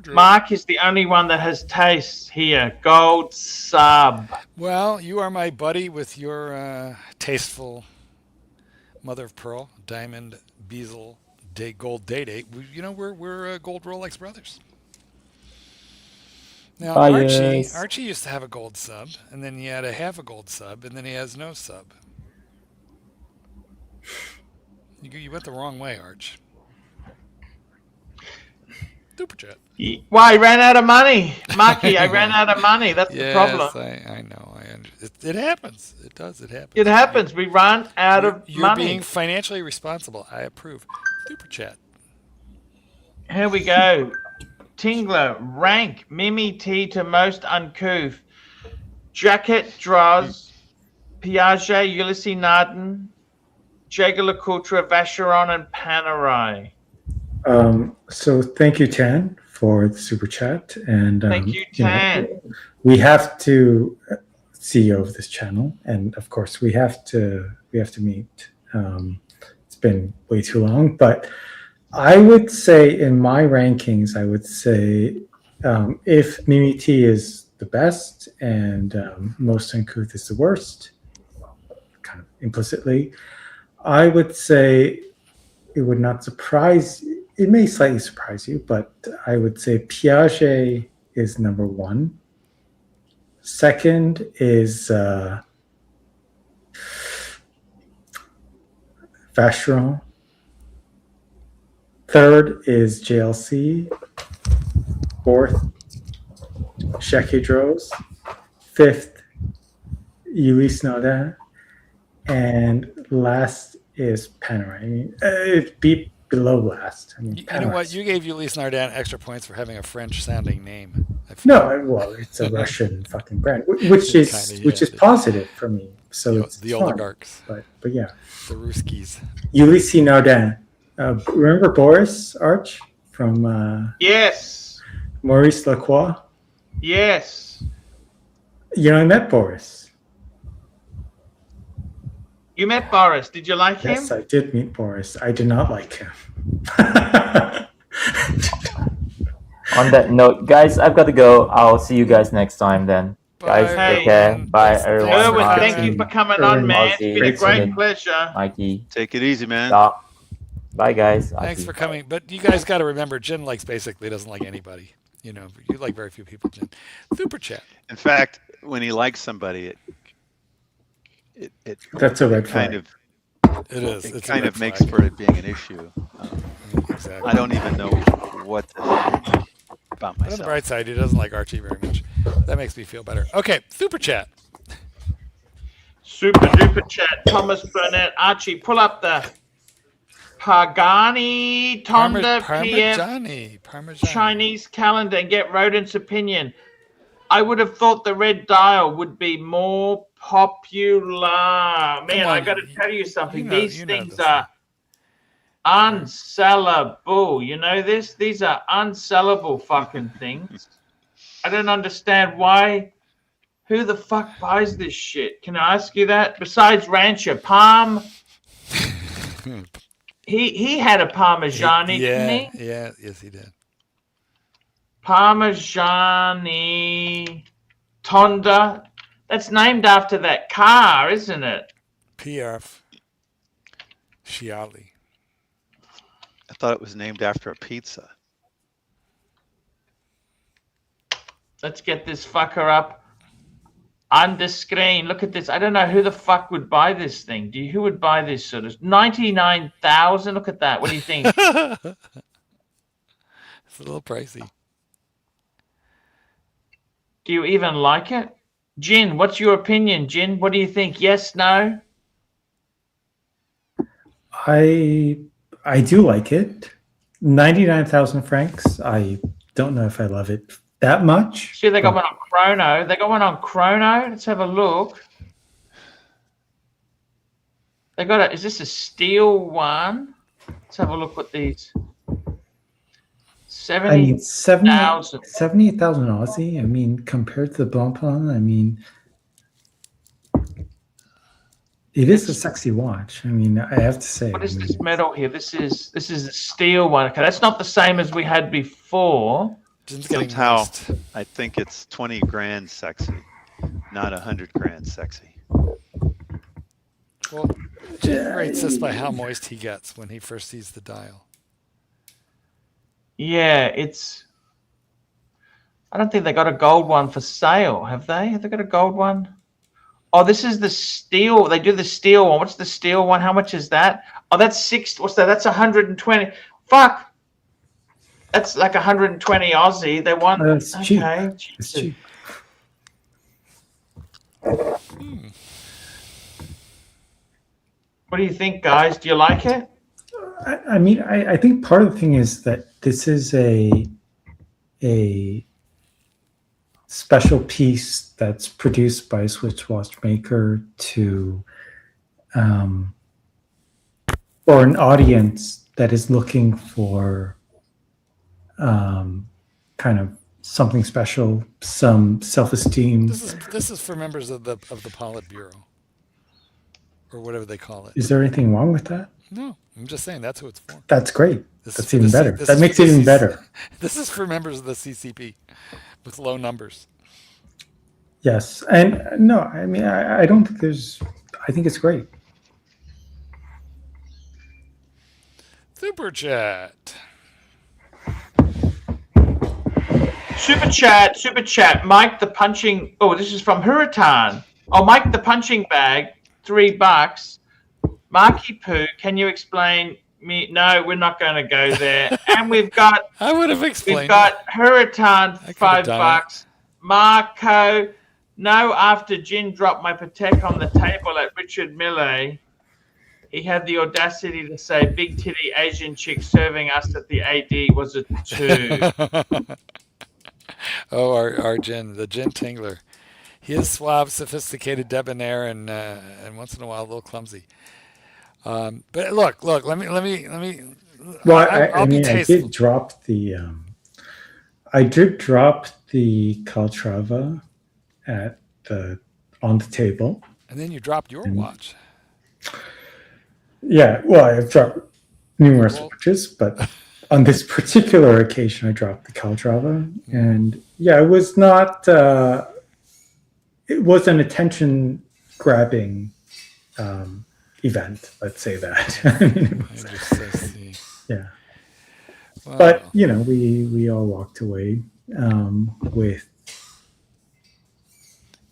Mark is the only one that has taste here. Gold sub. Well, you are my buddy with your tasteful mother of pearl, diamond, bezel, gold date. We're gold Rolex brothers. Now, Archie used to have a gold sub, and then he had a half a gold sub, and then he has no sub. You went the wrong way, Arch. Super chat. Well, I ran out of money, Marky. I ran out of money. That's the problem. Yes, I know. It happens. It does. It happens. It happens. We run out of You're money. being financially responsible. I approve. Super chat. Here we go. Tingler, rank Mimi T to most uncouth. Jacket, Droz, Piaget, Ulysses Narden, Jaeger LeCoultre, Vacheron, and Panerai. So thank you, Tan, for the super chat, and thank you, Tan. We have to CEO of this channel, and of course we have to meet. It's been way too long, but I would say in my rankings, I would say if Mimi T is the best and most uncouth is the worst, kind of implicitly, I would say it would not surprise. It may slightly surprise you, but I would say Piaget is number one. Second is Vacheron. Third is JLC. Fourth, Jacques Droz. Fifth, Ulysse Nardin. and last is Panerai. I mean, it'd be below last. I mean, You know what? You gave Ulysse Nardin extra points for having a French-sounding name. No, well, it's a Russian fucking brand, which is positive for me. So it's the fun. oligarchs. But yeah, the Ruskies. Ulysse Nardin. Remember Boris Arch from Yes. Maurice Lacroix? Yes. You know, I met Boris. You met Boris. Did you like him? Yes, I did meet Boris. I did not like him. On that note, guys, I've got to go. I'll see you guys next time then. Guys, take care. Bye, everyone. Erwin, thank you for coming on, man. It's been a great pleasure. Mikey. Take it easy, man. Bye, guys. Thanks for coming. But you guys got to remember, Jin basically doesn't like anybody. You know, you like very few people, Jin. Super chat. In fact, when he likes somebody, it that's a red flag. Kind of. It is. It kind of makes for it being an issue. Exactly. I don't even know what to think about myself. On the bright side, he doesn't like Archie very much. That makes me feel better. Okay, super chat. Super duper chat. Thomas Burnett. Archie, pull up the Pagani Tonda PM Chinese calendar and get Rodent's opinion. I would have thought the red dial would be more popular. Man, I got to tell you something. These things are unsellable. You know this? These are unsellable fucking things. I don't understand why. Who the fuck buys this shit? Can I ask you that? Besides Rancher, Palm. he had a Parmigiani, didn't he? Yeah, yes, he did. Parmigiani Tonda. That's named after that car, isn't it? PF Sciali. I thought it was named after a pizza. Let's get this fucker up on the screen. Look at this. I don't know who the fuck would buy this thing. Who would buy this sort of 99,000? Look at that. What do you think? It's a little pricey. Do you even like it? Jin, what's your opinion, Jin? What do you think? Yes, no? I do like it. 99,000 francs. I don't know if I love it that much. See, they got one on Chrono. They got one on Chrono. Let's have a look. They got is this a steel one? Let's have a look at these. 78,000 Aussie. I mean, compared to the Blancpain, I mean, it is a sexy watch. I mean, I have to say. What is this metal here? This is a steel one. Okay, that's not the same as we had before. Somehow, I think it's 20 grand sexy, not 100 grand sexy. Well, Jim rates this by how moist he gets when he first sees the dial. Yeah, I don't think they got a gold one for sale, have they? Have they got a gold one? Oh, this is the steel. They do the steel one. What's the steel one? How much is that? Oh, that's what's that? That's 120. Fuck. That's like 120 Aussie. They want. That's okay. cheap. It's cheap. What do you think, guys? Do you like it? I mean, I think part of the thing is that this is a special piece that's produced by a Swiss watchmaker or an audience that is looking for kind of something special, some self-esteem. This is for members of the Politburo, or whatever they call it. Is there anything wrong with that? No, I'm just saying that's who it's for. That's great. That's even better. That makes it even better. This is for members of the CCP with low numbers. Yes, and no, I mean, I don't think I think it's great. Super chat. Super chat. Mike the punching. Oh, this is from Hurritan. Oh, Mike the punching bag, $3. Marky Poo, can you explain me? No, we're not going to go there. And we've got. I would have explained. We've got Hurritan, $5. Marco No, after Jin dropped my Patek on the table at Richard Mille, he had the audacity to say, "Big titty Asian chick serving us at the AD was a 2." Oh, our Jin, the Jin Tingler. He is suave, sophisticated, debonair, and once in a while a little clumsy. But look. Let me. Well, I'll be I tasteful. did drop the I did drop the Caltrava on the table. And then you dropped your watch. Yeah, well, I've dropped numerous watches, but on this particular occasion, I dropped the Caltrava, and yeah, it was not. It was an attention-grabbing event. Let's say that. Yeah, wow. But you know, we all walked away with.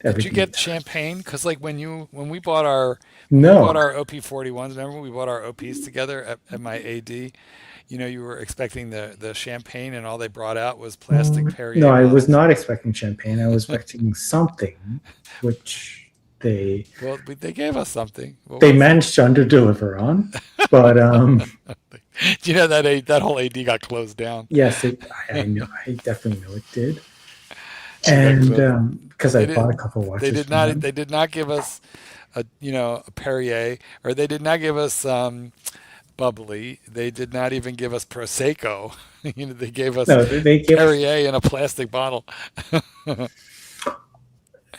Did you get champagne? Because like when we bought our OP41s, remember we bought our OPs together at my AD. You know, you were expecting the champagne, and all they brought out was plastic Perrier. No, I was not expecting champagne. I was expecting something, which they gave us something. They managed to underdeliver on, but do you know that whole AD got closed down? Yes, I know. I definitely know it did. And because I bought a couple watches. They did not give us a Perrier, or they did not give us bubbly. They did not even give us Prosecco. They gave us Perrier in a plastic bottle.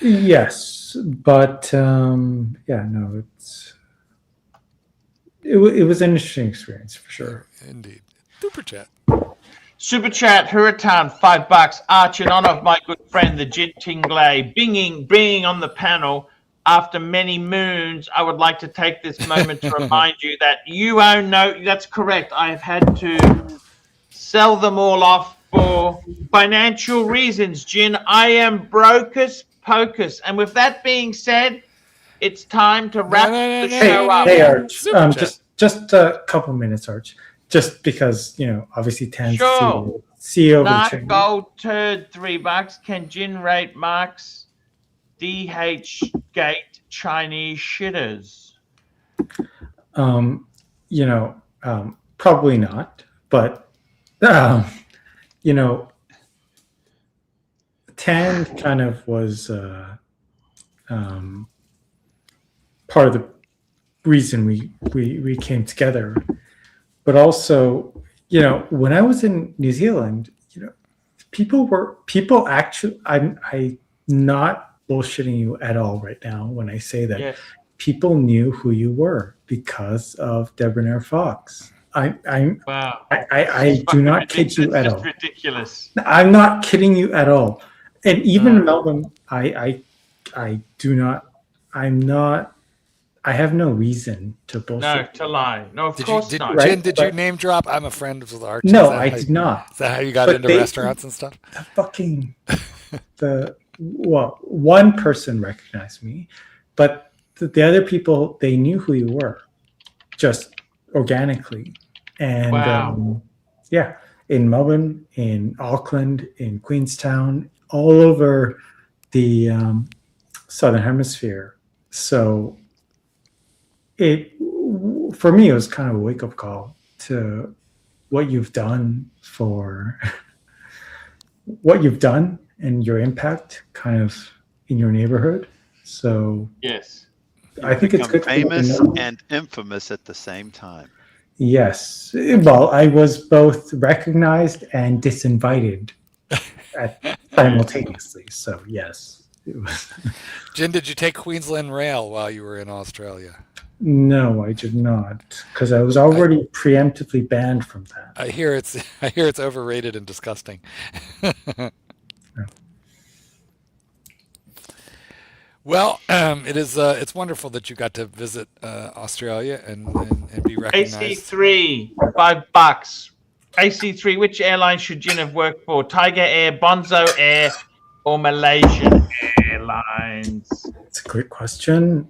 Yes, but yeah, no, it was an interesting experience for sure. Indeed. Super chat. Super chat, Hurritan, $5. Arch, in honor of my good friend, the Jin Tingley, being on the panel. After many moons, I would like to take this moment to remind you that you own that's correct. I have had to sell them all off for financial reasons, Jin. I am brocus pocus. And with that being said, it's time to wrap the show up. Hey, Arch, just a couple minutes, Arch. Just because, obviously Tan's CEO of the chain. Gold turd, $3. Can Jin rate Mark's DH Gate Chinese shitters? Probably not. But, Tan kind of was part of the reason we came together. But also, when I was in New Zealand, people actually, I'm not bullshitting you at all right now when I say that. Yes. People knew who you were because of Debonair Fox. Wow. I do not kid you at all. It's ridiculous. I'm not kidding you at all. And even in Melbourne, I have no reason to bullshit. No, to lie. No, of course not. Jen, did you name drop? I'm a friend with Archie. No, I did not. Is that how you got into restaurants and stuff? One person recognized me, but the other people, they knew who you were, just organically. And wow. Yeah, in Melbourne, in Auckland, in Queenstown, all over the Southern Hemisphere. So for me, it was kind of a wake-up call to what you've done and your impact kind of in your neighborhood. So yes, I think it's good. Famous and infamous at the same time. Yes. Well, I was both recognized and disinvited simultaneously. So yes. Jen, did you take Queensland Rail while you were in Australia? No, I did not, because I was already preemptively banned from that. I hear it's overrated and disgusting. Well, it's wonderful that you got to visit Australia and be recognized. AC3, $5. AC3, which airline should Jin have worked for? Tiger Air, Bonzo Air, or Malaysian Airlines? It's a great question.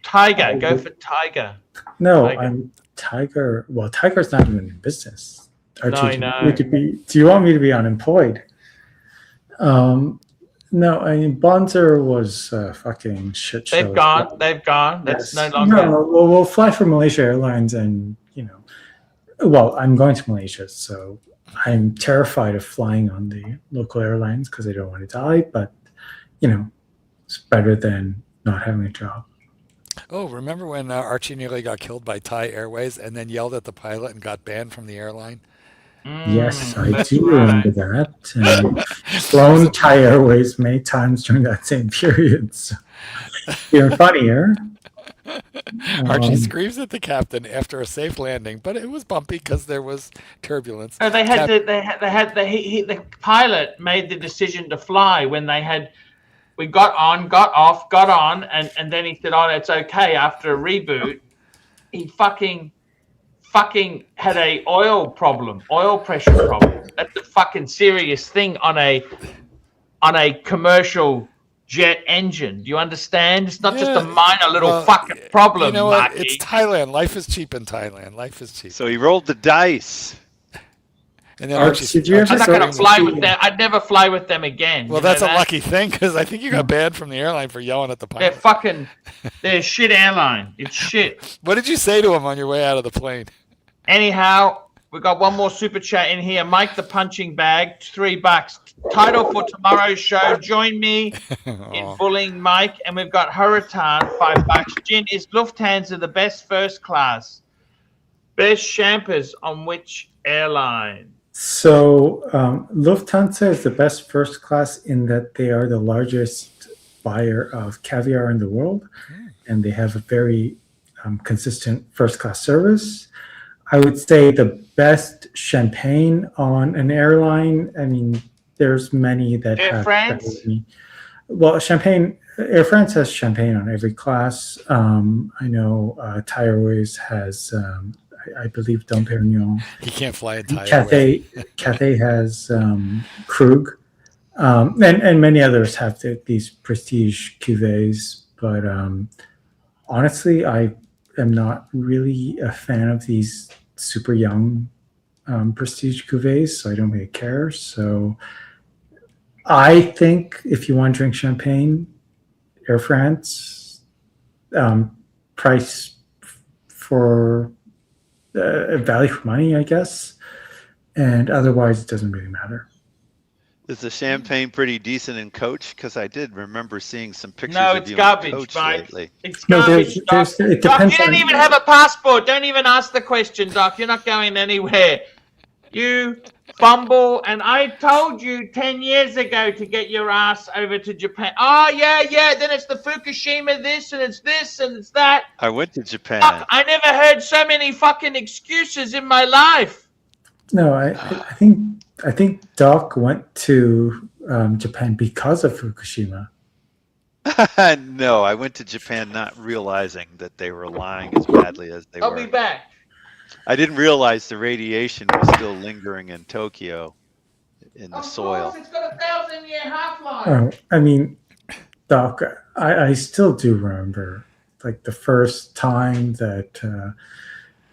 Tiger, go for Tiger. No, Tiger. I'm Tiger. Well, Tiger's not even in business. Archie, no, I know. Do you want me to be unemployed? No, I mean Bonzer was a fucking shit show. They've gone. They've gone. That's Yes. no longer. No, we'll fly for Malaysia Airlines, and well, I'm going to Malaysia, so I'm terrified of flying on the local airlines because I don't want to die. But it's better than not having a job. Oh, remember when Archie nearly got killed by Thai Airways and then yelled at the pilot and got banned from the airline? Yes, I That's do right. remember that. And flown Thai Airways many times during that same period. So, even funnier. Archie screams at the captain after a safe landing, but it was bumpy because there was turbulence. No, the pilot made the decision to fly when we got on, got off, got on, and then he said, "Oh, it's okay." After a reboot, he fucking had a oil pressure problem. That's a fucking serious thing on a commercial jet engine. Do you understand? It's not just a minor little fucking problem. You know what? Marky. It's Thailand. Life is cheap in Thailand. Life is cheap. So he rolled the dice. And then I'm not going to fly with them. I'd never fly with them again. Well, that's a lucky thing because I think you got banned from the airline for yelling at the pilot. They're a shit airline. It's shit. What did you say to him on your way out of the plane? Anyhow, we got one more super chat in here. Mike the Punching Bag, $3. Title for tomorrow's show: Join me in bullying Mike. And we've got Hurritan, $5. Jin, is Lufthansa the best first class? Best champers on which airline? So Lufthansa is the best first class in that they are the largest buyer of caviar in the world, and they have a very consistent first class service. I would say the best champagne on an airline. I mean, there's many that Air have. France? Well, champagne. Air France has champagne on every class. I know Thai Airways has. I believe Dom Perignon. He can't fly in Thai Airways. Cathay has Krug, and many others have these prestige cuvées. But honestly, I am not really a fan of these super young prestige cuvées, so I don't really care. So I think if you want to drink champagne, Air France, price for value for money, I guess, and otherwise it doesn't really matter. Is the champagne pretty decent in Coach? Because I did remember seeing some pictures No, of it's you garbage, in Coach Mike. lately. It's No, garbage, there's- Doc. it Doc, depends you don't on- even have a passport. Don't even ask the question, Doc. You're not going anywhere. You fumble, and I told you 10 years ago to get your ass over to Japan. Oh, yeah, then it's the Fukushima this, and it's this, and it's that. I went to Japan. Fuck, I never heard so many fucking excuses in my life. No, I think Doc went to Japan because of Fukushima. No, I went to Japan not realizing that they were lying as badly as they I'll were. be back. I didn't realize the radiation was still lingering in Tokyo in the soil. Of course, it's got a 1,000-year half-life. Oh, I mean, Doc, I still do remember like the first time that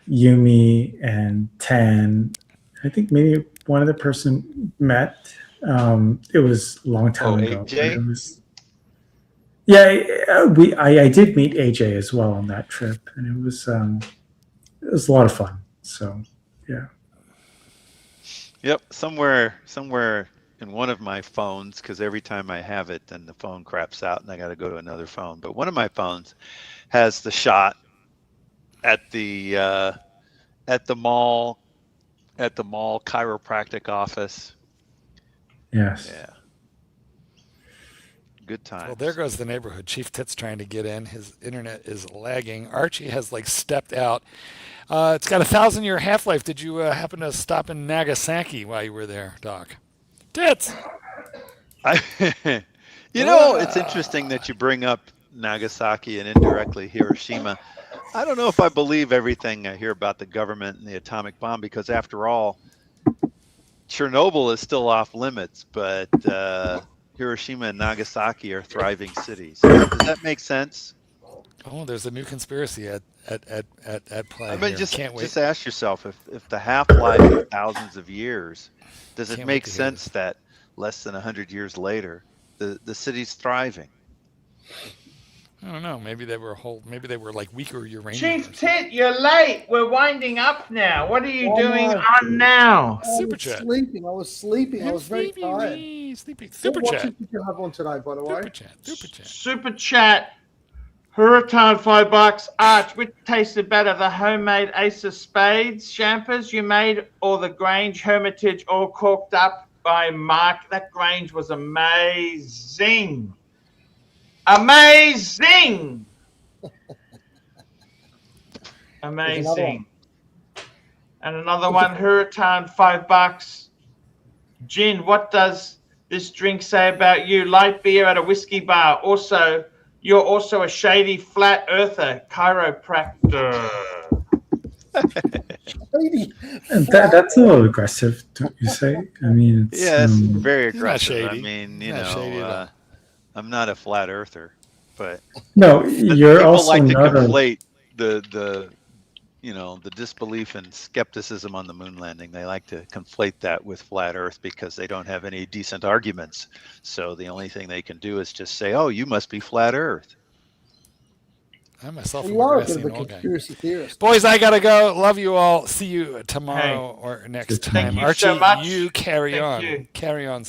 Yumi and Tan, I think maybe one other person met. It was a long time ago. AJ? It was, I did meet AJ as well on that trip, and it was a lot of fun. So, yeah. Yep, somewhere in one of my phones, because every time I have it, then the phone craps out and I got to go to another phone. But one of my phones has the shot at the mall chiropractic office. Yes. Yeah. Good time. Well, there goes the neighborhood. Chief Tit's trying to get in. His internet is lagging. Archie has stepped out. It's got a 1,000-year half-life. Did you happen to stop in Nagasaki while you were there, Doc? Tits. It's interesting that you bring up Nagasaki and indirectly Hiroshima. I don't know if I believe everything I hear about the government and the atomic bomb, because after all, Chernobyl is still off limits, but Hiroshima and Nagasaki are thriving cities. Does that make sense? Oh, there's a new conspiracy at play. I mean, here. just Can't wait. just ask yourself, if the half-life is thousands of years, does it Can't wait make to hear sense that less than 100 years later, The city's thriving. I don't know. Maybe they were like weaker uranium. Chief Tit, you're late. We're winding up now. What are you doing on now? Super chat. I was sleeping. I was very tired. Sleeping. What Super chat. watches did you have on today, by the way? Super chat. Super chat. Hurricane $5. Arch, which tasted better, the homemade Ace of Spades champers you made or the Grange Hermitage all corked up by Mark? That Grange was amazing. Amazing. Amazing. And another one, Hurricane $5. Gin, what does this drink say about you? Light beer at a whiskey bar. Also, you're also a shady flat earther chiropractor. That's a little aggressive, don't you say? I mean, it's, Yeah, it's very He's not aggressive. I shady. mean, He's not shady at all. I'm not a flat earther, but no, you're people also like to not a, conflate the disbelief and skepticism on the moon landing. They like to conflate that with flat Earth because they don't have any decent arguments. So the only thing they can do is just say, "Oh, you must be flat Earth." I myself am You are a bit aggressive of a all game. conspiracy theorist. Boys, I gotta go. Love you all. See you tomorrow or next Thank time. you Archie, so much. you carry Thank on. you. Carry on.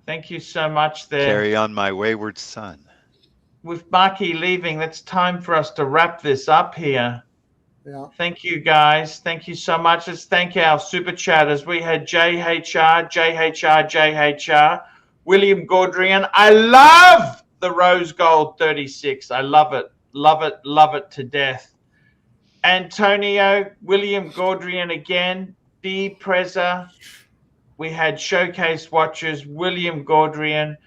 Thank you so much there. Carry on, my wayward son. With Marky leaving, it's time for us to wrap this up here. Yeah. Thank you, guys. Thank you so much. Let's thank our super chatters. We had JHR, William Gaudrian. I love the Rose Gold 36. I love it. Love it. Love it to death. Antonio, William Gaudrian again. D. Preza. We had Showcase Watchers, William Gaudrian.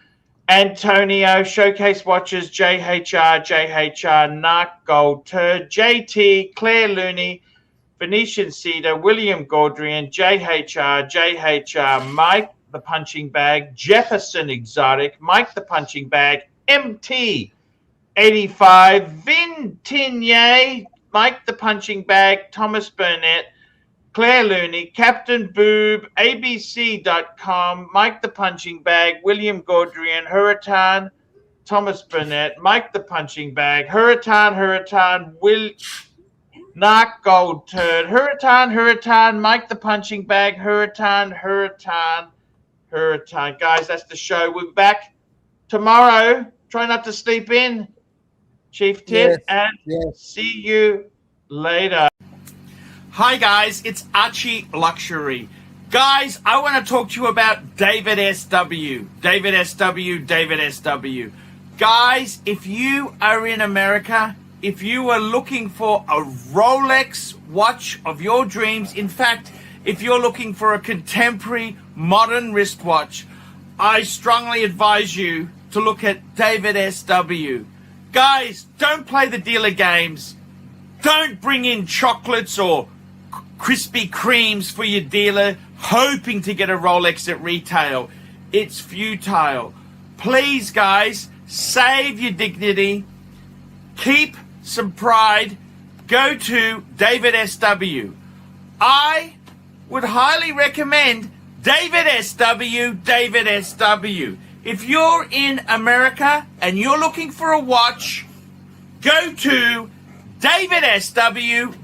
Antonio, Showcase Watchers, JHR, Narc Gold Turd, JT, Claire Looney, Venetian Cedar, William Gaudrian, JHR, Mike the Punching Bag, Jefferson Exotic, Mike the Punching Bag, MT, 85, Vin Tinier, Mike the Punching Bag, Thomas Burnett, Claire Looney, Captain Boob, ABC.com, Mike the Punching Bag, William Gaudrian, Hurricane, Thomas Burnett, Mike the Punching Bag, Hurricane, Will, Narc Gold Turd, Hurricane, Mike the Punching Bag, Hurricane. Guys, that's the show. We're back tomorrow. Try not to sleep in, Chief Tit, and see you later. Hi guys, it's Archie Luxury. Guys, I want to talk to you about David SW. Guys, if you are in America, if you are looking for a Rolex watch of your dreams, in fact, if you're looking for a contemporary modern wristwatch, I strongly advise you to look at David SW. Guys, don't play the dealer games. Don't bring in chocolates or Krispy Kremes for your dealer hoping to get a Rolex at retail. It's futile. Please, guys, save your dignity. Keep some pride. Go to David SW. I would highly recommend David SW. If you're in America and you're looking for a watch, go to David SW.